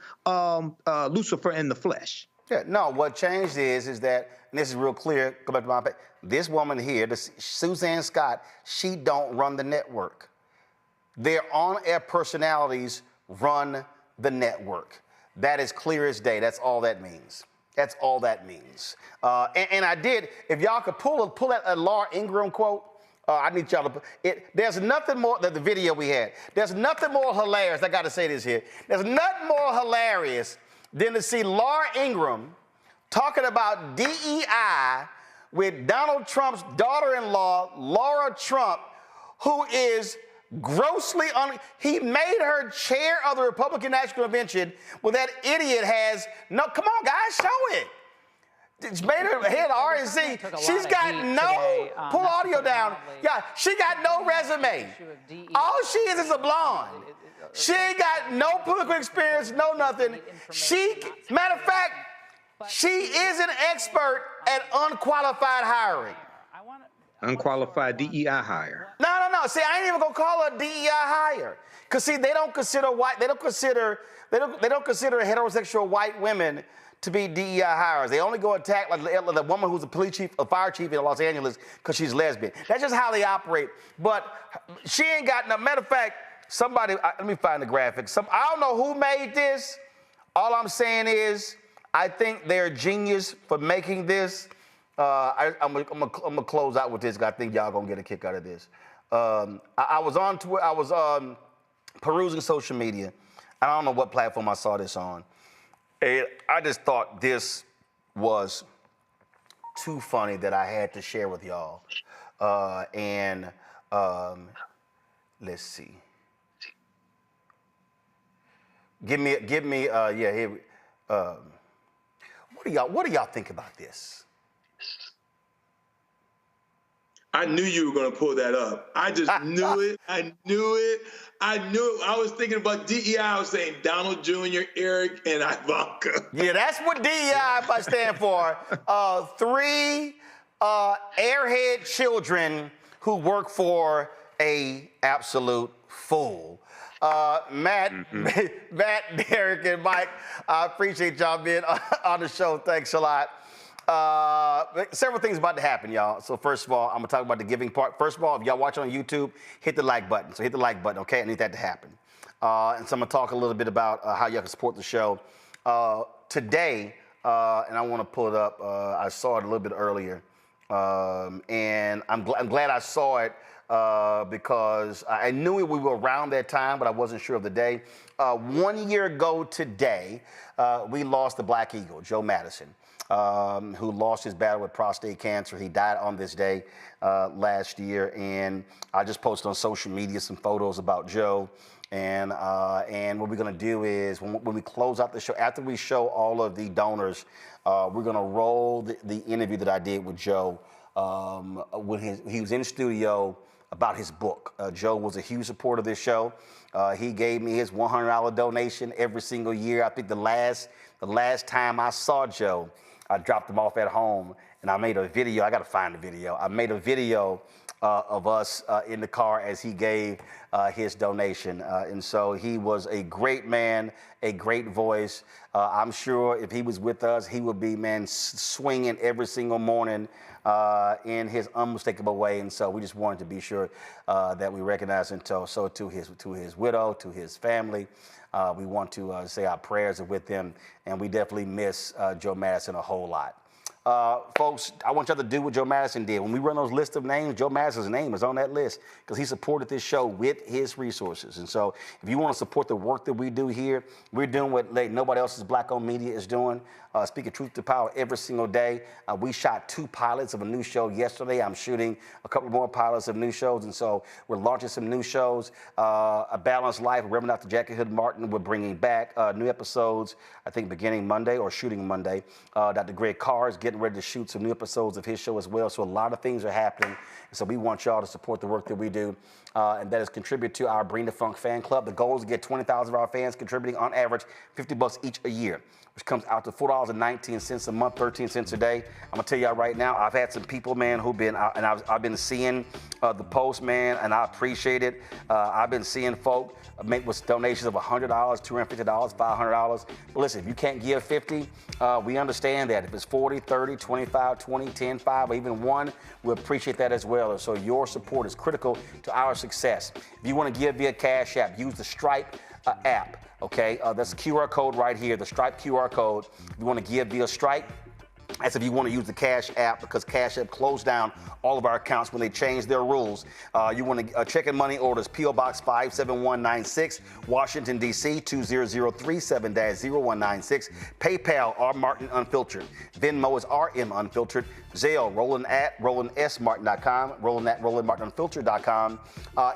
Lucifer in the flesh? Yeah, no, what changed is that, and this is real clear, go back to my page, this woman here, this Suzanne Scott, she don't run the network. Their on-air personalities run the network. That is clear as day. That's all that means. That's all that means. And I did, if y'all could pull that Laura Ingraham quote, I need y'all to put it. There's nothing more than the video we had. There's nothing more hilarious. I got to say this here. There's nothing more hilarious than to see Laura Ingraham talking about DEI with Donald Trump's daughter-in-law, Laura Trump, who is grossly he made her chair of the Republican National Convention when that idiot has no. Come on, guys, show it. It's made her head RNC. She's got no, pull audio down. Yeah, she got no resume. All she is a blonde. She ain't got no political experience, no nothing. Matter of fact, she is an expert at unqualified hiring. Unqualified DEI hire. No. See, I ain't even gonna call her DEI hire. Cause see, they don't consider heterosexual white women to be DEI hires. They only go attack like the woman who's a fire chief in Los Angeles because she's lesbian. That's just how they operate. But she ain't got no. Matter of fact, somebody. Let me find the graphics. I don't know who made this. All I'm saying is, I think they're genius for making this. I'm gonna close out with this because I think y'all gonna get a kick out of this. I was on Twitter. I was perusing social media. I don't know what platform I saw this on. And I just thought this was too funny that I had to share with y'all. Let's see. Give me. Here. What do y'all think about this? I knew you were going to pull that up. I just knew it. I knew it. I was thinking about DEI. I was saying Donald Jr., Eric, and Ivanka. Yeah, that's what DEI stand for. 3 airhead children who work for a absolute fool. Matt, Derek, and Mike, I appreciate y'all being on the show. Thanks a lot. Several things about to happen, y'all. So first of all, I'm gonna talk about the giving part. First of all, if y'all watch on YouTube, hit the like button. So hit the like button, okay? I need that to happen. And so I'm gonna talk a little bit about how y'all can support the show. Today, and I wanna pull it up, I saw it a little bit earlier. And I'm glad I saw it because I knew we were around that time, but I wasn't sure of the day. 1 year ago today, we lost the Black Eagle, Joe Madison. Who lost his battle with prostate cancer. He died on this day last year, and I just posted on social media some photos about Joe. And what we're gonna do is when we close out the show, after we show all of the donors, we're gonna roll the interview that I did with Joe when he was in the studio about his book. Joe was a huge supporter of this show. He gave me his $100 donation every single year. I think the last time I saw Joe, I dropped him off at home, and I made a video. I got to find the video. I made a video of us in the car as he gave his donation. And so he was a great man, a great voice. I'm sure if he was with us, he would be, man, swinging every single morning in his unmistakable way. And so we just wanted to be sure that we recognize him. So to his widow, to his family, we want to say our prayers are with them, and we definitely miss Joe Madison a whole lot. Folks, I want y'all to do what Joe Madison did. When we run those lists of names, Joe Madison's name is on that list because he supported this show with his resources. And so if you want to support the work that we do here, we're doing what nobody else's black-owned media is doing, speaking truth to power every single day. We shot 2 pilots of a new show yesterday. I'm shooting a couple more pilots of new shows. And so we're launching some new shows. A Balanced Life, Reverend Dr. Jackie Hood Martin, we're bringing back new episodes, I think beginning Monday or shooting Monday. Dr. Greg Carr is getting ready to shoot some new episodes of his show as well. So a lot of things are happening. And so we want y'all to support the work that we do. And that is contribute to our Bring the Funk fan club. The goal is to get 20,000 of our fans contributing on average $50 each a year, which comes out to $4.19 a month, 13 cents a day. I'm gonna tell y'all right now, I've had some people, man, who've been out, and I've been seeing the post, man, and I appreciate it. I've been seeing folk make with donations of $100, $250, $500. But listen, if you can't give 50, we understand that. If it's 40, 30, 25, 20, 10, 5, or even 1, we appreciate that as well. And so your support is critical to our success. If you want to give via Cash App, use the Stripe app. Okay, that's the QR code right here, the Stripe QR code. If you want to give via Stripe, that's if you want to use the Cash App, because Cash App closed down all of our accounts when they changed their rules. You want to check in money orders, P.O. Box 57196, Washington, D.C. 20037-0196. PayPal, R. Martin Unfiltered. Venmo is RM Unfiltered. Zelle, Roland at RolandSMartin.com, Roland at RolandMartinUnfiltered.com.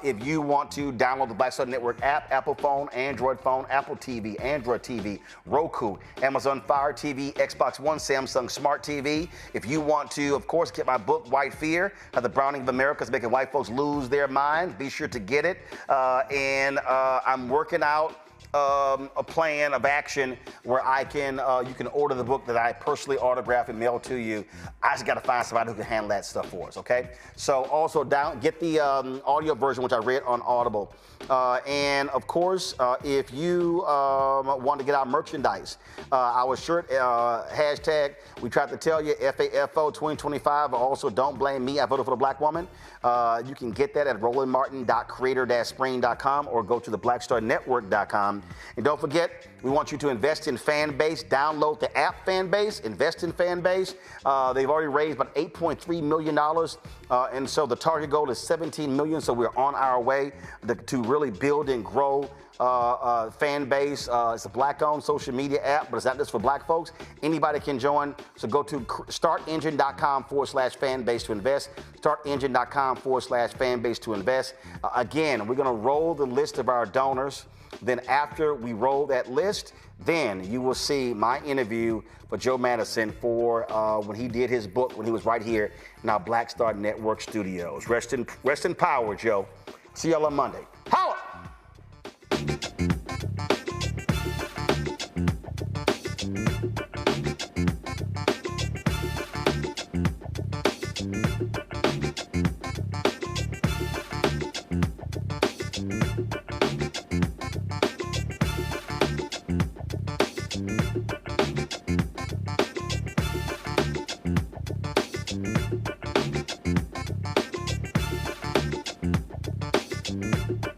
If you want to download the Black Star Network app, Apple phone, Android phone, Apple TV, Android TV, Roku, Amazon Fire TV, Xbox One, Samsung Smart TV. If you want to, of course, get my book, White Fear, The Browning of America is Making White Folks Lose Their Minds, be sure to get it. And I'm working out a plan of action where I can, you can order the book that I personally autograph and mail to you. I just got to find somebody who can handle that stuff for us, okay? So also get the audio version, which I read on Audible. And of course, if you want to get our merchandise, our shirt, hashtag, we tried to tell you, FAFO 2025, also Don't Blame Me, I Voted for the Black Woman. You can get that at rolandmartin.creator-spring.com or go to theblackstarnetwork.com. And don't forget, we want you to invest in Fanbase. Download the app Fanbase, invest in Fanbase. They've already raised about $8.3 million. And so the target goal is $17 million. So we're on our way to really build and grow Fanbase. It's a black-owned social media app, but it's not just for black folks. Anybody can join. So go to startengine.com/fanbase to invest. Startengine.com/fanbase to invest. Again, we're going to roll the list of our donors. Then after we roll that list, then you will see my interview for Joe Madison for when he did his book, when he was right here in our Black Star Network studios. Rest in power, Joe. See y'all on Monday. Holla! Mm-hmm.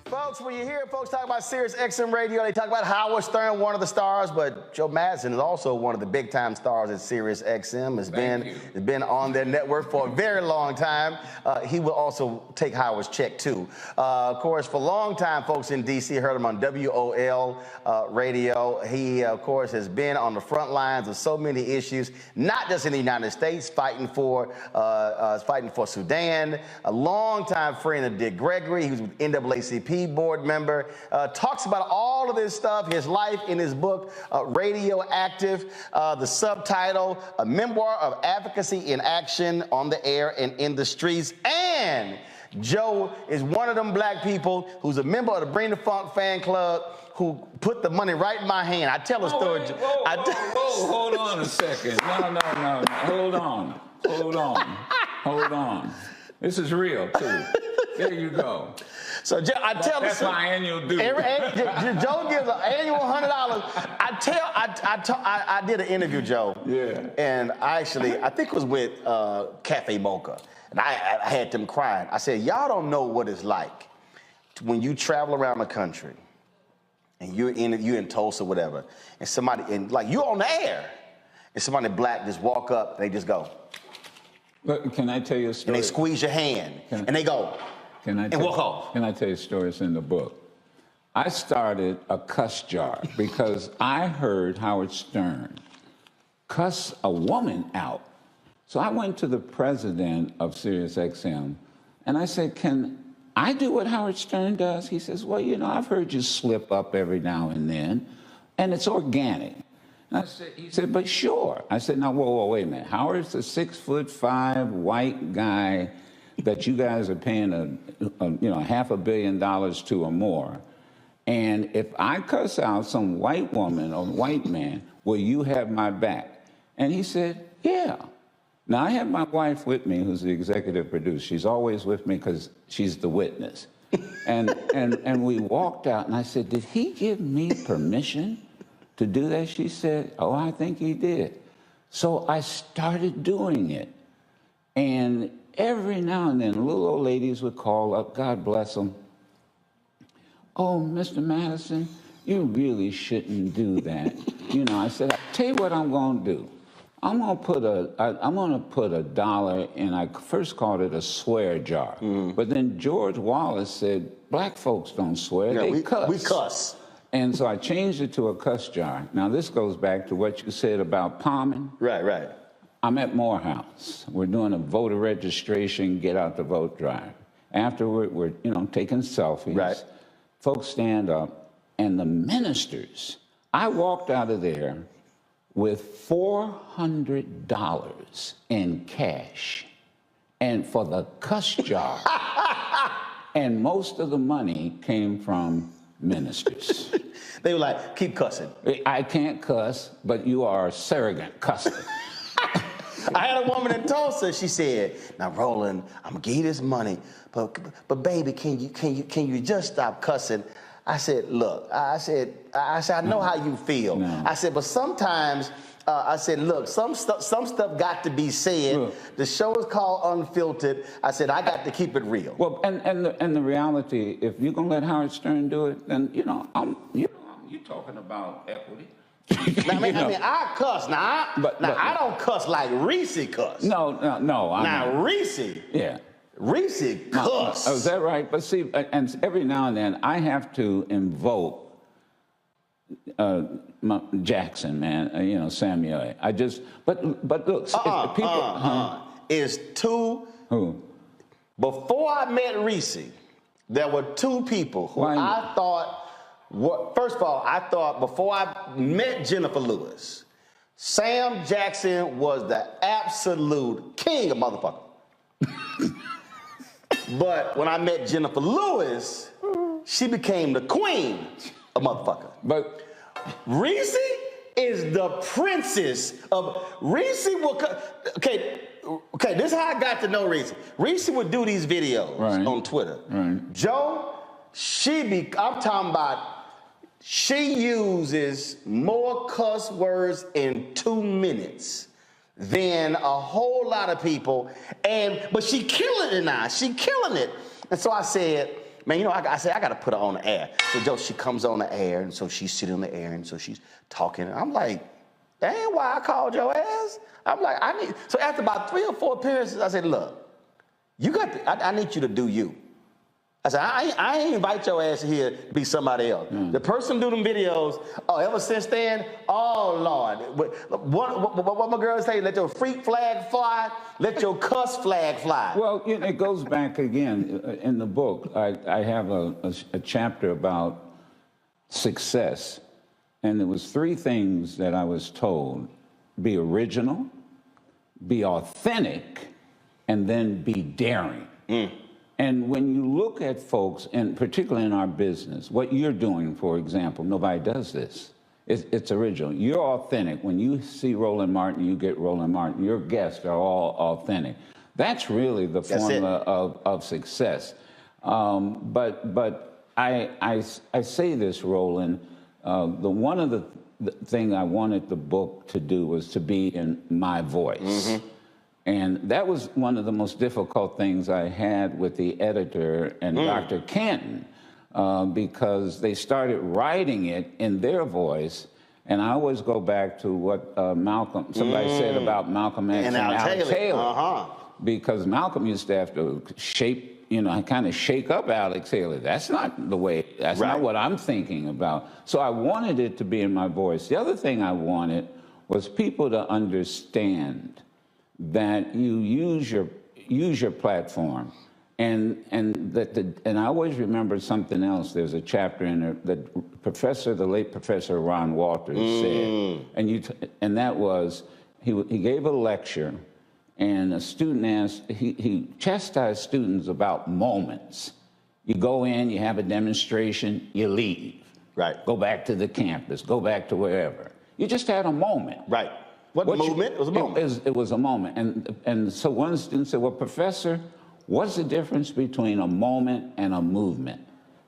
Folks, when you hear folks talk about Sirius XM Radio, they talk about Howard Stern, one of the stars, but Joe Madison is also one of the big-time stars at Sirius XM. Has been on their network for a very long time. He will also take Howard's check, too. Of course, for a long time, folks in D.C. heard him on WOL radio. He, of course, has been on the front lines of so many issues, not just in the United States, fighting for Sudan, a longtime friend of Dick Gregory. He was with NAACP board member, talks about all of this stuff, his life in his book, Radioactive, the subtitle, A Memoir of Advocacy in Action on the Air and in the Streets. And Joe is one of them black people who's a member of the Bring the Funk fan club who put the money right in my hand. I tell a story. Hold on a second. No. Hold on. This is real, too. There you go. So I tell that's my annual due. Joe gives an annual $100. I did an interview, Joe. Yeah. And I think it was with Cafe Mocha, and I had them crying. I said, y'all don't know what it's like when you travel around the country, and you're in Tulsa, whatever, and somebody like you're on the air, and somebody black just walk up, and they just go. Look, can I tell you a story? And they squeeze your hand, and they go. Walk off. Can I tell you a story? It's in the book. I started a cuss jar because I heard Howard Stern cuss a woman out. So I went to the president of Sirius XM and I said, can I do what Howard Stern does? He says, well, I've heard you slip up every now and then, and it's organic. And he said, but sure. I said, now, whoa, wait a minute. Howard's a 6'5" white guy that you guys are paying $500 million to or more. And if I cuss out some white woman or white man, will you have my back? And he said, yeah. Now, I have my wife with me, who's the executive producer. She's always with me because she's the witness. And we walked out, and I said, did he give me permission to do that? She said, oh, I think he did. So I started doing it. And every now and then, little old ladies would call up, God bless them. Oh, Mr. Madison, you really shouldn't do that. You know, I said, I'll tell you what I'm going to do. I'm going to put $1 in, I first called it a swear jar. But then George Wallace said, black folks don't swear, they cuss. We cuss. And so I changed it to a cuss jar. Now, this goes back to what you said about palming. Right. I'm at Morehouse. We're doing a voter registration, get out the vote drive. Afterward, we're taking selfies. Right. Folks stand up, and the ministers, I walked out of there with $400 in cash, and for the cuss jar. And most of the money came from ministers. They were like, keep cussing. I can't cuss, but you are a surrogate cusser. I had a woman in Tulsa. She said, "Now, Roland, I'm gonna give you this money, but baby, can you just stop cussing?" I said, "Look," I said, "I know how you feel." No. I said, "But sometimes," I said, "Look, some stuff got to be said. Look. The show is called Unfiltered." I said, "I got to keep it real." Well, and the reality, if you're gonna let Howard Stern do it, then you're talking about equity. I mean, I cuss. Now, I don't cuss like Reese cuss. No. Now, Reese. Yeah. Reese cuss. Oh, is that right? But see, and every now and then I have to invoke Jackson, man. Samuel. I just, but look, people. Is two. Who? Before I met Reese, there were two people who I thought. First of all, I thought before I met Jennifer Lewis, Sam Jackson was the absolute king of motherfucker. But when I met Jennifer Lewis, she became the queen of motherfucker. But Reese is the princess of Reese. Okay, this is how I got to know Reese. Reese would do these videos on Twitter. Right. Joe, I'm talking about. She uses more cuss words in 2 minutes than a whole lot of people, but she killing it now. She killing it. And so I said, man, I said I got to put her on the air. So Joe, she comes on the air, and so she's sitting on the air, and so she's talking. I'm like, that ain't why I called your ass. I'm like, so after about 3 or 4 appearances, I said, look, I need you to do you. I said, I ain't invite your ass here to be somebody else. The person do them videos, ever since then, oh, Lord. What my girls say, let your freak flag fly, let your cuss flag fly. Well, it goes back again. In the book, I have a chapter about success. And there was 3 things that I was told. Be original, be authentic, and then be daring. And when you look at folks, and particularly in our business, what you're doing, for example, nobody does this. It's original. You're authentic. When you see Roland Martin, you get Roland Martin. Your guests are all authentic. That's really the formula of success. But I say this, Roland, one of the thing I wanted the book to do was to be in my voice. And that was one of the most difficult things I had with the editor and Dr. Canton, because they started writing it in their voice. And I always go back to what somebody said about Malcolm X and Al Taylor. Because Malcolm used to have to kind of shake up Alex Haley. That's not the way, that's not what I'm thinking about. So I wanted it to be in my voice. The other thing I wanted was people to understand that you use your platform, and I always remember something else. There's a chapter in there that the late Professor Ron Walters said, and that was he gave a lecture, and a student asked, he chastised students about moments. You go in, you have a demonstration, you leave. Go back to the campus, go back to wherever. You just had a moment. It was a moment. It was a moment. And so one student said, well, Professor, what's the difference between a moment and a movement?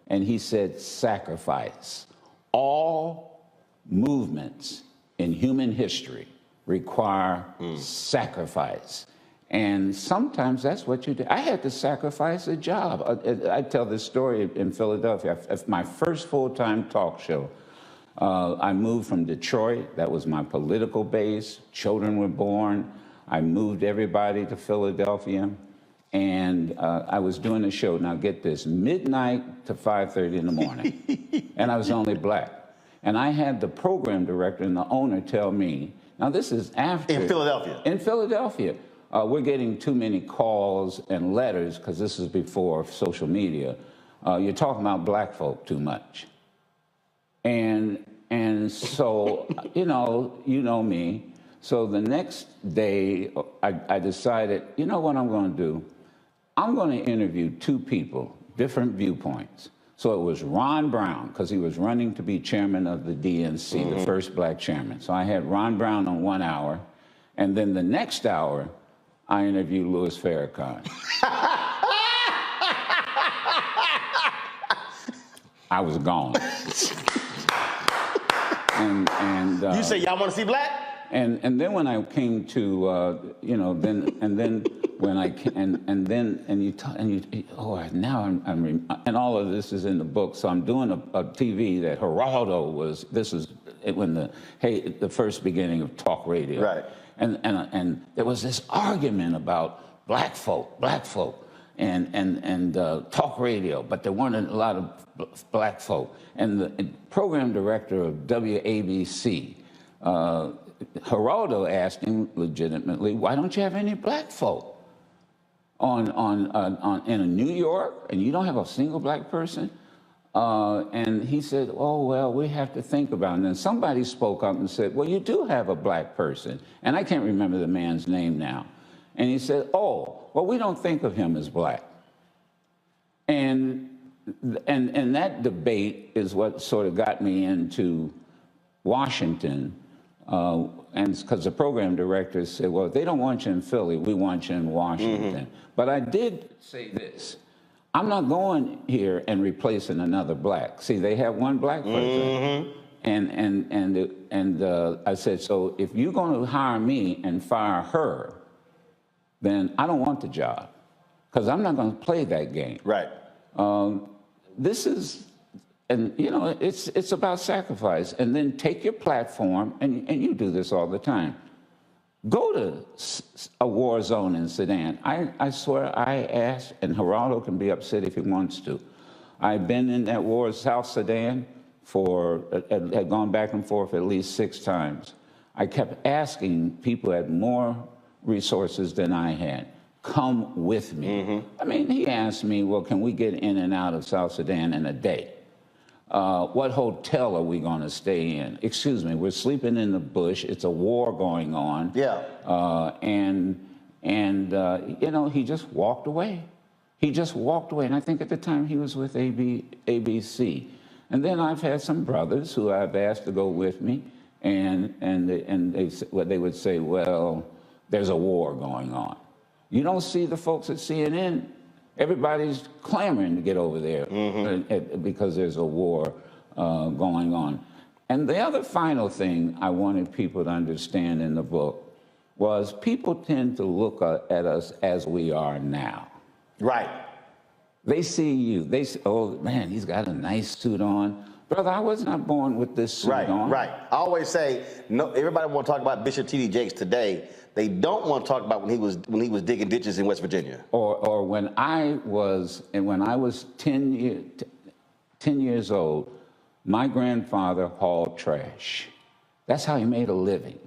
And he said, sacrifice. All movements in human history require sacrifice. And sometimes that's what you do. I had to sacrifice a job. I tell this story in Philadelphia. My first full-time talk show, I moved from Detroit. That was my political base. Children were born. I moved everybody to Philadelphia. And I was doing a show, now get this, midnight to 5:30 in the morning. And I was only black. And I had the program director and the owner tell me, now this is after. In Philadelphia? In Philadelphia. We're getting too many calls and letters, because this is before social media. You're talking about black folk too much. And so, you know me. So the next day, I decided, you know what I'm going to do? I'm going to interview two people, different viewpoints. So it was Ron Brown, because he was running to be chairman of the DNC, the first black chairman. So I had Ron Brown on 1 hour, and then the next hour, I interviewed Louis Farrakhan. I was gone. And you say y'all want to see black? And then when I came to and all of this is in the book. So I'm doing a TV that Geraldo was. This is when the first beginning of talk radio. Right. And there was this argument about black folk, and talk radio, but there weren't a lot of black folk. And the program director of WABC, Geraldo asked him legitimately, "Why don't you have any black folk in New York, and you don't have a single black person?" And he said, "Oh, well, we have to think about it." And then somebody spoke up and said, "Well, you do have a black person." And I can't remember the man's name now. And he said, "Oh, well, we don't think of him as black." And that debate is what sort of got me into Washington. And because the program director said, "Well, if they don't want you in Philly, we want you in Washington." But I did say this. I'm not going here and replacing another black. See, they have one black person. And I said, so if you're going to hire me and fire her, then I don't want the job, because I'm not going to play that game. Right. This is, and it's about sacrifice. And then take your platform, and you do this all the time. Go to a war zone in Sudan. I swear I asked, and Geraldo can be upset if he wants to. I've been in that war, South Sudan, had gone back and forth at least 6 times. I kept asking people who had more resources than I had, come with me. I mean, he asked me, well, can we get in and out of South Sudan in a day? What hotel are we going to stay in? Excuse me, we're sleeping in the bush. It's a war going on. Yeah. He just walked away. He just walked away. And I think at the time he was with ABC. And then I've had some brothers who I've asked to go with me, and they would say, well, there's a war going on. You don't see the folks at CNN. Everybody's clamoring to get over there because there's a war going on. And the other final thing I wanted people to understand in the book was people tend to look at us as we are now. Right. They see you. They say, oh, man, he's got a nice suit on. Brother, I was not born with this suit on. Right. I always say, no. Everybody want to talk about Bishop T.D. Jakes today. They don't want to talk about when he was digging ditches in West Virginia. Or when I was 10 years old, my grandfather hauled trash. That's how he made a living.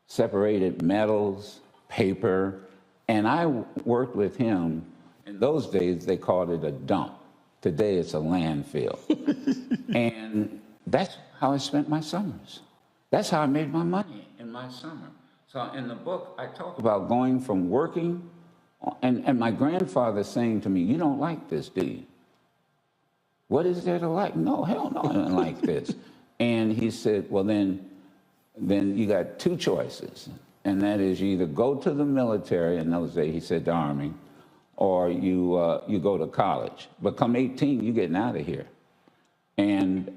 Separated metals, paper, and I worked with him. In those days, they called it a dump. Today, it's a landfill. And that's how I spent my summers. That's how I made my money in my summer. So in the book, I talk about going from working, and my grandfather saying to me, you don't like this, do you? What is there to like? No, hell no, I don't like this. And he said, well, then you got 2 choices. And that is you either go to the military, in those days, he said the Army, or you go to college. But come 18, you're getting out of here. And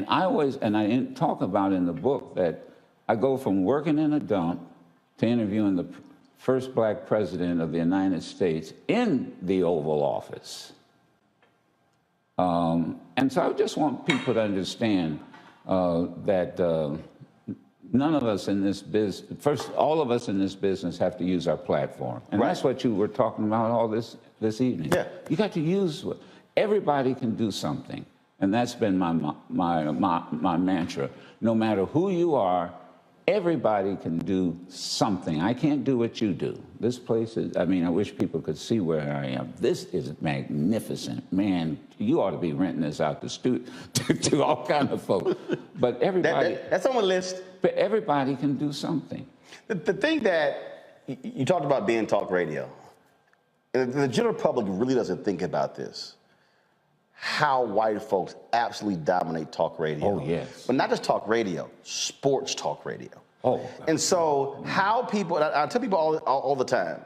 I always, and I talk about in the book that I go from working in a dump to interviewing the first black president of the United States in the Oval Office. And so I just want people to understand that none of us in this business, first, all of us in this business have to use our platform. And that's what you were talking about all this evening. Yeah. You got to use what everybody can do something. And that's been my mantra. No matter who you are, everybody can do something. I can't do what you do. This place is, I mean, I wish people could see where I am. This is magnificent. Man, you ought to be renting this out to all kinds of folks. But everybody... That's on the list. But everybody can do something. The thing that you talked about being talk radio, and the general public really doesn't think about this, how white folks absolutely dominate talk radio. Oh, yes. But not just talk radio, sports talk radio. Oh. And so how people, I tell people all the time,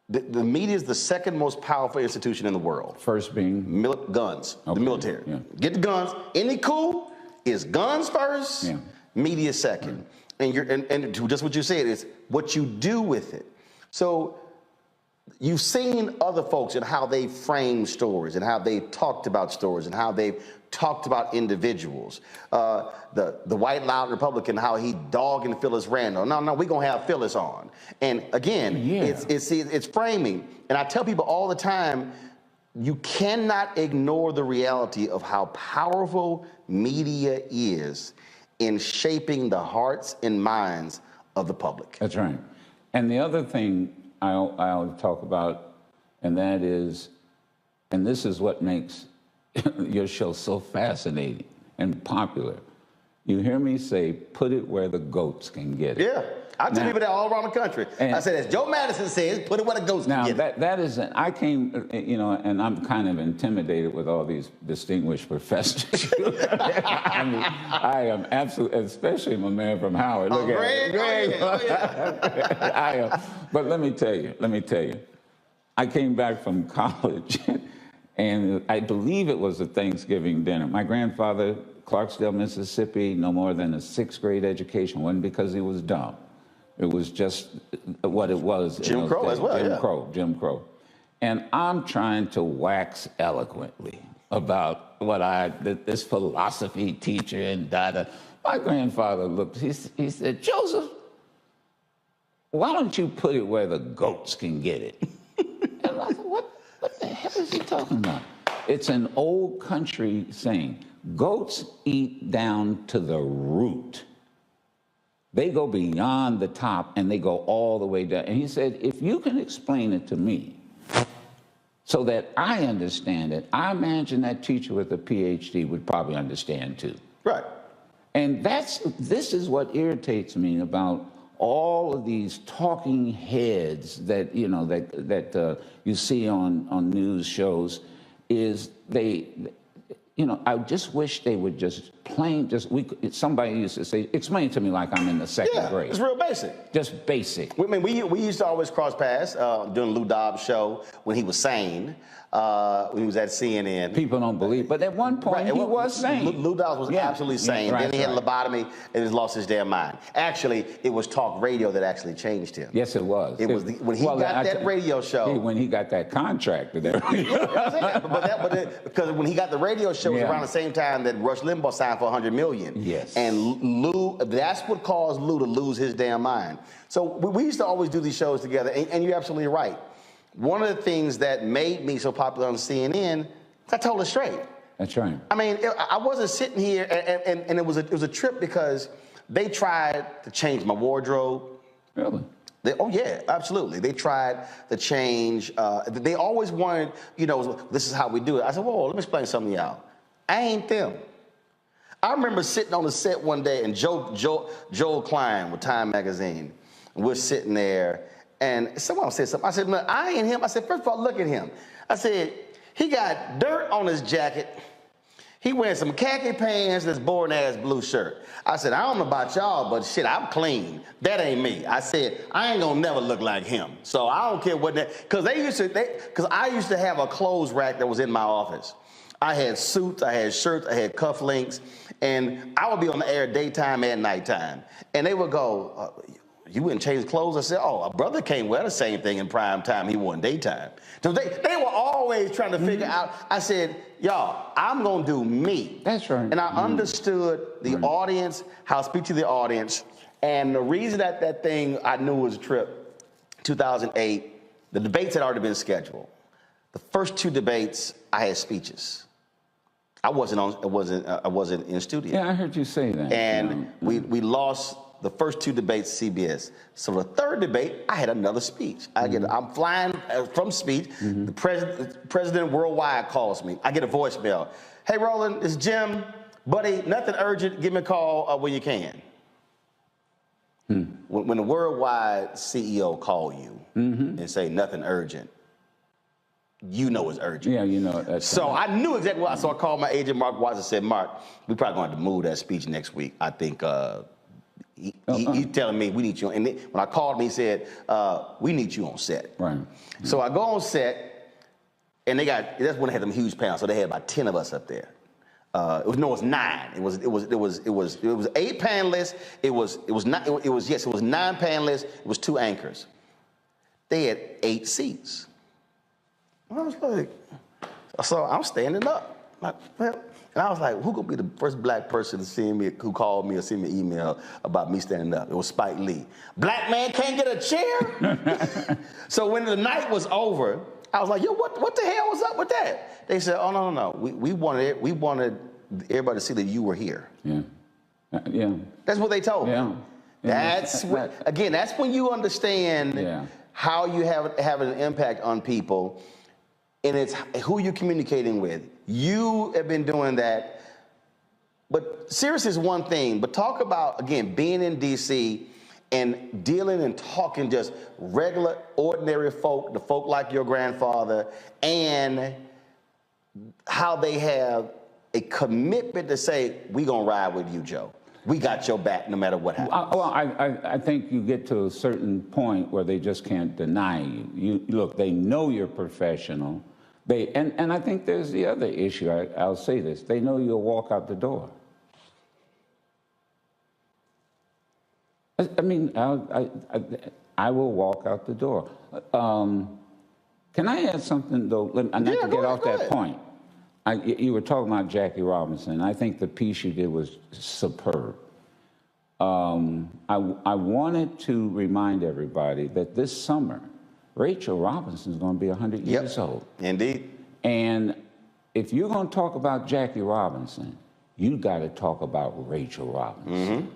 the media is the second most powerful institution in the world. First being? Guns, okay. The military. Yeah. Get the guns. Any coup is guns first, media second. Right. And just what you said is what you do with it. So you've seen other folks and how they frame stories and how they talked about stories and how they've talked about individuals. The white loud Republican, how he dogging Phyllis Randall. No, we're gonna have Phyllis on. And again, it's framing. And I tell people all the time, you cannot ignore the reality of how powerful media is in shaping the hearts and minds of the public. That's right. And the other thing I'll talk about, and that is, and this is what makes your show so fascinating and popular. You hear me say, put it where the goats can get it. Yeah, I tell people that all around the country. I said, as Joe Madison says, put it where the goats can get it. That is, I came, you know, and I'm kind of intimidated with all these distinguished professors. I mean, I am absolutely, especially my man from Howard. Look at Greg. I am. But let me tell you, I came back from college, and I believe it was a Thanksgiving dinner. My grandfather, Clarksdale, Mississippi, no more than a 6th grade education. Wasn't because he was dumb. It was just what it was. Jim Crow as well, Jim Crow. And I'm trying to wax eloquently about what this philosophy teacher and da-da. My grandfather looked, he said, Joseph, why don't you put it where the goats can get it? And I thought, what the hell is he talking about? It's an old country saying, goats eat down to the root. They go beyond the top and they go all the way down. And he said, if you can explain it to me so that I understand it, I imagine that teacher with a PhD would probably understand too. Right. And this is what irritates me about all of these talking heads that, you know, that you see on news shows is you know, I just wish they would somebody used to say, explain to me like I'm in the second grade. It's real basic. Just basic. I mean, we used to always cross paths during Lou Dobbs' show when he was sane, when he was at CNN. People don't believe, but at one point he was sane. Lou Dobbs was absolutely sane. Then he had a lobotomy and he lost his damn mind. Actually, it was talk radio that actually changed him. Yes, it was. It was when he got that radio show. When he got that contract with everything. Because when he got the radio show, it was around the same time that Rush Limbaugh signed for $100 million. Yes. And Lou, that's what caused Lou to lose his damn mind. So we used to always do these shows together, and you're absolutely right. One of the things that made me so popular on CNN, I told it straight. That's right. I mean, I wasn't sitting here, and it was a trip because they tried to change my wardrobe. Really? Oh, yeah, absolutely. They tried to change. They always wanted, you know, this is how we do it. I said, whoa, let me explain something to y'all. I ain't them. I remember sitting on the set one day, and Joel Klein with Time Magazine, and we're sitting there, and someone said something. I said, look, I ain't him. I said, first of all, look at him. I said, he got dirt on his jacket. He wearing some khaki pants, this boring-ass blue shirt. I said, I don't know about y'all, but shit, I'm clean. That ain't me. I said, I ain't gonna never look like him. So I don't care what that, because I used to have a clothes rack that was in my office. I had suits, I had shirts, I had cufflinks, and I would be on the air daytime and nighttime. And they would go, you wouldn't change clothes? I said, oh, a brother can't wear the same thing in prime time he wore in daytime. So they were always trying to figure out. I said, y'all, I'm going to do me. That's right. And I understood the audience, how to speak to the audience. And the reason that thing I knew was a trip, 2008, the debates had already been scheduled. The first 2 debates, I had speeches. I wasn't in studio. Yeah, I heard you say that. And we lost the first 2 debates, CBS. So the 3rd debate, I had another speech. I'm flying from speech. The president worldwide calls me. I get a voicemail. Hey, Roland, it's Jim. Buddy, nothing urgent. Give me a call when you can. When the worldwide CEO call you and say nothing urgent, you know it's urgent. Yeah, you know. So I knew exactly what. So I called my agent, Mark Watts, and said, Mark, we probably going to have to move that speech next week. I think he's telling me we need you. And when I called him, he said, we need you on set. Right. So I go on set, and that's when they had them huge panels. So they had about 10 of us up there. It was 9. It was 8 panelists. It was 9 panelists. It was 2 anchors. They had 8 seats. I was like, so I'm standing up. And I was like, who gonna be the first black person to see me, who called me or sent me an email about me standing up? It was Spike Lee. Black man can't get a chair? So when the night was over, I was like, yo, what the hell was up with that? They said, oh, no. We wanted everybody to see that you were here. Yeah. Yeah. That's what they told me. Yeah. That's when you understand how you have an impact on people, and it's who you're communicating with. You have been doing that. But serious is one thing, but talk about, again, being in D.C. and dealing and talking just regular, ordinary folk, the folk like your grandfather, and how they have a commitment to say, we gonna ride with you, Joe. We got your back no matter what happens. Well, I think you get to a certain point where they just can't deny you. Look, they know you're professional. And I think there's the other issue. I'll say this. They know you'll walk out the door. I mean, I will walk out the door. Can I add something, though? Not to get off that point. You were talking about Jackie Robinson. I think the piece you did was superb. I wanted to remind everybody that this summer, Rachel Robinson is going to be 100 years old. Indeed. And if you're going to talk about Jackie Robinson, you got to talk about Rachel Robinson.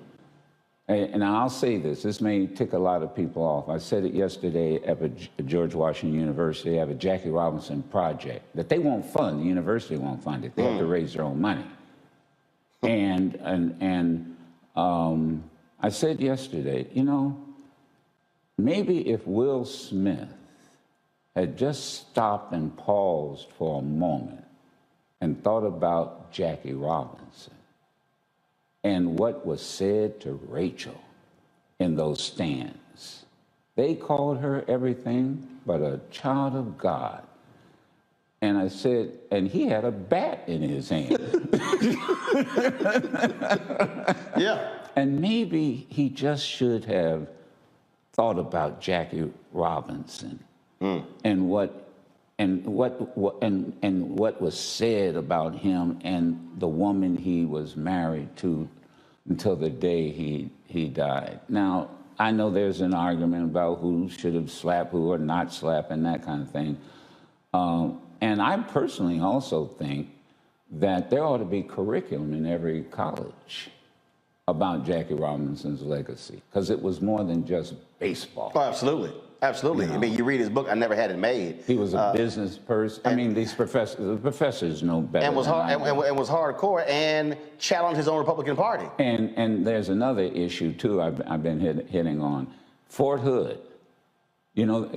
And I'll say this. This may tick a lot of people off. I said it yesterday at George Washington University. They have a Jackie Robinson project that they won't fund. The university won't fund it. They have to raise their own money. And I said yesterday, you know, maybe if Will Smith had just stopped and paused for a moment and thought about Jackie Robinson and what was said to Rachel in those stands. They called her everything but a child of God. And I said, and he had a bat in his hand. Yeah. And maybe he just should have thought about Jackie Robinson and what was said about him and the woman he was married to until the day he died. Now, I know there's an argument about who should have slapped who or not slapped and that kind of thing. And I personally also think that there ought to be curriculum in every college about Jackie Robinson's legacy, because it was more than just baseball. Oh, absolutely. Absolutely. You know? I mean, you read his book, I Never Had It Made. He was a business person. I mean, the professors know better. And was hardcore and challenged his own Republican Party. And there's another issue too. I've been hitting on Fort Hood. Now,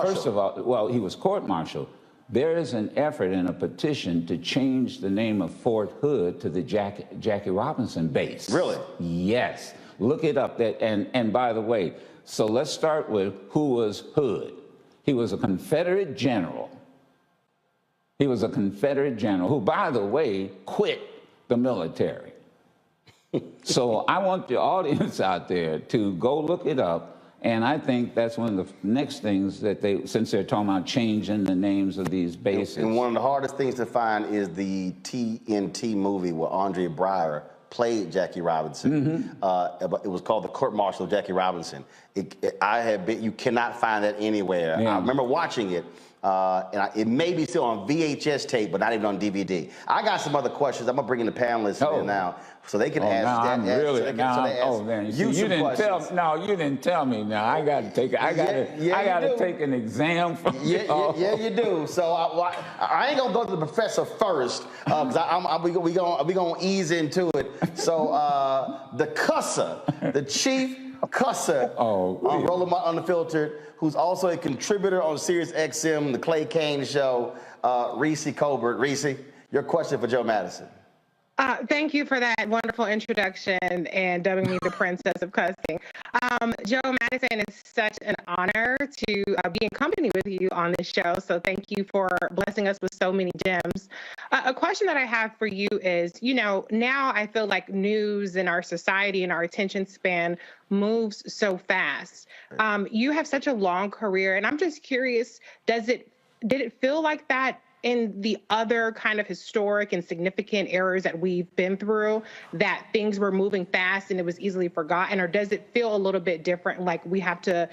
first of all, well, he was court-martialed. There is an effort and a petition to change the name of Fort Hood to the Jackie Robinson base. Really? Yes. Look it up. And by the way, so let's start with who was Hood. He was a Confederate general. He was a Confederate general who, by the way, quit the military. So I want the audience out there to go look it up. And I think that's one of the next things that since they're talking about changing the names of these bases. And one of the hardest things to find is the TNT movie where Andre Breyer played Jackie Robinson. It was called The Court Martial of Jackie Robinson. You cannot find that anywhere. Yeah. I remember watching it. It may be still on VHS tape, but not even on DVD. I got some other questions. I'm gonna bring in the panelists in now, so they can ask. You didn't tell me. Now I got to take. I got to take an exam from you. Yeah, you do. So I ain't gonna go to the professor first, because we gonna ease into it. So the cusser, the chief cusser on Roland Martin Unfiltered, who's also a contributor on Sirius XM, the Clay Kane Show, Reese Colbert. Reese, your question for Joe Madison. Thank you for that wonderful introduction and dubbing me the princess of cussing. Joe Madison, it's such an honor to be in company with you on this show. So thank you for blessing us with so many gems. A question that I have for you is, now I feel like news in our society and our attention span moves so fast. You have such a long career, and I'm just curious, did it feel like that in the other kind of historic and significant eras that we've been through, that things were moving fast and it was easily forgotten? Or does it feel a little bit different, like we have to,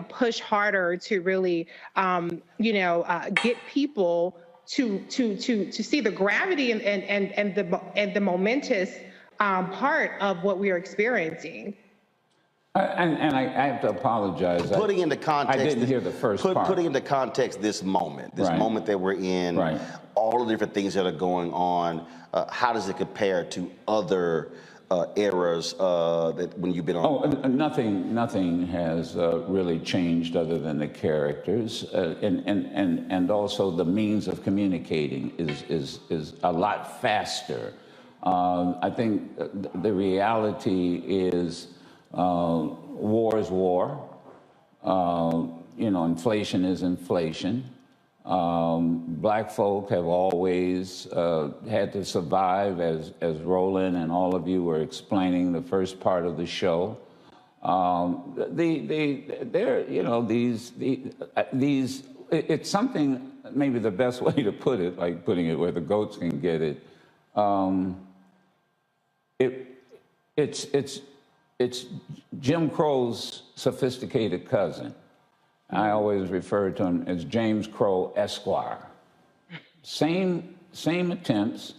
push harder to really, get people to see the gravity and the momentous part of what we are experiencing? And I have to apologize. Putting into context, I didn't hear the first part. Putting into context this moment that we're in, all the different things that are going on. How does it compare to other eras that when you've been on? Nothing has really changed other than the characters, and also the means of communicating is a lot faster. I think the reality is. War is war. Inflation is inflation. Black folk have always had to survive, as Roland and all of you were explaining the first part of the show. It's something. Maybe the best way to put it, like putting it where the goats can get it. It's Jim Crow's sophisticated cousin. I always refer to him as James Crow Esquire. Same attempts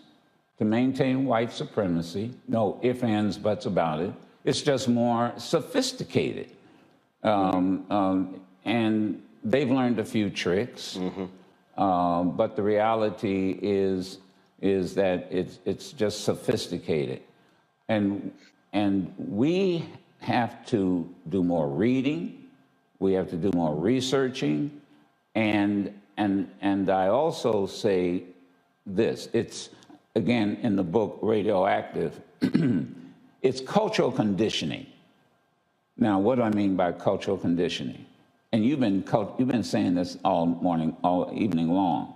to maintain white supremacy. No ifs, ands, buts about it. It's just more sophisticated. And they've learned a few tricks. But the reality is that it's just sophisticated. And we have to do more reading, we have to do more researching, and I also say this, it's, again, in the book, Radioactive, it's cultural conditioning. Now, what do I mean by cultural conditioning? And you've been saying this all evening long.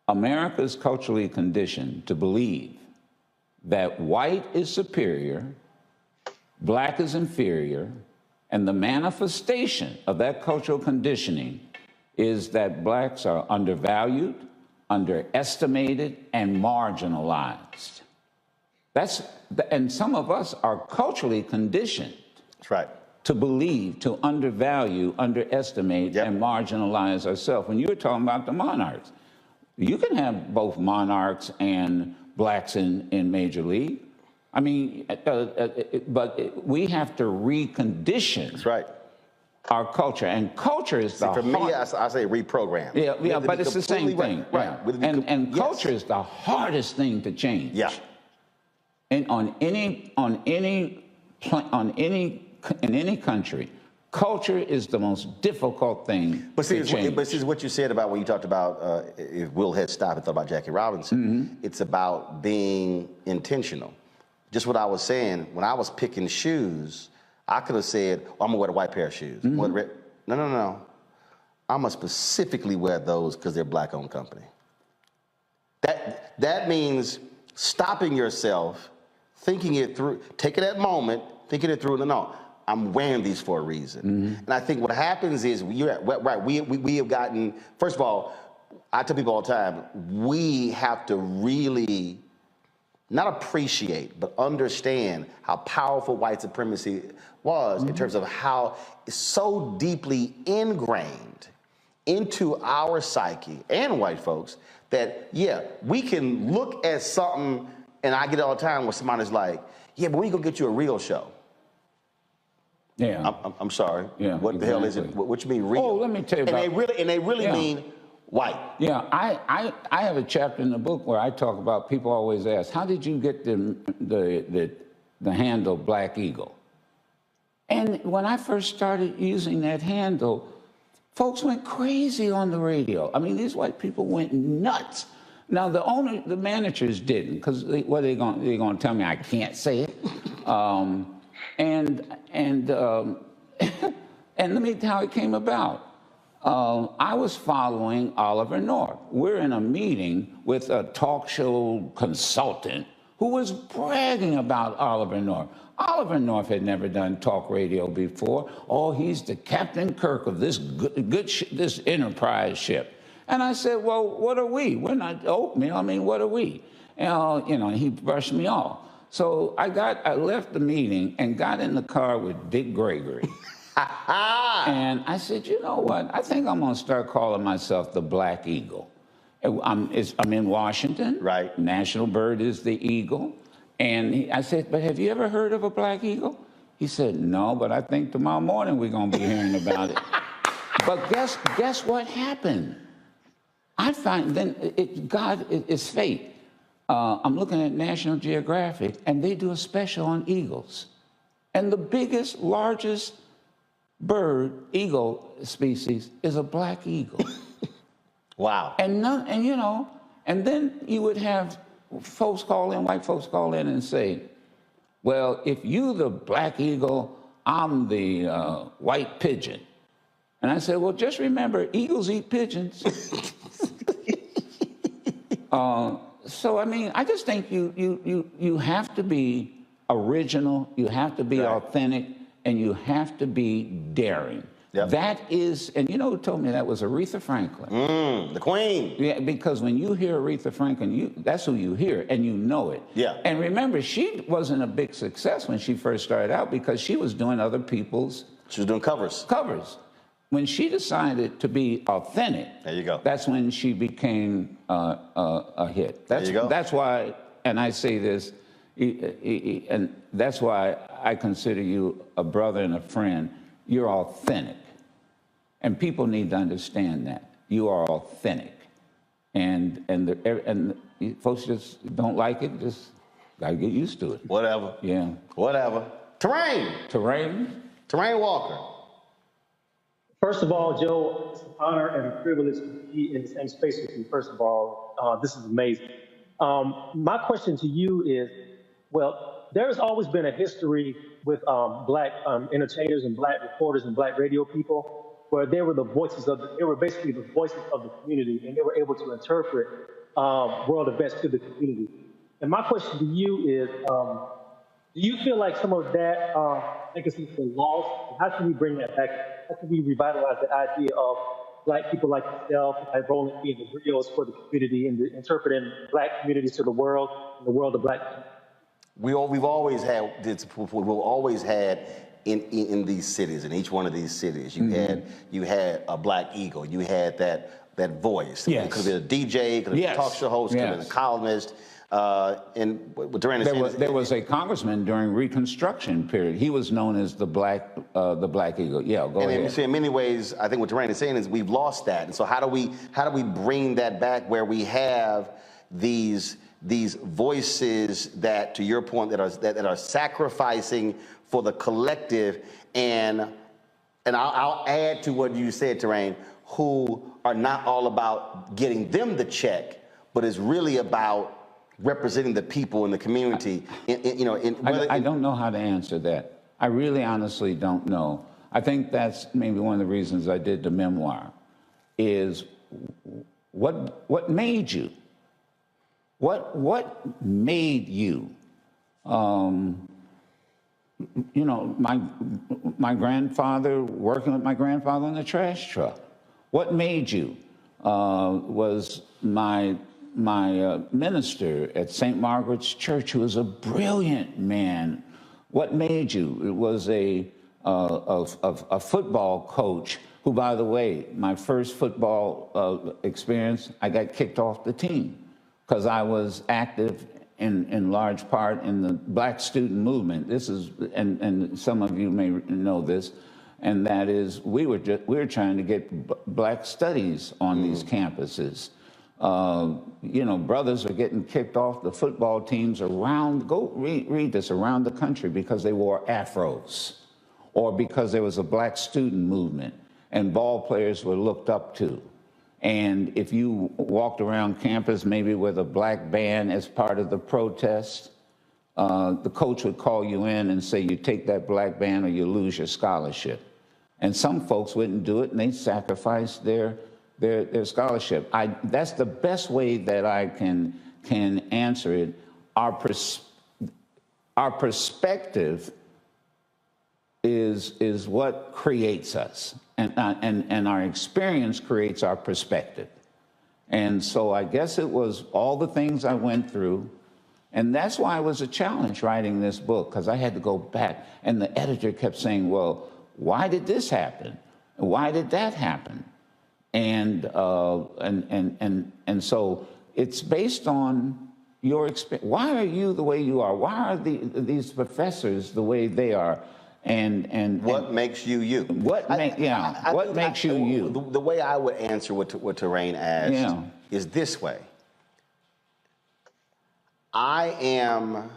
America is culturally conditioned to believe that white is superior, black is inferior, and the manifestation of that cultural conditioning is that blacks are undervalued, underestimated, and marginalized. And some of us are culturally conditioned to believe, to undervalue, underestimate, and marginalize ourselves. When you were talking about the monarchs, you can have both monarchs and blacks in Major League. I mean, but we have to recondition our culture. And culture is the for me, I say reprogram. Yeah, but it's the same thing. And culture is the hardest thing to change. And in any country, culture is the most difficult thing to change. But see, what you said about when you talked about if Will had stopped and thought about Jackie Robinson, it's about being intentional. Just what I was saying, when I was picking shoes, I could have said, I'm gonna wear a white pair of shoes. No. I'm gonna specifically wear those because they're black-owned company. That means stopping yourself, thinking it through, taking that moment, thinking it through, no, I'm wearing these for a reason. And I think what happens is, we have gotten, first of all, I tell people all the time, we have to really not appreciate, but understand how powerful white supremacy was in terms of how it's so deeply ingrained into our psyche and white folks that, yeah, we can look at something, and I get it all the time when somebody's like, yeah, but we gonna get you a real show. Yeah. I'm sorry. Yeah, what the hell is it? What you mean real? Oh, let me tell you and about. They really mean white. Yeah, I have a chapter in the book where I talk about, people always ask, how did you get the handle Black Eagle? And when I first started using that handle, folks went crazy on the radio. I mean, these white people went nuts. Now, the managers didn't, because what are they going to tell me? I can't say it. And let me tell you how it came about. I was following Oliver North. We're in a meeting with a talk show consultant who was bragging about Oliver North. Oliver North had never done talk radio before. Oh, he's the Captain Kirk of this this Enterprise ship. And I said, well, what are we? We're not oatmeal. I mean, what are we? And, you know, he brushed me off. So I left the meeting and got in the car with Dick Gregory. And I said, you know what? I think I'm going to start calling myself the Black Eagle. I'm in Washington. Right. National bird is the eagle. And I said, but have you ever heard of a Black Eagle? He said, no, but I think tomorrow morning we're going to be hearing about it. But guess what happened? I find then God is fate. I'm looking at National Geographic, and they do a special on eagles. And the biggest, largest eagle species is a Black eagle. Wow. And then you would have folks call in, white folks call in and say, well, if you the Black eagle, I'm the white pigeon. And I said, well, just remember, eagles eat pigeons. So, I mean, I just think you have to be original, you have to be authentic, and you have to be daring. Yep. That is, and you know who told me that was Aretha Franklin. The queen. Yeah, because when you hear Aretha Franklin, that's who you hear, and you know it. Yeah. And remember, she wasn't a big success when she first started out because she was doing other people's... She was doing covers. Covers. When she decided to be authentic, there you go. That's when she became a hit. There you go. That's why, and I say this, and that's why I consider you a brother and a friend. You're authentic. And people need to understand that. You are authentic. And folks just don't like it, just gotta get used to it. Whatever. Yeah. Whatever. Terrain Walker. First of all, Joe, it's an honor and a privilege to be in the same space with you. First of all, this is amazing. My question to you is, well, there's always been a history with Black entertainers and Black reporters and Black radio people, where they were they were basically the voices of the community, and they were able to interpret world events to the community. And my question to you is, do you feel like some of that legacy has been lost? How can we bring that back? How can we revitalize the idea of Black people like yourself, like Roland, being the griots for the community and interpreting Black communities to the world and the world of Black people? We've always had in these cities, in each one of these cities, you had a Black eagle. You had that voice. Yes. It could have been a DJ, it could have been a talk show host, it could have been a columnist. There was a congressman during Reconstruction period. He was known as the Black Eagle. Yeah, go ahead. And in many ways, I think what Terrain is saying is we've lost that. And so how do we bring that back where we have these voices that, to your point, that are sacrificing for the collective, and I'll add to what you said, Terrain, who are not all about getting them the check, but is really about representing the people in the community. I don't know how to answer that. I really honestly don't know. I think that's maybe one of the reasons I did the memoir, is what made you? What made you You know, my grandfather, working with my grandfather in the trash truck. What made you? Was my minister at St. Margaret's Church, who was a brilliant man. What made you? It was a football coach who, by the way, my first football experience, I got kicked off the team because I was active in large part in the Black student movement. This is, and some of you may know this, and that is we were trying to get Black studies on these campuses. You know, brothers are getting kicked off the football teams around, go read this, around the country because they wore afros or because there was a Black student movement and ball players were looked up to. And if you walked around campus maybe with a Black band as part of the protest, the coach would call you in and say, you take that Black band or you lose your scholarship. And some folks wouldn't do it and they sacrificed their scholarship. That's the best way that I can answer it. Our perspective is what creates us, and our experience creates our perspective. And so I guess it was all the things I went through, and that's why it was a challenge writing this book, because I had to go back, and the editor kept saying, well, why did this happen? Why did that happen? And so it's based on your experience. Why are you the way you are? Why are these professors the way they are? And what makes you you? What makes you you? The way I would answer what Terrain asked is this way. I am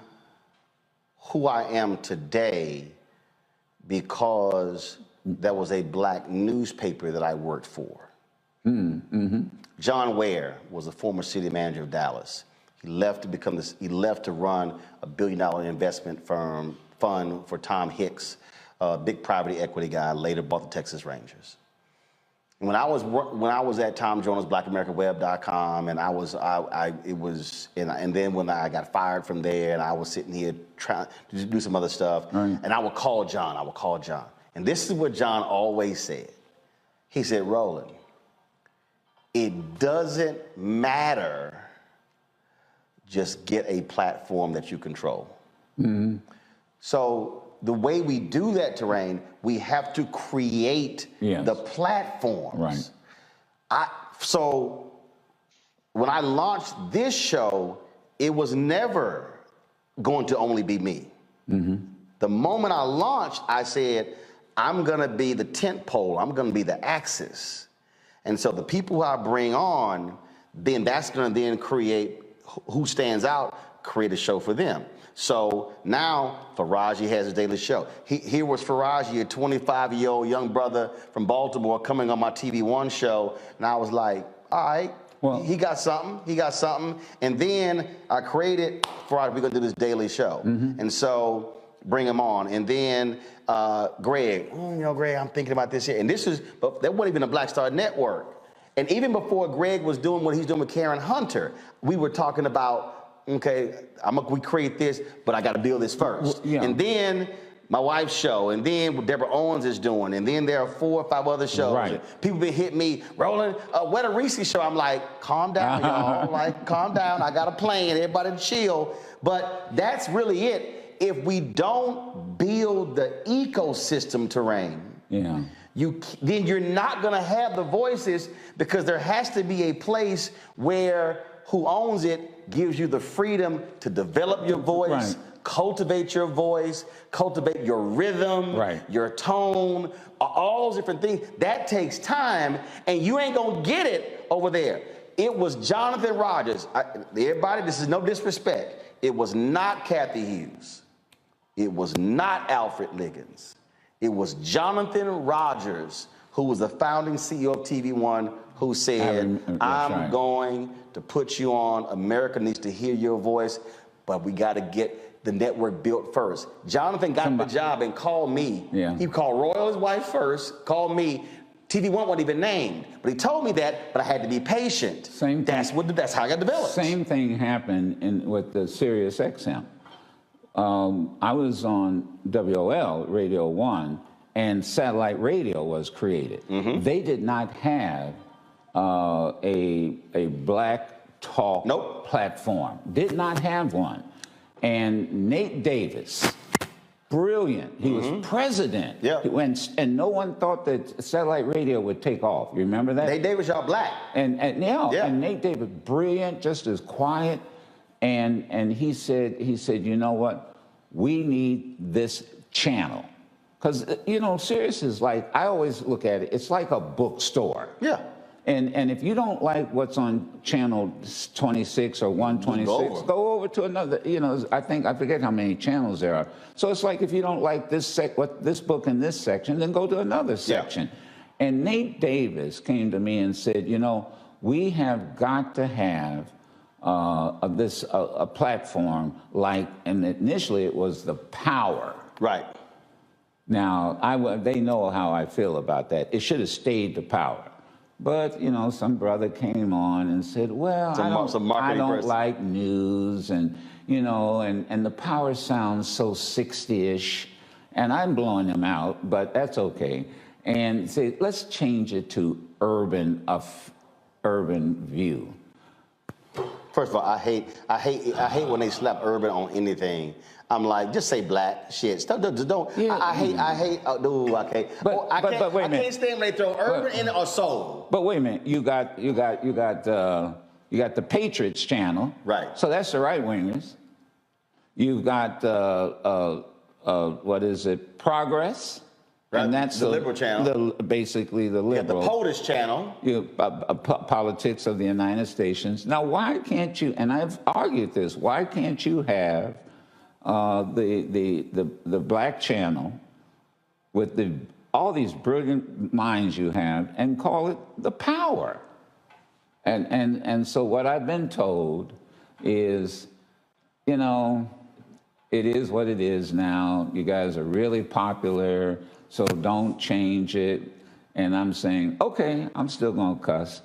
who I am today because there was a Black newspaper that I worked for. John Ware was a former city manager of Dallas. He left to become this. He left to run a $1 billion investment fund for Tom Hicks, a big private equity guy. Later bought the Texas Rangers. And when I was at Tom Jonas, BlackAmericanWeb.com, and and then when I got fired from there, and I was sitting here trying to do some other stuff, and I would call John. And this is what John always said. He said, Roland, it doesn't matter. Just get a platform that you control. So the way we do that, Terrain, we have to create the platforms. So when I launched this show, it was never going to only be me. The moment I launched, I said, I'm going to be the tent pole. I'm going to be the axis. And so the people who I bring on, then that's going to then create who stands out, create a show for them. So now Faraji has his daily show. Here was Faraji, a 25-year-old young brother from Baltimore, coming on my TV One show. And I was like, all right, well, he got something. And then I created Faraji, we're going to do this daily show. And so bring him on. And then Greg, Greg, I'm thinking about this here. And but there wasn't even a Black Star Network. And even before Greg was doing what he's doing with Karen Hunter, we were talking about, okay, we create this, but I got to build this first. And then my wife's show, and then what Deborah Owens is doing, and then there are 4 or 5 other shows. People been hitting me, Roland, what a Reese show. I'm like, calm down, y'all. Calm down. I got a plan. Everybody chill. But that's really it. If we don't build the ecosystem, Terrain, then you're not going to have the voices, because there has to be a place where who owns it gives you the freedom to develop your voice, cultivate your voice, cultivate your rhythm, your tone, all those different things. That takes time, and you ain't going to get it over there. It was Jonathan Rogers. Everybody, this is no disrespect. It was not Kathy Hughes. It was not Alfred Liggins. It was Jonathan Rogers, who was the founding CEO of TV One, who said, I'm going to put you on. America needs to hear your voice, but we got to get the network built first. Jonathan got the job and called me. He called Royal, his wife, first, called me. TV One wasn't even named, but he told me that, but I had to be patient. That's how I got developed. Same thing happened with the Sirius XM. I was on WOL, Radio 1, and satellite radio was created. They did not have a black talk platform. Did not have one. And Nate Davis, brilliant. He was president. Yeah. And no one thought that satellite radio would take off. You remember that? Nate Davis, y'all black. And Nate Davis, brilliant, just as quiet. And he said, you know what? We need this channel. Because, you know, Sirius is like, I always look at it, it's like a bookstore. Yeah. And if you don't like what's on channel 26 or 126, go over to another, you know, I forget how many channels there are. So it's like if you don't like this book in this section, then go to another section. Yeah. And Nate Davis came to me and said, you know, we have got to have a platform like, and initially it was the Power. Right. Now, they know how I feel about that. It should have stayed the Power. But, you know, some brother came on and said, well, I don't like news, and, you know, and the Power sounds so 60-ish, and I'm blowing him out, but that's okay. And say, let's change it to urban view. First of all, I hate when they slap urban on anything. I'm like, just say black shit. Don't. Yeah. I hate. Dude, okay. But wait a minute. I can't stand when they throw urban in it or soul. But wait a minute. You got the Patriots channel. Right. So that's the right wingers. You've got what is it? Progress. Right. And that's the liberal channel. Basically the liberal. The POTUS channel. Politics of the United States. Now, why can't you? And I've argued this. Why can't you have the black channel with all these brilliant minds you have and call it the Power? And so what I've been told is, you know, it is what it is now. You guys are really popular, so don't change it. And I'm saying, okay, I'm still gonna cuss.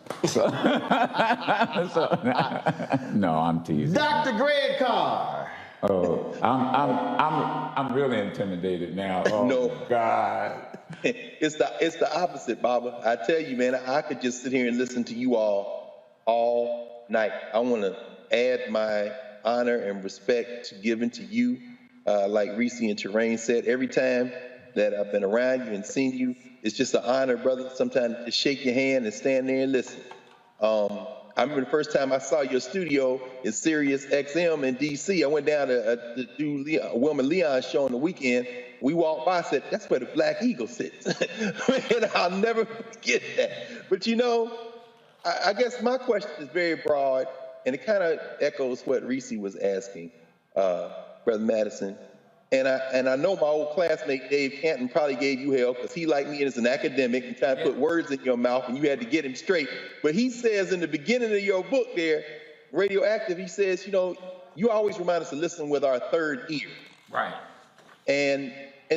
No, I'm teasing. Dr. Greg Carr. Oh, I'm really intimidated now. Oh, no, God. It's the opposite, Baba. I tell you, man, I could just sit here and listen to you all night. I want to add my honor and respect given to you. Like Reese and Terrain said, every time that I've been around you and seen you, it's just an honor, brother, sometimes to shake your hand and stand there and listen. I remember the first time I saw your studio in Sirius XM in D.C. I went down to do Wilma Leon's show on the weekend. We walked by, I said, that's where the Black Eagle sits. And I'll never forget that. But, you know, I guess my question is very broad, and it kind of echoes what Reese was asking, Brother Madison. And I know my old classmate Dave Canton probably gave you hell because he, like me, is an academic and trying to put words in your mouth, and you had to get him straight. But he says in the beginning of your book there, Radioactive, he says, you know, you always remind us to listen with our third ear. Right. And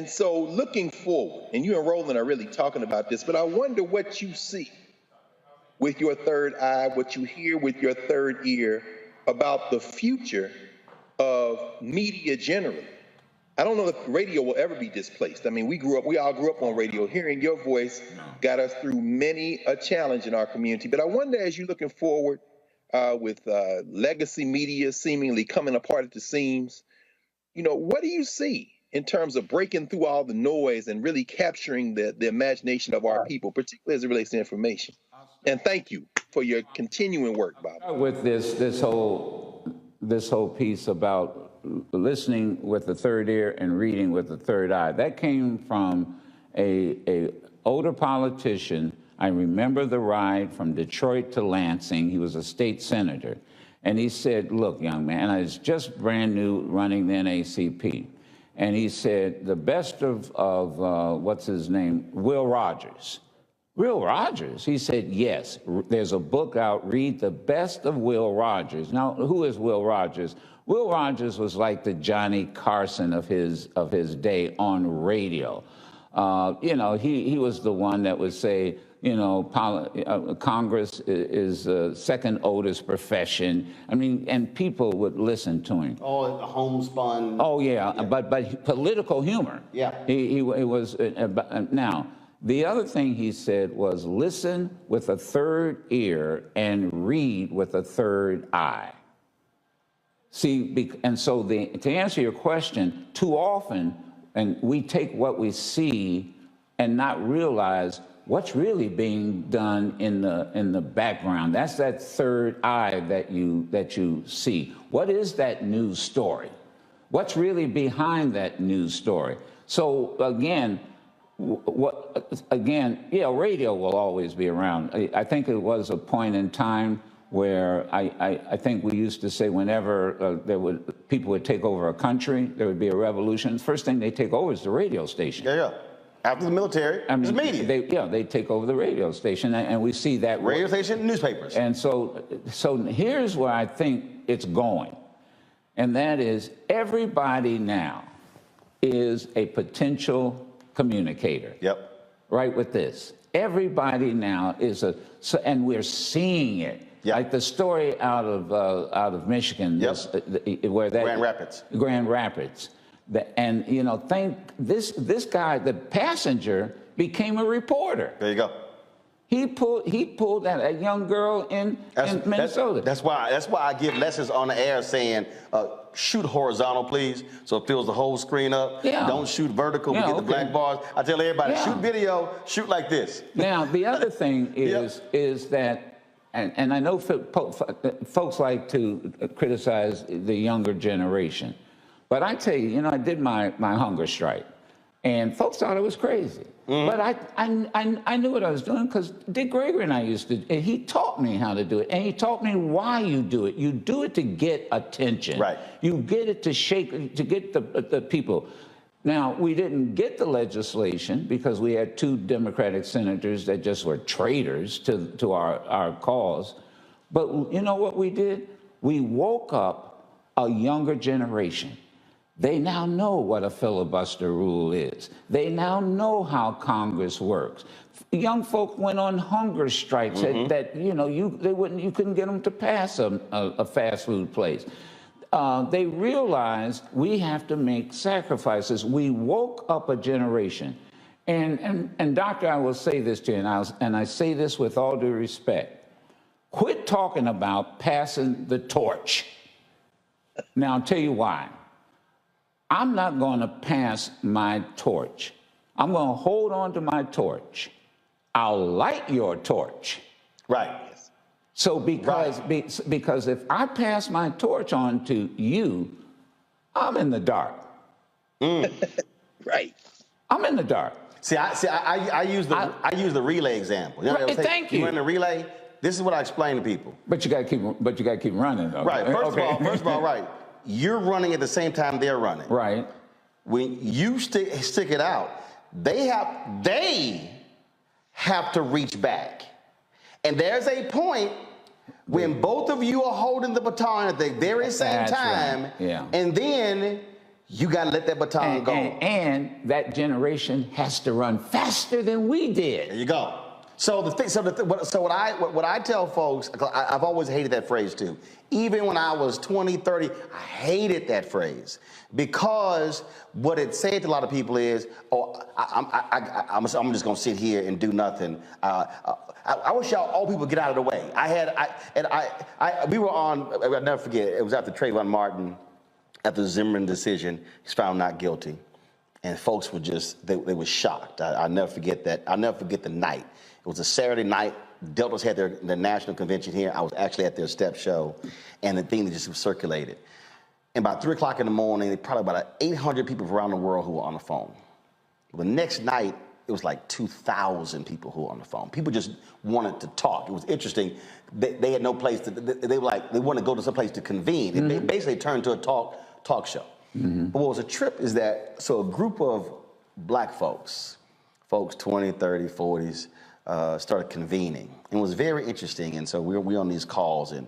so looking forward, and you and Roland are really talking about this, but I wonder what you see with your third eye, what you hear with your third ear about the future of media generally. I don't know if radio will ever be displaced. I mean, we all grew up on radio. Hearing your voice got us through many a challenge in our community. But I wonder, as you're looking forward with legacy media seemingly coming apart at the seams, you know, what do you see in terms of breaking through all the noise and really capturing the imagination of our people, particularly as it relates to information? And thank you for your continuing work, Bob. With this whole piece about listening with the third ear and reading with the third eye. That came from a older politician. I remember the ride from Detroit to Lansing. He was a state senator. And he said, look, young man, I was just brand new running the NAACP. And he said, the best of what's his name, Will Rogers. Will Rogers? He said, yes, there's a book out, read The Best of Will Rogers. Now, who is Will Rogers? Will Rogers was like the Johnny Carson of his day on radio. You know, he was the one that would say, you know, Congress is the second oldest profession. I mean, and people would listen to him. Oh, homespun. Oh, yeah, but political humor. Yeah. He was, now, the other thing he said was listen with a third ear and read with a third eye. See, and so to answer your question, too often, and we take what we see and not realize what's really being done in the background. That's that third eye that you see. What is that news story? What's really behind that news story? So again, yeah, radio will always be around. I think it was a point in time where I think we used to say whenever people would take over a country, there would be a revolution. The first thing they take over is the radio station. Yeah. After the military, it's media. They take over the radio station, and we see that. Radio station, newspapers. And so here's where I think it's going, and that is everybody now is a potential communicator. Yep. Right with this. Everybody now is and we're seeing it. Yep. Like the story out of Michigan, yep. Where that Grand Rapids. And you know, this guy, the passenger, became a reporter. There you go. He pulled that young girl in Minnesota. That's why I give lessons on the air saying, shoot horizontal, please, so it fills the whole screen up. Yeah. Don't shoot vertical. We get the black bars. I tell everybody, shoot video, shoot like this. Now the other thing is that. And I know folks like to criticize the younger generation. But I tell you, you know, I did my hunger strike. And folks thought it was crazy. Mm-hmm. But I knew what I was doing because Dick Gregory and I used to, and he taught me how to do it. And he taught me why you do it. You do it to get attention. Right. You get it to get the people. Now, we didn't get the legislation because we had 2 Democratic senators that just were traitors to our cause. But you know what we did? We woke up a younger generation. They now know what a filibuster rule is. They now know how Congress works. Young folk went on hunger strikes that you know you couldn't get them to pass a fast food place. They realized we have to make sacrifices. We woke up a generation. And Doctor, I will say this to you, and I say this with all due respect. Quit talking about passing the torch. Now, I'll tell you why. I'm not going to pass my torch. I'm going to hold on to my torch. I'll light your torch. Right. So because if I pass my torch on to you, I'm in the dark. Right. I'm in the dark. I use the relay example. You know, thank you. You run the relay. This is what I explain to people. But you got to keep running, though. Right. First of all, right. You're running at the same time they're running. Right. When you stick it out, they have to reach back. And there's a point when both of you are holding the baton at the very same time, and then you got to let that baton go. And that generation has to run faster than we did. There you go. So what I tell folks, I've always hated that phrase too. Even when I was 20, 30, I hated that phrase because what it said to a lot of people is, oh, I'm just gonna sit here and do nothing. I wish y'all all people get out of the way. We were on. I'll never forget. It was after Trayvon Martin, after the Zimmerman decision, he's found not guilty, and folks were just they were shocked. I'll never forget that. I'll never forget the night. It was a Saturday night. Deltas had their national convention here. I was actually at their step show, and the thing that just was circulated. And about 3 o'clock in the morning, probably about 800 people around the world who were on the phone. The next night, it was like 2,000 people who were on the phone. People just wanted to talk. It was interesting. They had no place to. They wanted to go to some place to convene. They basically turned to a talk show. But what was a trip is that a group of black folks 20, 30, 40s. Started convening. And it was very interesting. And so we're on these calls. And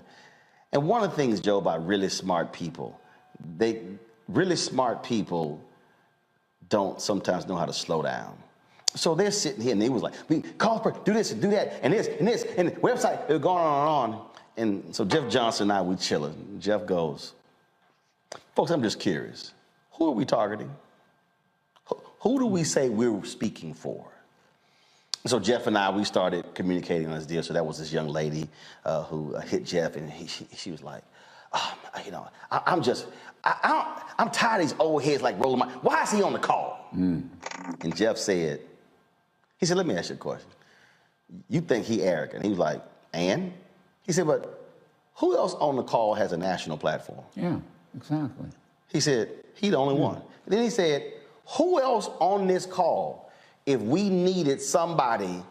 one of the things, Joe, about really smart people, really smart people don't sometimes know how to slow down. So they're sitting here and they was like, we call for do this and do that and this and this and the website. They're going on and on. And so Jeff Johnson and I, we chilling. Jeff goes, folks, I'm just curious. Who are we targeting? Who do we say we're speaking for? So Jeff and I, we started communicating on this deal. So that was this young lady who hit Jeff, and she was like, oh, you know, I'm tired of these old heads like Roland Martin. Why is he on the call? And Jeff said, he said, let me ask you a question. You think he arrogant? He was like, and? He said, but who else on the call has a national platform? Yeah, exactly. He said, he the only one. And then he said, who else on this call, if we needed somebody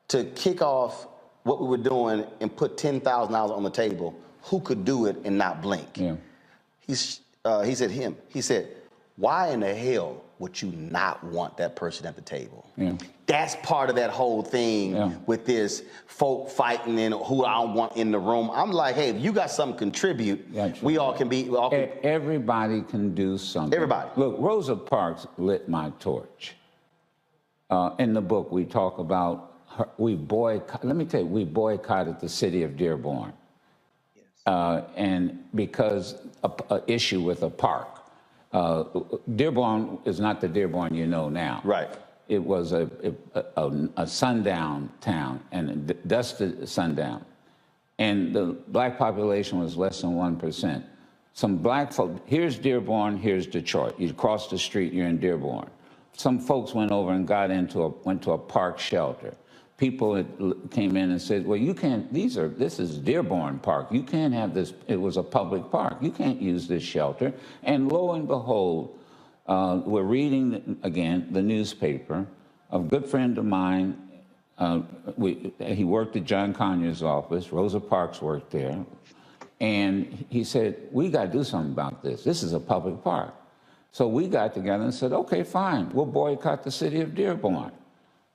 to kick off what we were doing and put $10,000 on the table, who could do it and not blink? Yeah. He said him. He said, why in the hell would you not want that person at the table? Yeah. That's part of that whole thing with this folk fighting and who I don't want in the room. I'm like, hey, if you got something to contribute, we all can be. Everybody can do something. Everybody. Look, Rosa Parks lit my torch. In the book, we talk about we boycotted the city of Dearborn. And because an issue with a park. Dearborn is not the Dearborn you know now. Right. It was a sundown town, and dusted sundown. And the black population was less than 1%. Some black folk, here's Dearborn, here's Detroit. You cross the street, you're in Dearborn. Some folks went over and went to a park shelter. People came in and said, well, you can't, this is Dearborn Park. You can't have this, it was a public park. You can't use this shelter. And lo and behold, we're reading, again, the newspaper. A good friend of mine, he worked at John Conyers' office. Rosa Parks worked there. And he said, we got to do something about this. This is a public park. So we got together and said, okay, fine. We'll boycott the city of Dearborn.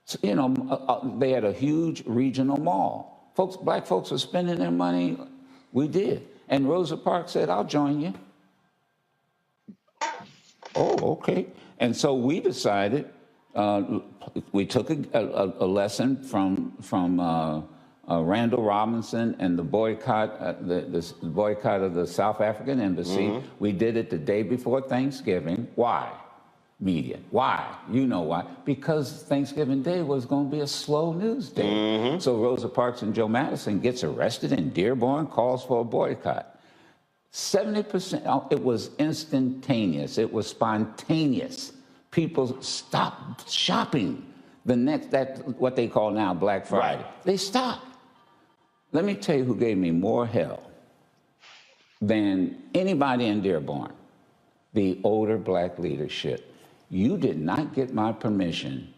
So, you know, they had a huge regional mall. Black folks were spending their money. We did. And Rosa Parks said, I'll join you. Oh, okay. And so we decided, we took a lesson from Randall Robinson and the boycott, the boycott of the South African embassy. Mm-hmm. We did it the day before Thanksgiving. Why? Media. Why? You know why. Because Thanksgiving Day was going to be a slow news day. Mm-hmm. So Rosa Parks and Joe Madison gets arrested in Dearborn, calls for a boycott. 70%, it was instantaneous. It was spontaneous. People stopped shopping. That's what they call now Black Friday. Right. They stopped. Let me tell you who gave me more hell than anybody in Dearborn. The older black leadership. You did not get my permission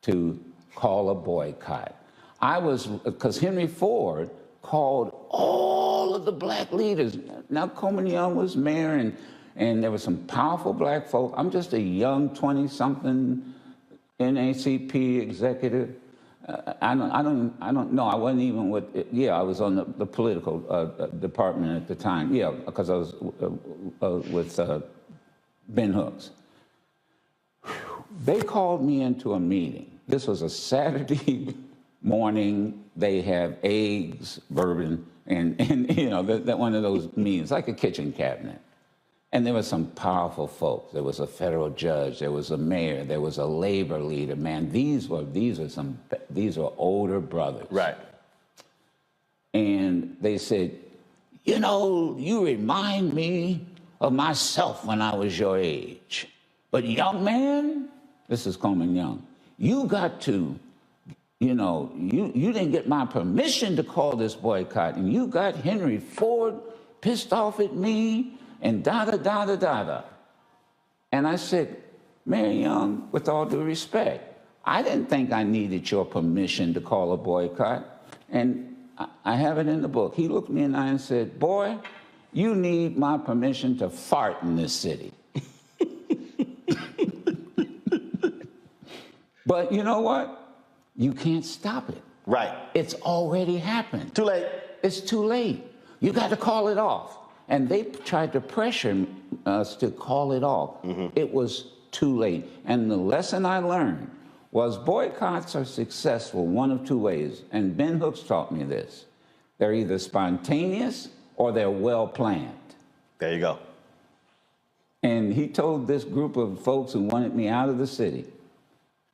to call a boycott. Because Henry Ford called all of the black leaders. Now Coleman Young was mayor, and there were some powerful black folk. I'm just a young 20-something NAACP executive. I don't know. I wasn't even with. I was on the political department at the time. Yeah, because I was with Ben Hooks. They called me into a meeting. This was a Saturday morning. They have eggs, bourbon, and you know that one of those meetings, like a kitchen cabinet. And there were some powerful folks. There was a federal judge. There was a mayor. There was a labor leader. Man, these are older brothers. Right. And they said, you know, you remind me of myself when I was your age. But young man, this is Coleman Young, you got to, you know, you didn't get my permission to call this boycott. And you got Henry Ford pissed off at me. And da-da-da-da-da-da. And I said, Mayor Young, with all due respect, I didn't think I needed your permission to call a boycott. And I have it in the book. He looked me in the eye and said, boy, you need my permission to fart in this city. But you know what? You can't stop it. Right. It's already happened. Too late. It's too late. You got to call it off. And they tried to pressure us to call it off. Mm-hmm. It was too late. And the lesson I learned was boycotts are successful one of two ways, and Ben Hooks taught me this. They're either spontaneous or they're well planned. There you go. And he told this group of folks who wanted me out of the city,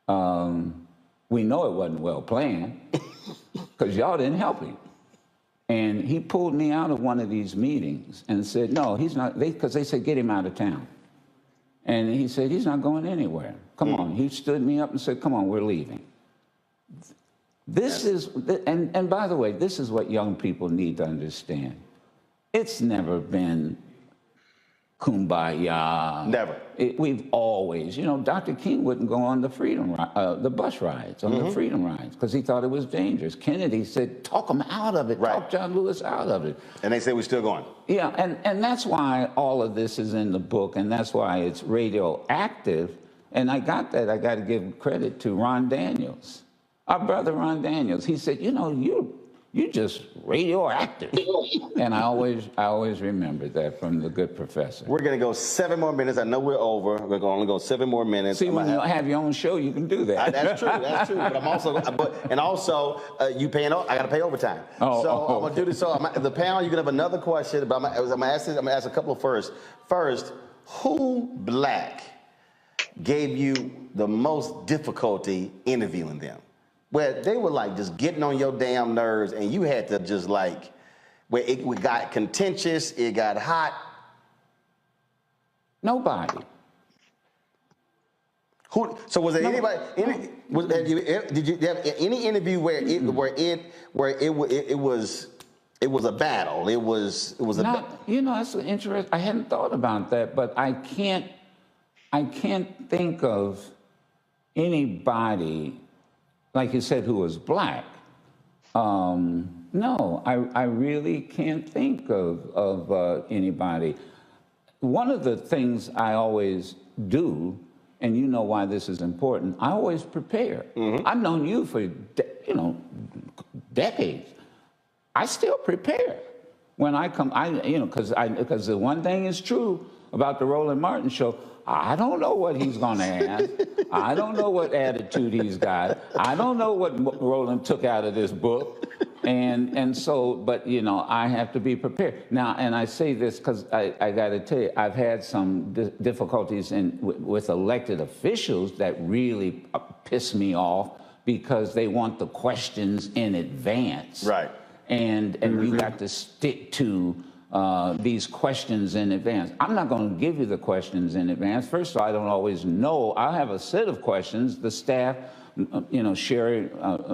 we know it wasn't well planned because y'all didn't help him. And he pulled me out of one of these meetings and said, no, he's not, because they said, get him out of town. And he said, he's not going anywhere. Come on. He stood me up and said, come on, we're leaving. This is, and by the way, this is what young people need to understand. It's never been kumbaya. Never. We've always, you know, Dr. King wouldn't go on the the bus rides, on the freedom rides, because he thought it was dangerous. Kennedy said, talk him out of it, talk John Lewis out of it. And they say we're still going. Yeah, and that's why all of this is in the book, and that's why it's radioactive. And I got that, I got to give credit to Ron Daniels, our brother Ron Daniels. He said, you know, you're just radioactive. And I always remember that from the good professor. We're going to go 7 more minutes. I know we're over. We're going to only go 7 more minutes. See, when you have your own show, you can do that. That's true. That's true. But I'm also, you paying. I got to pay overtime. I'm going to do this. So the panel, you can have another question, but I'm going to ask a couple first. First, who black gave you the most difficulty interviewing them? Where they were like just getting on your damn nerves and you had to just like, where it got contentious, it got hot? Nobody. So was there anybody? Did you have any interview where it was a battle? It was a. You know, that's interesting. I hadn't thought about that, but I can't think of anybody, like you said, who was black. No, I really can't think of anybody. One of the things I always do, and you know why this is important, I always prepare. I've known you for, decades. I still prepare. When I come, because the one thing is true about the Roland Martin show, I don't know what he's going to ask. I don't know what attitude he's got. I don't know what Roland took out of this book. And so, but, I have to be prepared. Now, and I say this because I got to tell you, I've had some difficulties with elected officials that really piss me off because they want the questions in advance. Right. And you got to stick to these questions in advance. I'm not going to give you the questions in advance. First of all, I don't always know. I have a set of questions. The staff, Sherry,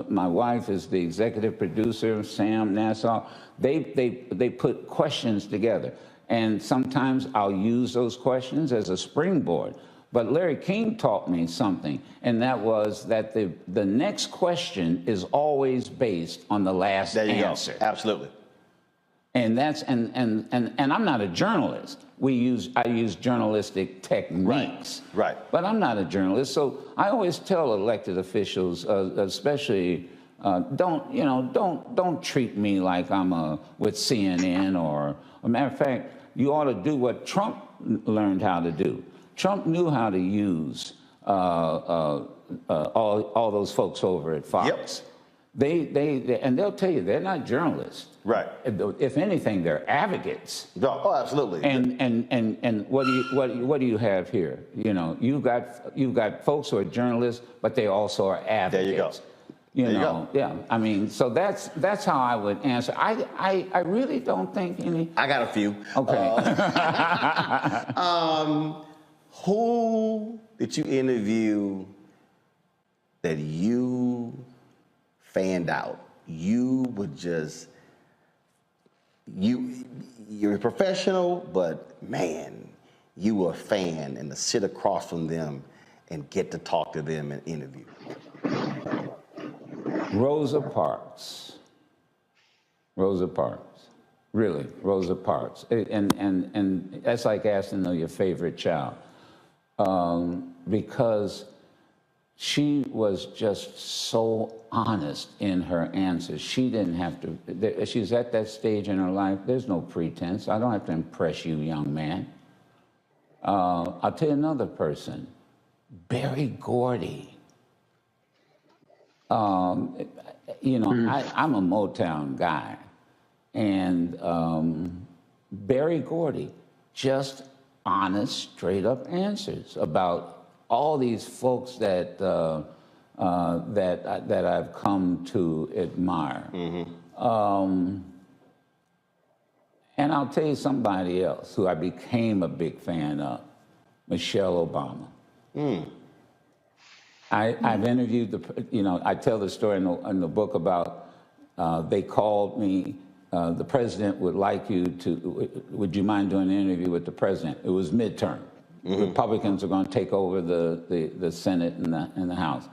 my wife, is the executive producer, Sam Nassau. They put questions together. And sometimes I'll use those questions as a springboard. But Larry King taught me something, and that was that the next question is always based on the last answer. Go. Absolutely. And that's and I'm not a journalist. I use journalistic techniques. Right. But I'm not a journalist, so I always tell elected officials, especially, don't treat me like I'm with CNN or a matter of fact, you ought to do what Trump learned how to do. Trump knew how to use all those folks over at Fox. Yep. And they'll tell you they're not journalists. Right. If anything, they're advocates. Oh, absolutely. And what do you have here? You've got folks who are journalists, but they also are advocates. There you go. Yeah. I mean, so that's how I would answer. I really don't think any. I got a few. Okay. Who did you interview that you fanned out? You would just, you're a professional, but man, you were a fan, and to sit across from them and get to talk to them and interview. Rosa Parks. Really, Rosa Parks. And that's like asking to know your favorite child. Because she was just so honest in her answers. She didn't have to, she's at that stage in her life, there's no pretense. I don't have to impress you, young man. I'll tell you another person, Berry Gordy. You know, I'm a Motown guy, and Berry Gordy, just honest, straight up answers about all these folks that that I've come to admire. And I'll tell you somebody else who I became a big fan of, Michelle Obama. I've interviewed you know, I tell the story in the book about they called me, the president would like you to, would you mind doing an interview with the president? It was midterm. Republicans are going to take over the Senate and the House.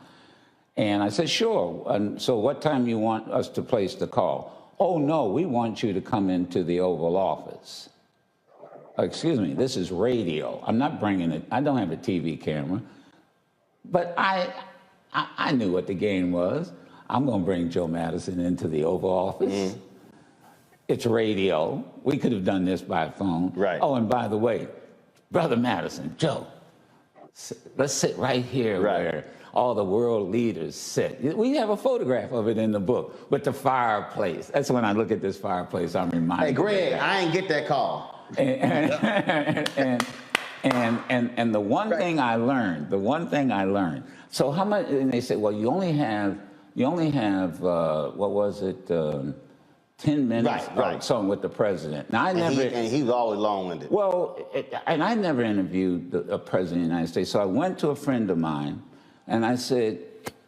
And I said, sure. And so what time you want us to place the call? Oh, no, we want you to come into the Oval Office. Excuse me, this is radio. I'm not bringing it. I don't have a TV camera. But I knew what the game was. I'm going to bring Joe Madison into the Oval Office. It's radio. We could have done this by phone. Right. Oh, and by the way, Brother Madison, Joe, let's sit right here where all the world leaders sit. We have a photograph of it in the book with the fireplace. That's when I look at this fireplace, I'm reminded. Hey, Greg, I ain't get that call. And the one thing I learned, so how much, and they said, well, you only have, what was it, 10 minutes something with the president. Now, and he was always long-winded. Well, and I never interviewed a president of the United States, so I went to a friend of mine, and I said,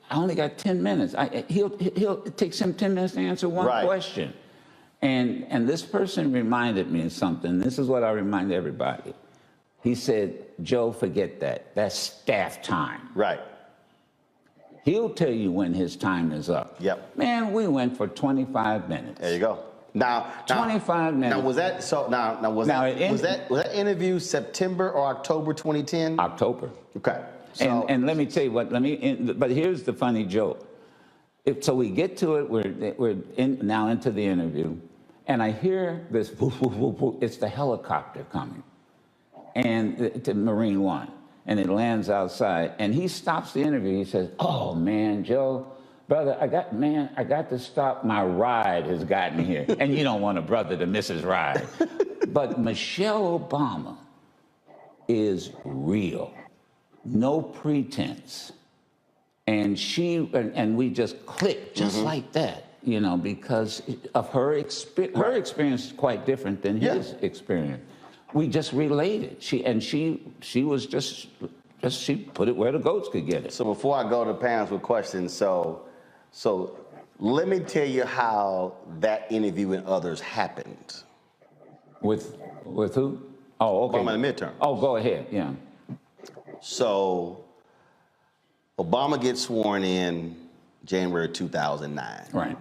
I only got 10 minutes. It takes him 10 minutes to answer one question. And this person reminded me of something. This is what I remind everybody. He said, Joe, forget that. That's staff time. Right. He'll tell you when his time is up. Yep. Man, we went for 25 minutes. There you go. Now 25 minutes. Now was that so? Now was that interview September or October 2010? October. Okay. So, and let me tell you what. But here's the funny joke. So we get to it. We're now into the interview, and I hear this. Woof, woof, woof, woof. It's the helicopter coming, and to Marine One, and it lands outside. And he stops the interview. He says, "Oh man, Joe, brother, I got to stop. My ride has gotten here, and you don't want a brother to miss his ride." But Michelle Obama is real. No pretense. And we just clicked just like that, you know, because of her experience. Her experience is quite different than his experience. We just related. She was just she put it where the goats could get it. So before I go to panels with questions, so let me tell you how that interview and others happened. With who? Oh, okay. Obama in the midterm. Oh, go ahead. Yeah. So Obama gets sworn in January 2009. Right.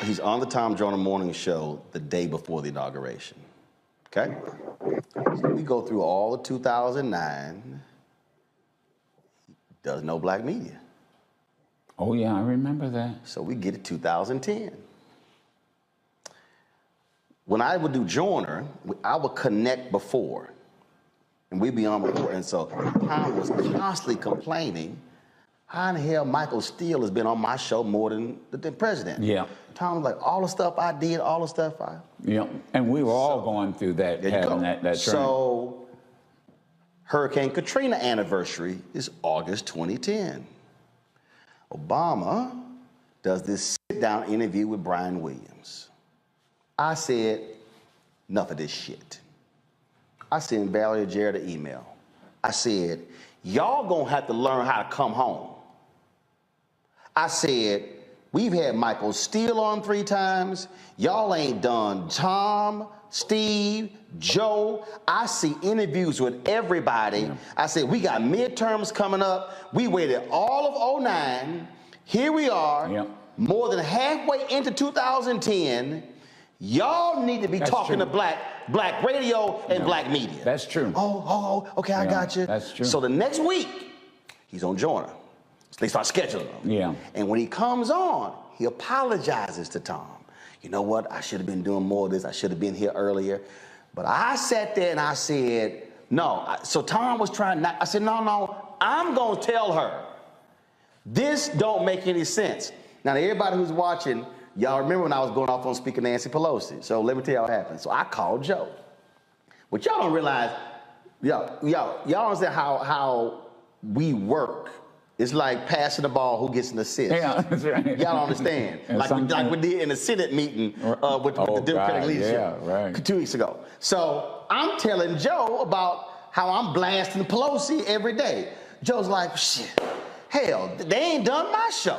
He's on the Tom Joyner Morning Show the day before the inauguration. Okay? So we go through all of 2009. Does no black media. Oh, yeah, I remember that. So we get to 2010. When I would do Joyner, I would connect before. And we'd be on before. And so Tom was constantly complaining, how in the hell Michael Steele has been on my show more than the president? Yeah. Tom was like, all the stuff I did, all the stuff I... Yeah, and we were all going through that, having that train. So Hurricane Katrina anniversary is August 2010. Obama does this sit-down interview with Brian Williams. I said, enough of this shit. I sent Valerie Jarrett an email. I said, y'all gonna have to learn how to come home. I said, we've had Michael Steele on 3 times. Y'all ain't done Tom, Steve, Joe. I see interviews with everybody. Yeah. I said, we got midterms coming up. We waited all of 2009. Here we are, more than halfway into 2010. Y'all need to be talking to black radio and black media. That's true. Oh, okay, I got you. That's true. So the next week, he's on Joyner. So they start scheduling him. Yeah. And when he comes on, he apologizes to Tom. You know what? I should have been doing more of this. I should have been here earlier. But I sat there and I said, no. So Tom was trying not. I said, no, I'm going to tell her This don't make any sense. Now, everybody who's watching, y'all remember when I was going off on Speaker Nancy Pelosi. So let me tell you what happened. So I called Joe. What y'all don't realize, y'all understand how we work. It's like passing the ball, who gets an assist. Yeah, that's right. Y'all don't understand. like we did in the Senate meeting with the Democratic leadership 2 weeks ago. So I'm telling Joe about how I'm blasting Pelosi every day. Joe's like, shit, hell, they ain't done my show.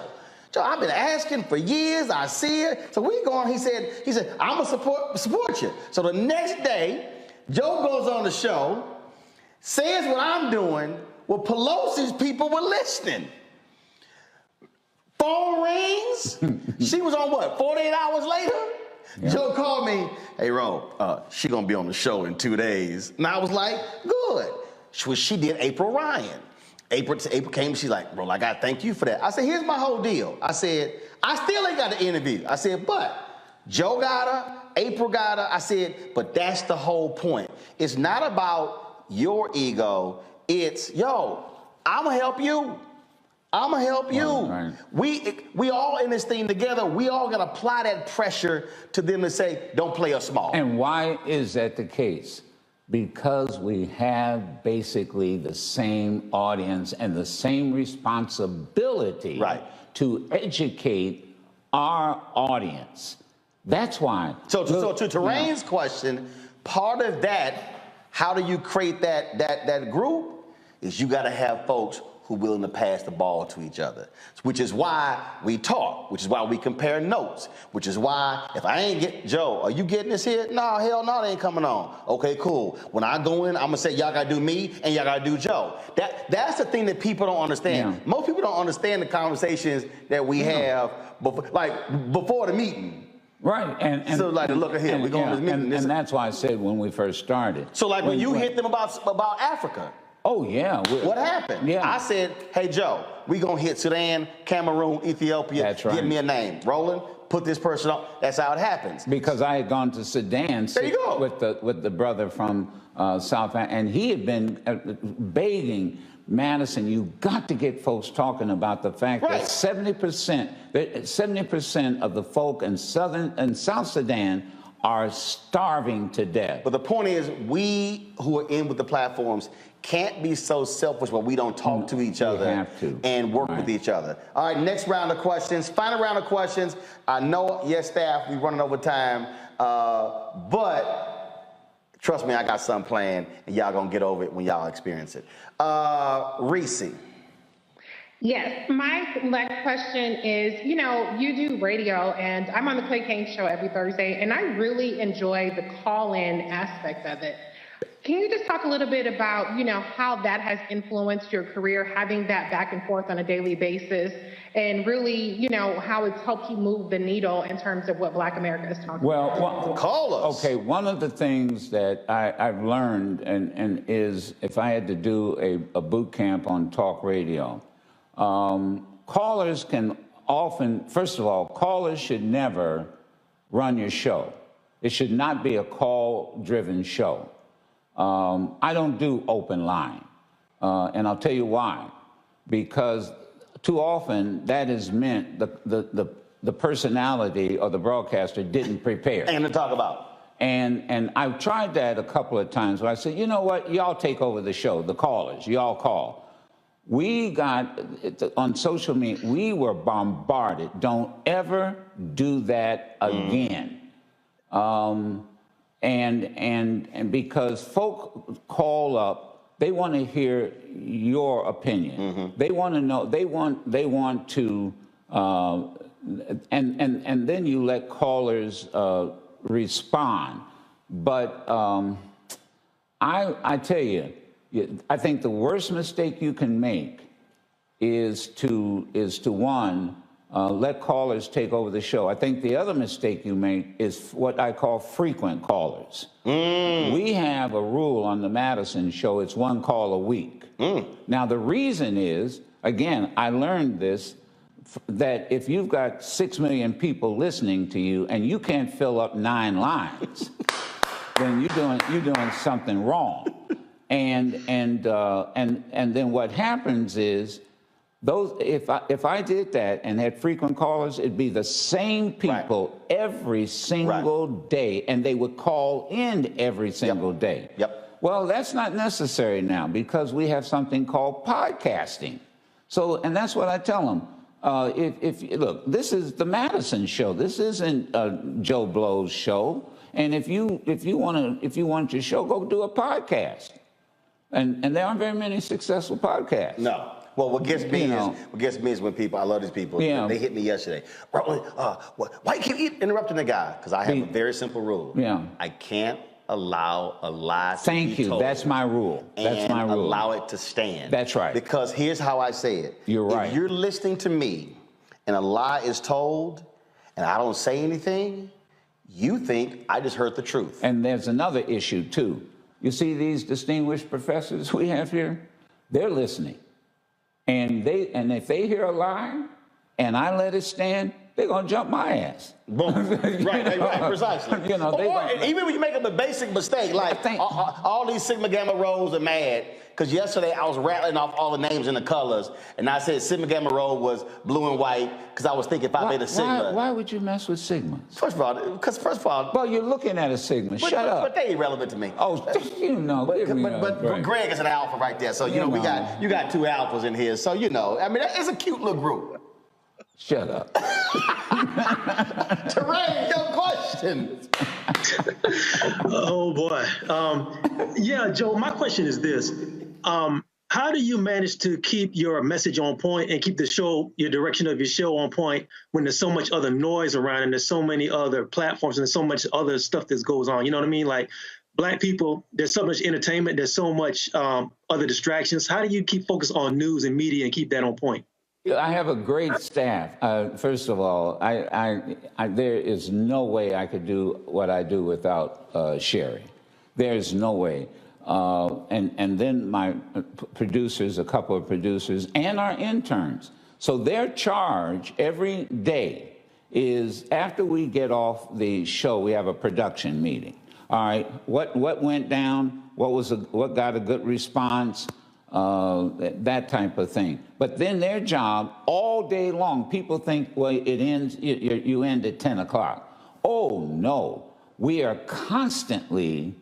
Joe, I've been asking for years, I see it. So we going, he said, I'm gonna support you. So the next day, Joe goes on the show, says what I'm doing. Well, Pelosi's people were listening. Phone rings. She was on what, 48 hours later? Yeah. Joe called me, hey, Ro, she gonna be on the show in 2 days. And I was like, good. She did April Ryan. April came, she's like, bro, I gotta thank you for that. I said, here's my whole deal. I said, I still ain't got the interview. I said, but Joe got her, April got her. I said, but that's the whole point. It's not about your ego. It's, yo, I'm gonna help you. I'm gonna help you. Right. We all in this thing together. We all gotta apply that pressure to them and say, don't play us small. And why is that the case? Because we have basically the same audience and the same responsibility to educate our audience. That's why. So to Terrain's question, part of that, how do you create that group? Is you got to have folks who are willing to pass the ball to each other, which is why we talk, which is why we compare notes, which is why if I ain't get, Joe, are you getting this here? No, hell no, they ain't coming on. Okay, cool. When I go in, I'm going to say, y'all got to do me and y'all got to do Joe. That's the thing that people don't understand. Yeah. Most people don't understand the conversations that we have before the meeting. Right, and so like, look at here, we're going to this meeting. And that's why I said when we first started. So like when you hit them about Africa. Oh, yeah. What happened? Yeah. I said, hey, Joe, we going to hit Sudan, Cameroon, Ethiopia. That's right. Give me a name. Roland, put this person on. That's how it happens. Because I had gone to Sudan with the brother from South Africa, and he had been begging Madison, you got to get folks talking about the fact that 70% of the folk in South Sudan are starving to death. But the point is, we who are in with the platforms can't be so selfish where we don't talk to each other and work with each other. All right, next round of questions, final round of questions. I know, yes, staff, we're running over time, but trust me, I got something planned, and y'all gonna get over it when y'all experience it. Reese. Yes, my next question is, you know, you do radio, and I'm on the Clay Kane Show every Thursday, and I really enjoy the call-in aspect of it. Can you just talk a little bit about, you know, how that has influenced your career, having that back and forth on a daily basis, and really, you know, how it's helped you move the needle in terms of what Black America is talking about? Call us. Okay, one of the things that I've learned and is if I had to do a boot camp on talk radio, callers can often, first of all, callers should never run your show. It should not be a call-driven show. I don't do open line, and I'll tell you why. Because too often that is meant the personality or the broadcaster didn't prepare. And to talk about. And I've tried that a couple of times where I said, you know what, y'all take over the show, the callers, y'all call. We got, on social media, we were bombarded. Don't ever do that again. And because folk call up, they want to hear your opinion. They want to know, they want to, and then you let callers respond. But I tell you, I think the worst mistake you can make is to one, let callers take over the show. I think the other mistake you make is what I call frequent callers. We have a rule on the Madison show, it's one call a week. Now, the reason is, again, I learned this, that if you've got 6 million people listening to you and you can't fill up 9 lines, then you're doing something wrong. And then what happens is, Those, if I did that and had frequent callers, it'd be the same people every single day, and they would call in every single day. Well, that's not necessary now because we have something called podcasting. So, and that's what I tell them. Look, this is the Madison show. This isn't Joe Blow's show. And if you want your show, go do a podcast. And there aren't very many successful podcasts. No. Well, what gets me is when people, I love these people, they hit me yesterday. Roland, why you keep interrupting the guy? Because I have a very simple rule. I can't allow a lie to be told. That's my rule. That's my rule. Allow it to stand. That's right. Because here's how I say it. You're right. If you're listening to me and a lie is told and I don't say anything, you think I just heard the truth. And there's another issue, too. You see these distinguished professors we have here? They're listening. And if they hear a lie and I let it stand, they're going to jump my ass. Boom. right, precisely. Even when you make a basic mistake, like all these Sigma Gamma Rhos are mad because yesterday I was rattling off all the names and the colors, and I said Sigma Gamma Rho was blue and white because I was thinking Phi Beta Sigma. Why would you mess with Sigma? First of all, well, you're looking at a Sigma. Shut up. But they irrelevant to me. Oh, but Greg is an alpha right there, so you got two alphas in here, so I mean it's a cute little group. Shut up. Terrain, your question. Oh boy. Yeah, Joe, my question is this. How do you manage to keep your message on point and keep the show, your direction of your show on point when there's so much other noise around and there's so many other platforms and there's so much other stuff that goes on? You know what I mean? Like Black people, there's so much entertainment, there's so much other distractions. How do you keep focused on news and media and keep that on point? I have a great staff. First of all, there is no way I could do what I do without Sherry. There's no way. And then my producers, a couple of producers, and our interns. So their charge every day is after we get off the show, we have a production meeting. All right, what went down? What got a good response? That type of thing. But then their job all day long, people think, well, it ends, you end at 10 o'clock. Oh, no. We are constantly,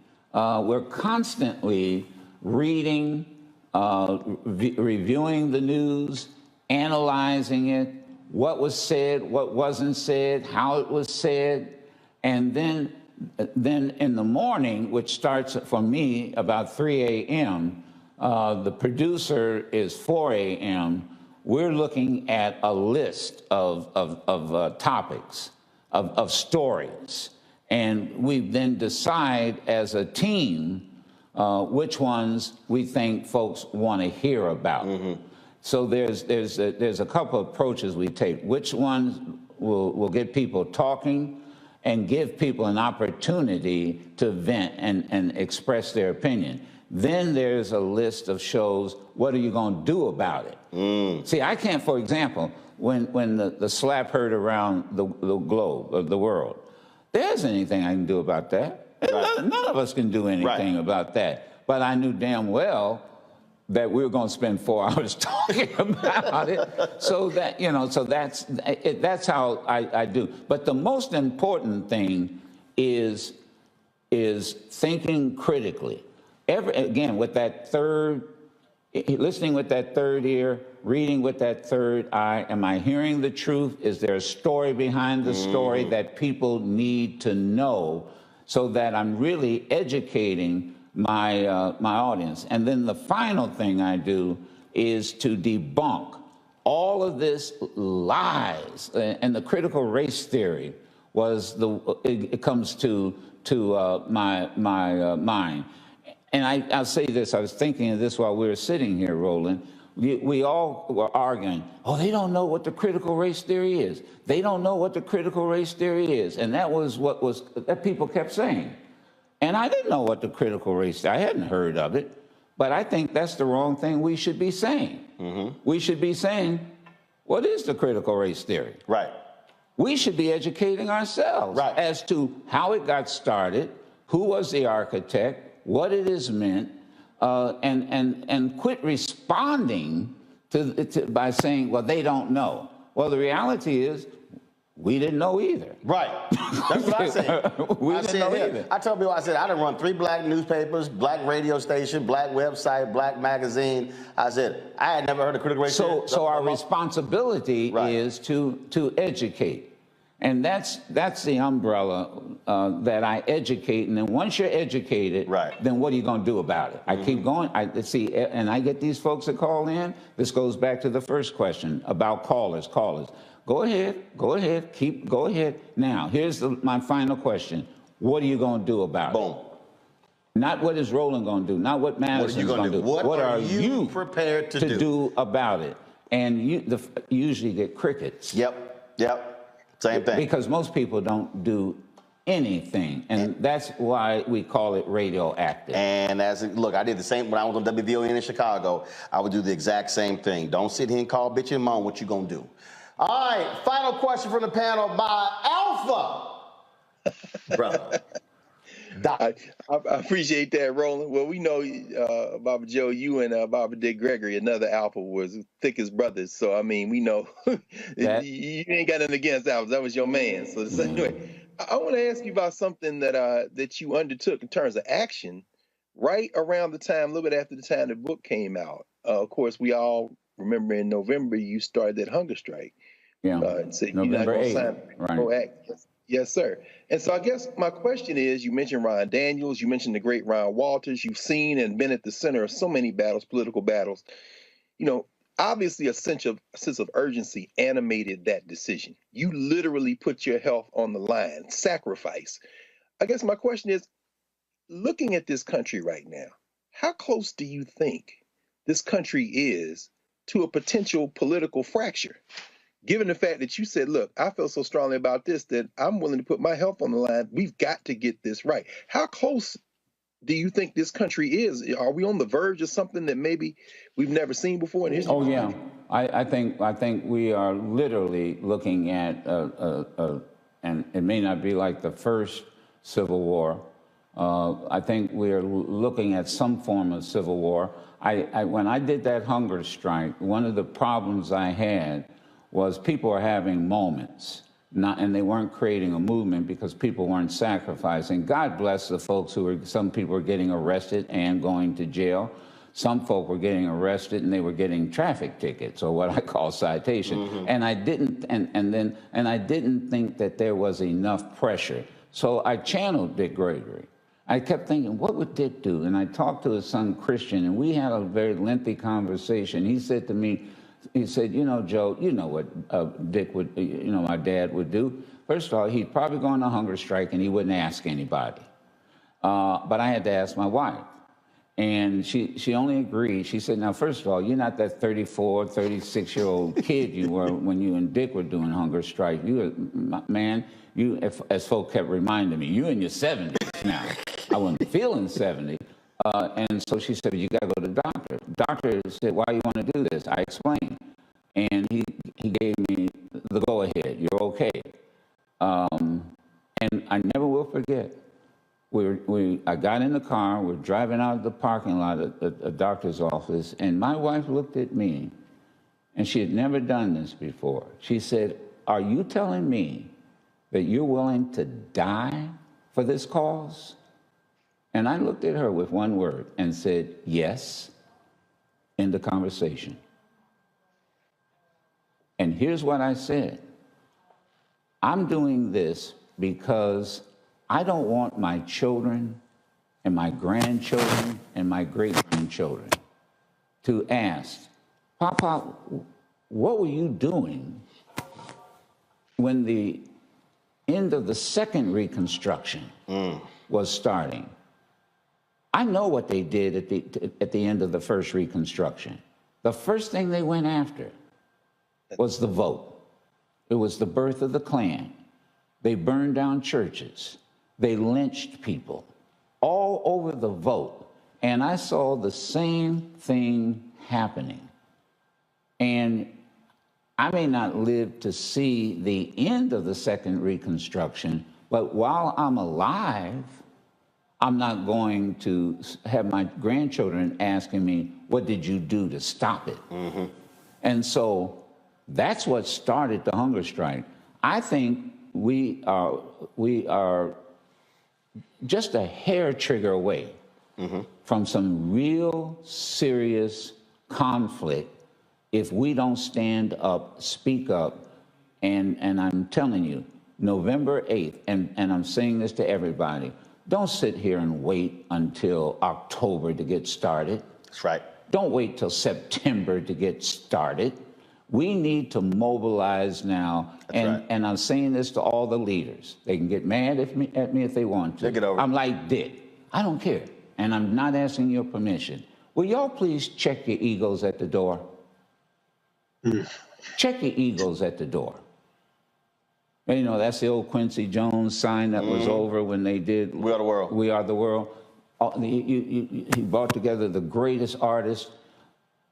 reading, reviewing the news, analyzing it, what was said, what wasn't said, how it was said. And then in the morning, which starts for me about 3 a.m., the producer is 4 a.m. We're looking at a list of topics, of stories. And we then decide as a team which ones we think folks want to hear about. So there's a couple of approaches we take. Which ones will get people talking and give people an opportunity to vent and express their opinion. Then there's a list of shows, what are you going to do about it? See, I can't, for example, when the slap heard around the globe, of the world, there isn't anything I can do about that. Right. None of us can do anything about that. But I knew damn well that we were going to spend 4 hours talking about it. So that, so that's how I do. But the most important thing is thinking critically. Again, with that listening with that third ear, reading with that third eye. Am I hearing the truth? Is there a story behind the story that people need to know so that I'm really educating my audience? And then the final thing I do is to debunk all of this lies. And the critical race theory it comes to my mind. And I'll say this, I was thinking of this while we were sitting here, Roland. We all were arguing, oh, they don't know what the critical race theory is. They don't know what the critical race theory is. And that was that people kept saying. And I didn't know what the critical race theory, I hadn't heard of it. But I think that's the wrong thing we should be saying. We should be saying, what is the critical race theory? Right. We should be educating ourselves as to how it got started, who was the architect, what it has meant, and quit responding by saying, well, they don't know. Well, the reality is, we didn't know either. Right. That's what I said. We didn't know either. I told people, I said, I done run 3 black newspapers, black radio station, black website, black magazine. I said, I had never heard of critical race theory. So our responsibility is to educate. And that's the umbrella that I educate. And then once you're educated, then what are you going to do about it? I keep going. I see, and I get these folks that call in. This goes back to the first question about callers. Go ahead. Go ahead. Now, here's my final question. What are you going to do about it? Not what is Roland going to do, not what Madison is going to do. What are you prepared to do about it? And you usually get crickets. Yep. Same thing. Because most people don't do anything, and that's why we call it radioactive. And look, I did the same when I was on WVON in Chicago. I would do the exact same thing. Don't sit here and call bitch and moan. What you gonna do? All right, final question from the panel by Alpha. Brother. I appreciate that, Roland. Well, we know, Baba Joe, you and Baba Dick Gregory, another Alpha, was thick as brothers. So, I mean, we know you ain't got nothing against Alpha. That was your man. So, anyway, I want to ask you about something that you undertook in terms of action right around the time, a little bit after the time the book came out. Of course, we all remember in November you started that hunger strike. Yeah, and said November you're not 8th. Right. Yes, sir. And so I guess my question is, you mentioned Ron Daniels, you mentioned the great Ron Walters, you've seen and been at the center of so many battles, political battles. You know, obviously a sense of urgency animated that decision. You literally put your health on the line, sacrifice. I guess my question is, looking at this country right now, how close do you think this country is to a potential political fracture? Given the fact that you said, look, I feel so strongly about this that I'm willing to put my health on the line. We've got to get this right. How close do you think this country is? Are we on the verge of something that maybe we've never seen before in history? Oh, yeah. I think we are literally looking at, and it may not be like the first Civil War. I think we're looking at some form of civil war. When I did that hunger strike, one of the problems I had was people are having moments, and they weren't creating a movement because people weren't sacrificing. God bless the folks some people were getting arrested and going to jail. Some folk were getting arrested and they were getting traffic tickets, or what I call citation. And I didn't, and I didn't think that there was enough pressure. So I channeled Dick Gregory. I kept thinking, what would Dick do? And I talked to his son, Christian, and we had a very lengthy conversation. He said to me, he said, you know, Joe, you know what Dick would, you know, my dad would do. First of all, he'd probably go on a hunger strike and he wouldn't ask anybody. But I had to ask my wife. And she only agreed. She said, now, first of all, you're not that 34, 36-year-old kid you were when you and Dick were doing hunger strike. Man, as folk kept reminding me, you're in your 70s now. I wasn't feeling 70. And so she said, you got to go to the doctor. The doctor said, why you want to do this? I explained. And he gave me the go-ahead. You're okay. And I never will forget. I got in the car. We're driving out of the parking lot at a doctor's office. And my wife looked at me, and she had never done this before. She said, are you telling me that you're willing to die for this cause? And I looked at her with one word and said, yes, in the conversation. And here's what I said. I'm doing this because I don't want my children and my grandchildren and my great-grandchildren to ask, Papa, what were you doing when the end of the second Reconstruction was starting? I know what they did at the end of the first Reconstruction. The first thing they went after was the vote. It was the birth of the Klan. They burned down churches. They lynched people all over the vote. And I saw the same thing happening. And I may not live to see the end of the second Reconstruction, but while I'm alive, I'm not going to have my grandchildren asking me, what did you do to stop it? And so that's what started the hunger strike. I think we are just a hair trigger away from some real serious conflict if we don't stand up, speak up, and I'm telling you, November 8th, and I'm saying this to everybody, don't sit here and wait until October to get started. That's right. Don't wait till September to get started. We need to mobilize now. And I'm saying this to all the leaders. They can get mad at me if they want to. Take it over. I'm like Dick. I don't care. And I'm not asking your permission. Will y'all please check your egos at the door? Check your egos at the door. And, you know, that's the old Quincy Jones sign that was over when they did We Are the World. We Are the World. He brought together the greatest artists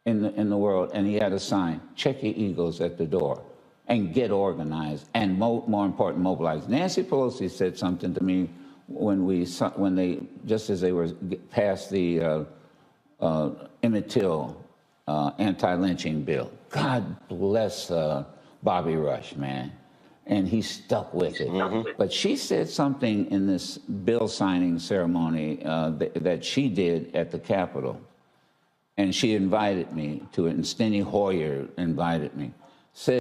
in the world, and he had a sign: check your egos at the door and get organized, and more important, mobilize. Nancy Pelosi said something to me when they just as they were passed the Emmett Till anti-lynching bill. God bless Bobby Rush, man. And he stuck with it. But she said something in this bill signing ceremony that she did at the Capitol. And she invited me to it, and Steny Hoyer invited me. She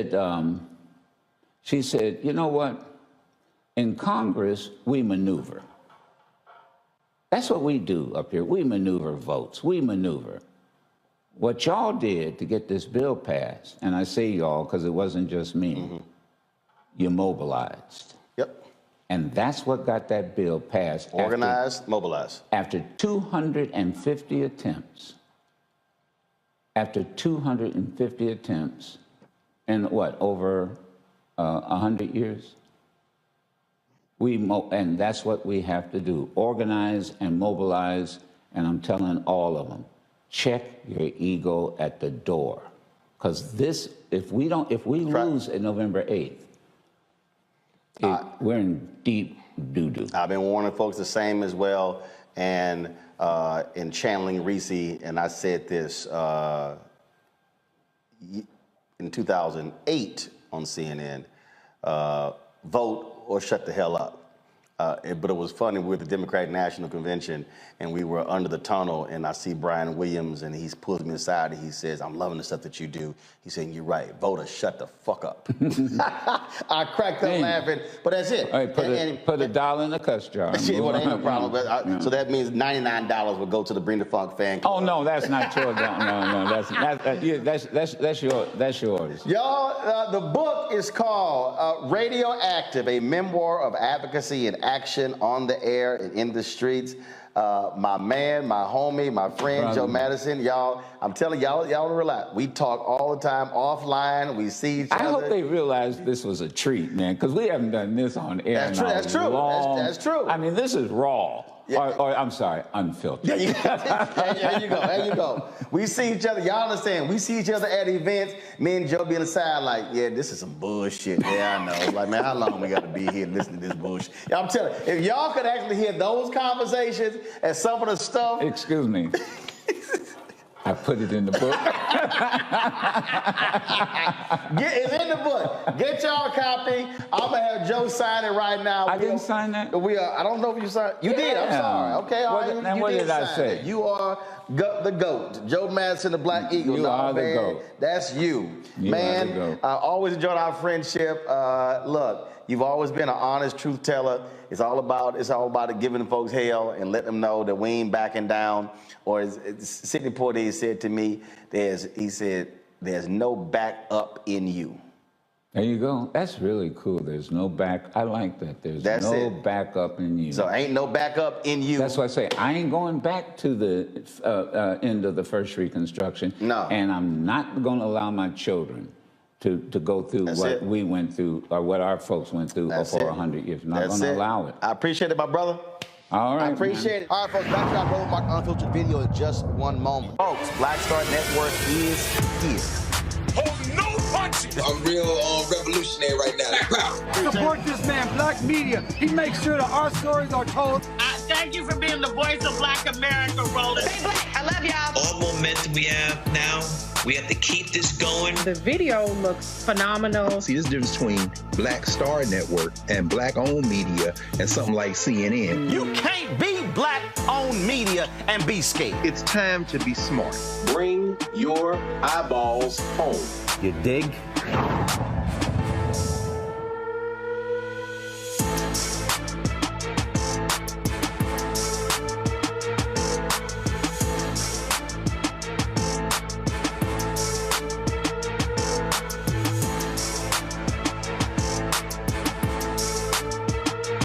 said, you know what? In Congress, we maneuver. That's what we do up here. We maneuver votes. We maneuver. What y'all did to get this bill passed, and I say y'all because it wasn't just me, you mobilized. Yep. And that's what got that bill passed. Organized, mobilized. After 250 attempts. After 250 attempts, in what, over 100 years? And that's what we have to do. Organize and mobilize, and I'm telling all of them, check your ego at the door. Because this, if we lose at November 8th, we're in deep doo-doo. I've been warning folks the same as well, and in channeling Reese, and I said this in 2008 on CNN, vote or shut the hell up. But it was funny, we were at the Democratic National Convention, and we were under the tunnel, and I see Brian Williams, and he pulls me aside, and he says, I'm loving the stuff that you do. He's saying, you're right, vote or shut the fuck up. I cracked up laughing, but that's it. All right, put a dollar in the cuss jar. Well, ain't no problem. But so that means $99 will go to the Bring the Funk fan club. Oh, no, that's not yours. That's yours. Y'all, the book is called Radioactive, a memoir of advocacy and action on the air and in the streets. My man, my homie, my friend, Joe Madison, y'all, I'm telling y'all to relax. We talk all the time offline. We see each other. I hope they realize this was a treat, man, because we haven't done this on air. That's true. That's true. I mean, this is raw. Yeah. Or I'm sorry, unfiltered. There you go. We see each other. Y'all understand? We see each other at events. Me and Joe be on the side like, yeah, this is some bullshit. Yeah, I know. Like, man, how long we got to be here listening to this bullshit? I'm telling you, if y'all could actually hear those conversations and some of the stuff. Excuse me. I put it in the book. It's in the book. Get y'all a copy. I'm gonna have Joe sign it right now. I didn't sign that. I don't know if you signed. You did. I'm sorry. Okay. All right. What did I say? You are the GOAT. Joe Madison, the Black Eagle. You are the GOAT. That's you, man. Are the GOAT. I always enjoyed our friendship. Look, you've always been an honest truth teller. It's all about giving folks hell and letting them know that we ain't backing down. Or as Sidney Poitier said to me, there's no back up in you. There you go. That's really cool. There's no back. I like that. There's no backup in you. So ain't no backup in you. That's what I say. I ain't going back to the end of the first Reconstruction. No. And I'm not going to allow my children to go through we went through or what our folks went through for 100 years. I'm not going to allow it. I appreciate it, my brother. All right, I appreciate it. All right, folks, back to our Roland Martin Unfiltered video in just one moment. Folks, Black Star Network is here. Hold no punches. I'm real revolutionary right now. Support this man, Black Media. He makes sure that our stories are told. Thank you for being the voice of Black America, Roland. Stay black. I love y'all. All momentum we have now, we have to keep this going. The video looks phenomenal. See, there's a difference between Black Star Network and Black-owned media and something like CNN. You can't be Black-owned media and be scared. It's time to be smart. Bring your eyeballs home. You dig?